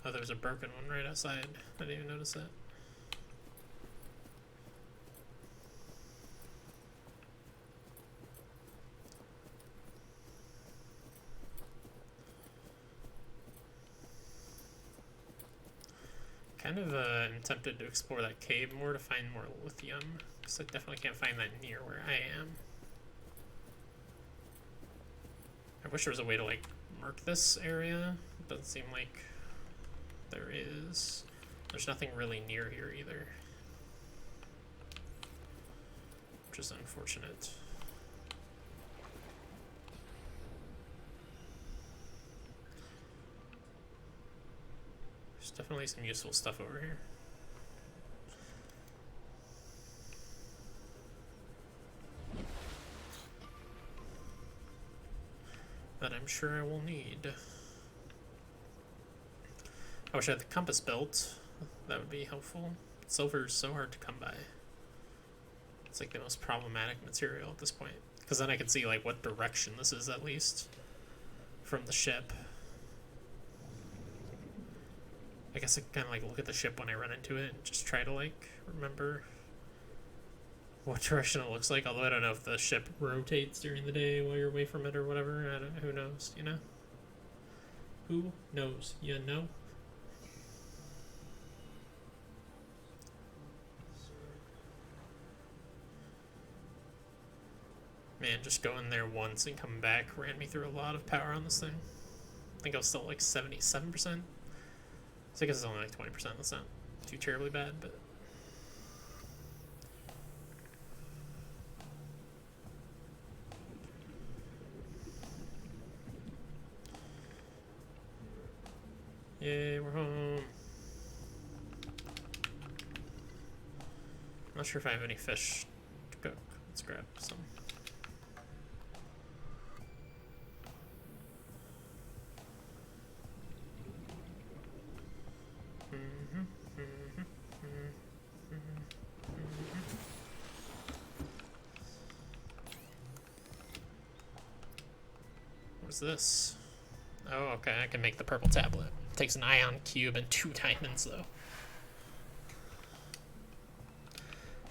Speaker 1: Oh, there was a broken one right outside. I didn't even notice that. Kind of am tempted to explore that cave more to find more lithium, because I definitely can't find that near where I am. I wish there was a way to, like, mark this area. It doesn't seem like there is. There's nothing really near here either, which is unfortunate. There's definitely some useful stuff over here. That I'm sure I will need. I wish I had the compass built. That would be helpful. Silver is so hard to come by. It's like the most problematic material at this point. Because then I can see like what direction this is at least from the ship. I guess I can kind of like look at the ship when I run into it and just try to like remember what direction it looks like. Although I don't know if the ship rotates during the day while you're away from it or whatever. I don't. Who knows? You know. Who knows? You know. Man, just going there once and coming back ran me through a lot of power on this thing. I think I was still like 77%. So I guess it's only like 20%. That's not too terribly bad, but. Yay, we're home. Not sure if I have any fish to cook. Let's grab some. What's this? Oh, okay, I can make the purple tablet. It takes an ion cube and 2 diamonds, though.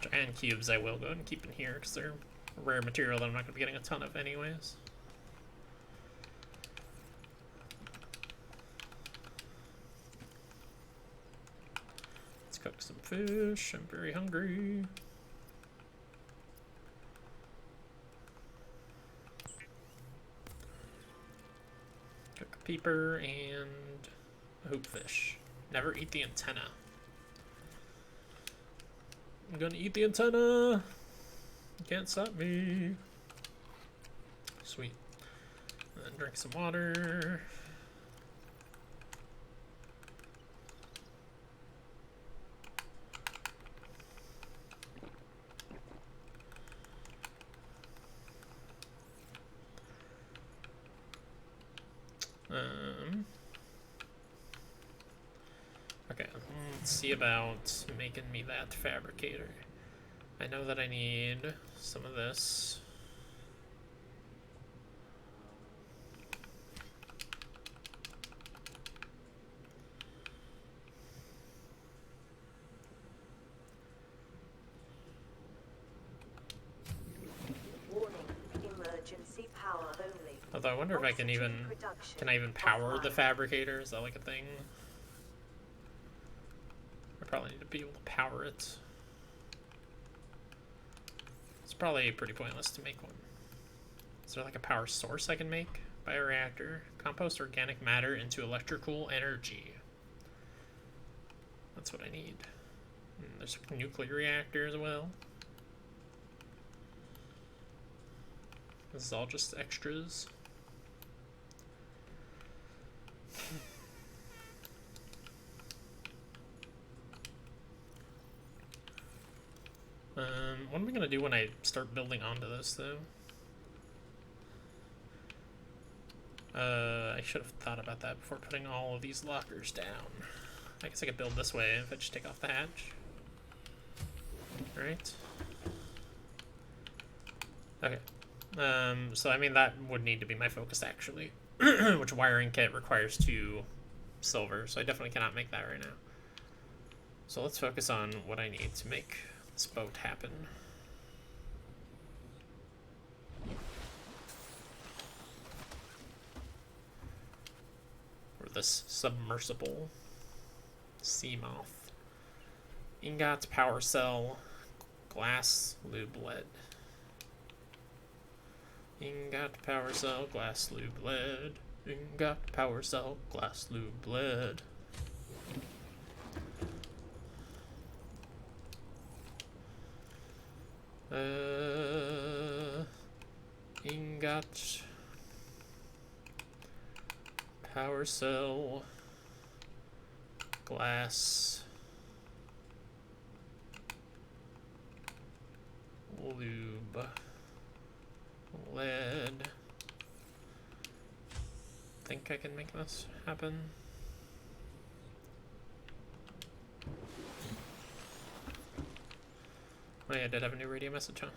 Speaker 1: Which ion cubes I will go ahead and keep in here, because they're a rare material that I'm not going to be getting a ton of anyways. Let's cook some fish. I'm very hungry. Cook a peeper and a hoopfish. Never eat the antenna. I'm gonna eat the antenna. You can't stop me. Sweet. And then drink some water. Okay, let's see about making me that fabricator. I know that I need some of this.
Speaker 6: Warning, emergency power only.
Speaker 1: Although I wonder if I can even, can I even power the fabricator? Is that like a thing? I probably need to be able to power it. It's probably pretty pointless to make one. Is there like a power source I can make? Bioreactor. Compost organic matter into electrical energy. That's what I need. And there's a nuclear reactor as well. This is all just extras. What am I gonna do when I start building onto this, though? I should have thought about that before putting all of these lockers down. I guess I could build this way if I just take off the hatch. Right? Okay. So I mean that would need to be my focus actually. Which wiring kit requires 2 silver, so I definitely cannot make that right now. So let's focus on what I need to make this boat happen. Or this submersible sea moth. Ingot, power cell, glass, lube, lead. Ingot, power cell, glass, lube, lead. Ingot, power cell, glass, lube, lead. Ingot, power cell, glass, lube, lead. Think I can make this happen. Oh yeah, I did have a new radio message, huh?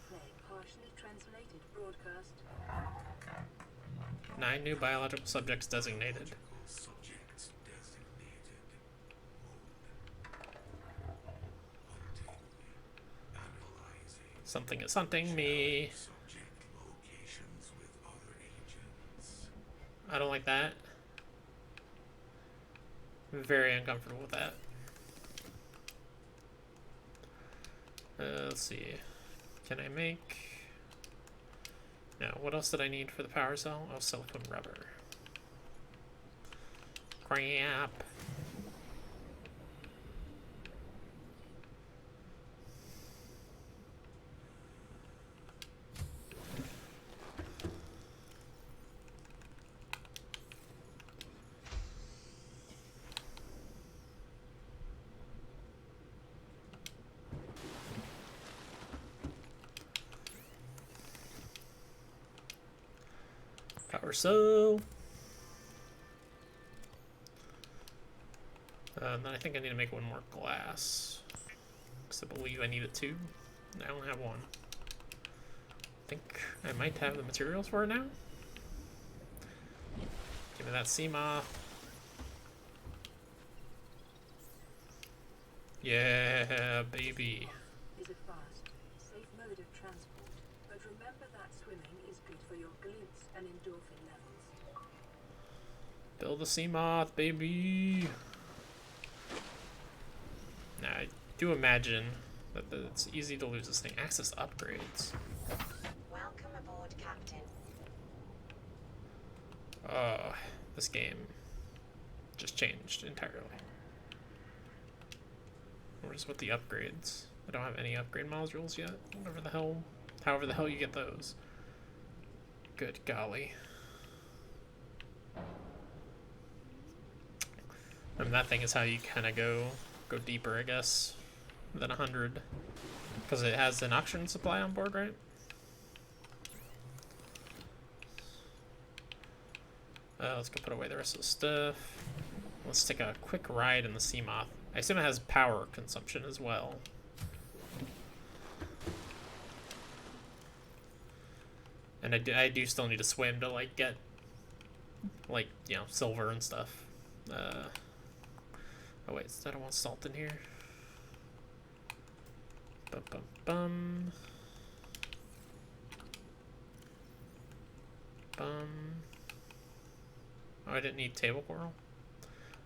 Speaker 2: Play partially translated broadcast.
Speaker 1: 9 new biological subjects designated.
Speaker 7: Subjects designated. Mode. Hunting. Analyzing.
Speaker 1: Something is hunting me.
Speaker 7: Subject locations with other agents.
Speaker 1: I don't like that. I'm very uncomfortable with that. Let's see. Can I make... No, what else did I need for the power cell? Oh, silicone rubber. Crap. Power cell. And then I think I need to make one more glass. Because I believe I need it too. I don't have one. I think I might have the materials for it now. Give me that sea moth. Yeah, baby.
Speaker 2: Is a fast, safe mode of transport, but remember that swimming is good for your glutes and endorphin levels.
Speaker 1: Build a sea moth, baby. Now, I do imagine that it's easy to lose this thing. Access upgrades.
Speaker 6: Welcome aboard, Captain.
Speaker 1: Oh, this game just changed entirely. Where's with the upgrades? I don't have any upgrade modules yet. Whatever the hell, however the hell you get those. Good golly. I mean, that thing is how you kind of go deeper, I guess, than 100, because it has an oxygen supply on board, right? Let's go put away the rest of the stuff. Let's take a quick ride in the sea moth. I assume it has power consumption as well. And I do still need to swim to, like, get, like, you know, silver and stuff. Oh wait, I don't want salt in here. Bum bum bum. Bum. Oh, I didn't need table coral.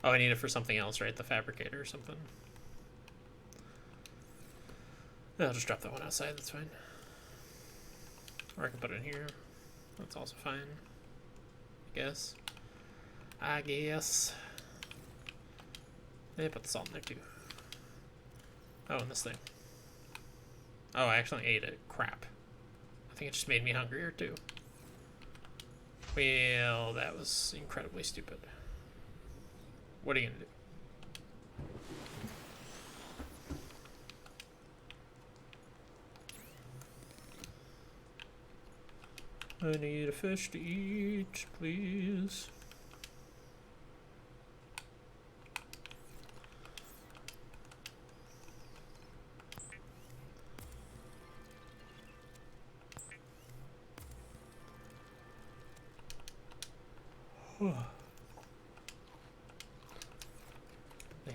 Speaker 1: Oh, I need it for something else, right? The fabricator or something. I'll just drop that one outside, that's fine. Or I can put it in here. That's also fine. I guess. Yeah, put the salt in there too. Oh, and this thing. Oh, I actually ate it. Crap. I think it just made me hungrier too. Well, that was incredibly stupid. What are you gonna do? I need a fish to eat, please. Yeah,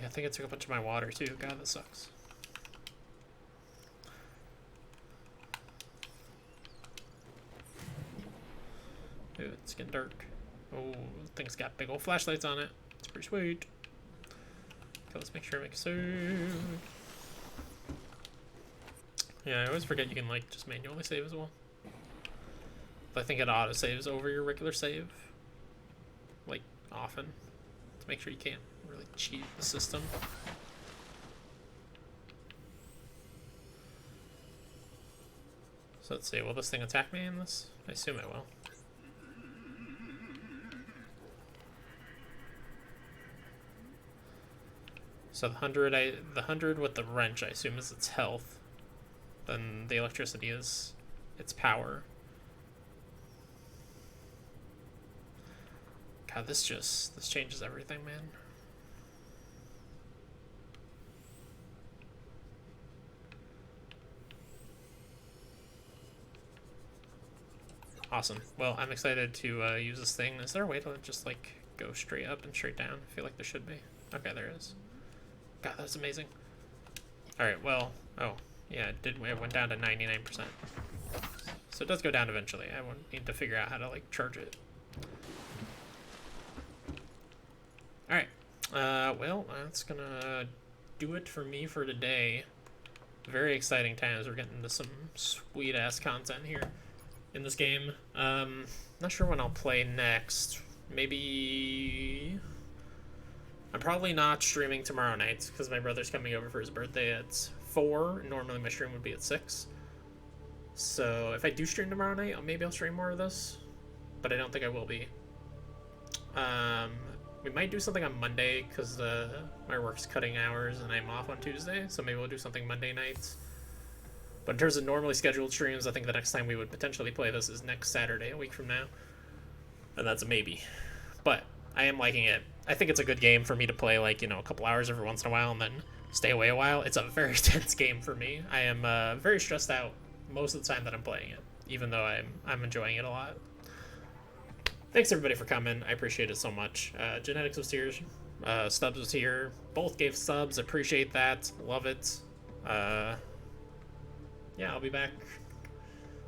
Speaker 1: I think I took a bunch of my water too. God, that sucks. Ooh, it's getting dark. Oh, thing's got big old flashlights on it. It's pretty sweet. Okay, let's make sure I make a save. Yeah, I always forget you can, like, just manually save as well. But I think it auto saves over your regular save, like, often, to make sure you can't really cheat the system. So let's see, will this thing attack me in this? I assume it will. So the 100 with the wrench, I assume, is its health. Then the electricity is its power. God, this changes everything, man. Awesome. Well, I'm excited to use this thing. Is there a way to just, like, go straight up and straight down? I feel like there should be. Okay, there is. God, that's amazing. Alright, well... Oh, Yeah, it went down to 99%. So it does go down eventually. I won't need to figure out how to like charge it. Alright. Well, that's gonna do it for me for today. Very exciting times. We're getting into some sweet ass content here in this game. Not sure when I'll play next. Maybe I'm probably not streaming tomorrow night because my brother's coming over for his birthday at 4. Normally my stream would be at 6. So if I do stream tomorrow night, maybe I'll stream more of this, but I don't think I will be. We might do something on Monday because my work's cutting hours and I'm off on Tuesday, so maybe we'll do something Monday nights. But in terms of normally scheduled streams, I think the next time we would potentially play this is next Saturday, a week from now. And that's a maybe. But I am liking it. I think it's a good game for me to play, like, you know, a couple hours every once in a while and then stay away a while. It's a very tense game for me. I am very stressed out most of the time that I'm playing it, even though I'm enjoying it a lot. Thanks everybody for coming. I appreciate it so much. Genetics was here. Stubbs was here. Both gave subs. Appreciate that. Love it. Yeah, I'll be back.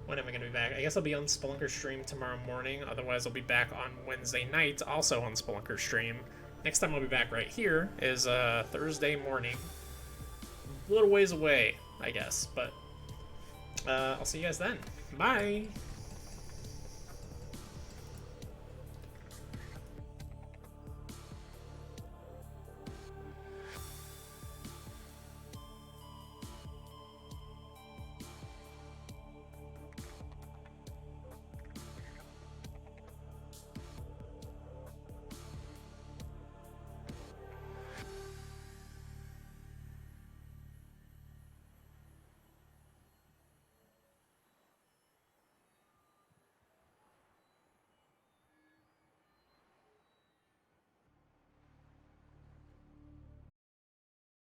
Speaker 1: When am I going to be back? I guess I'll be on Spelunker stream tomorrow morning. Otherwise, I'll be back on Wednesday night, also on Spelunker stream. Next time I'll be back right here is Thursday morning. A little ways away, I guess. But I'll see you guys then. Bye!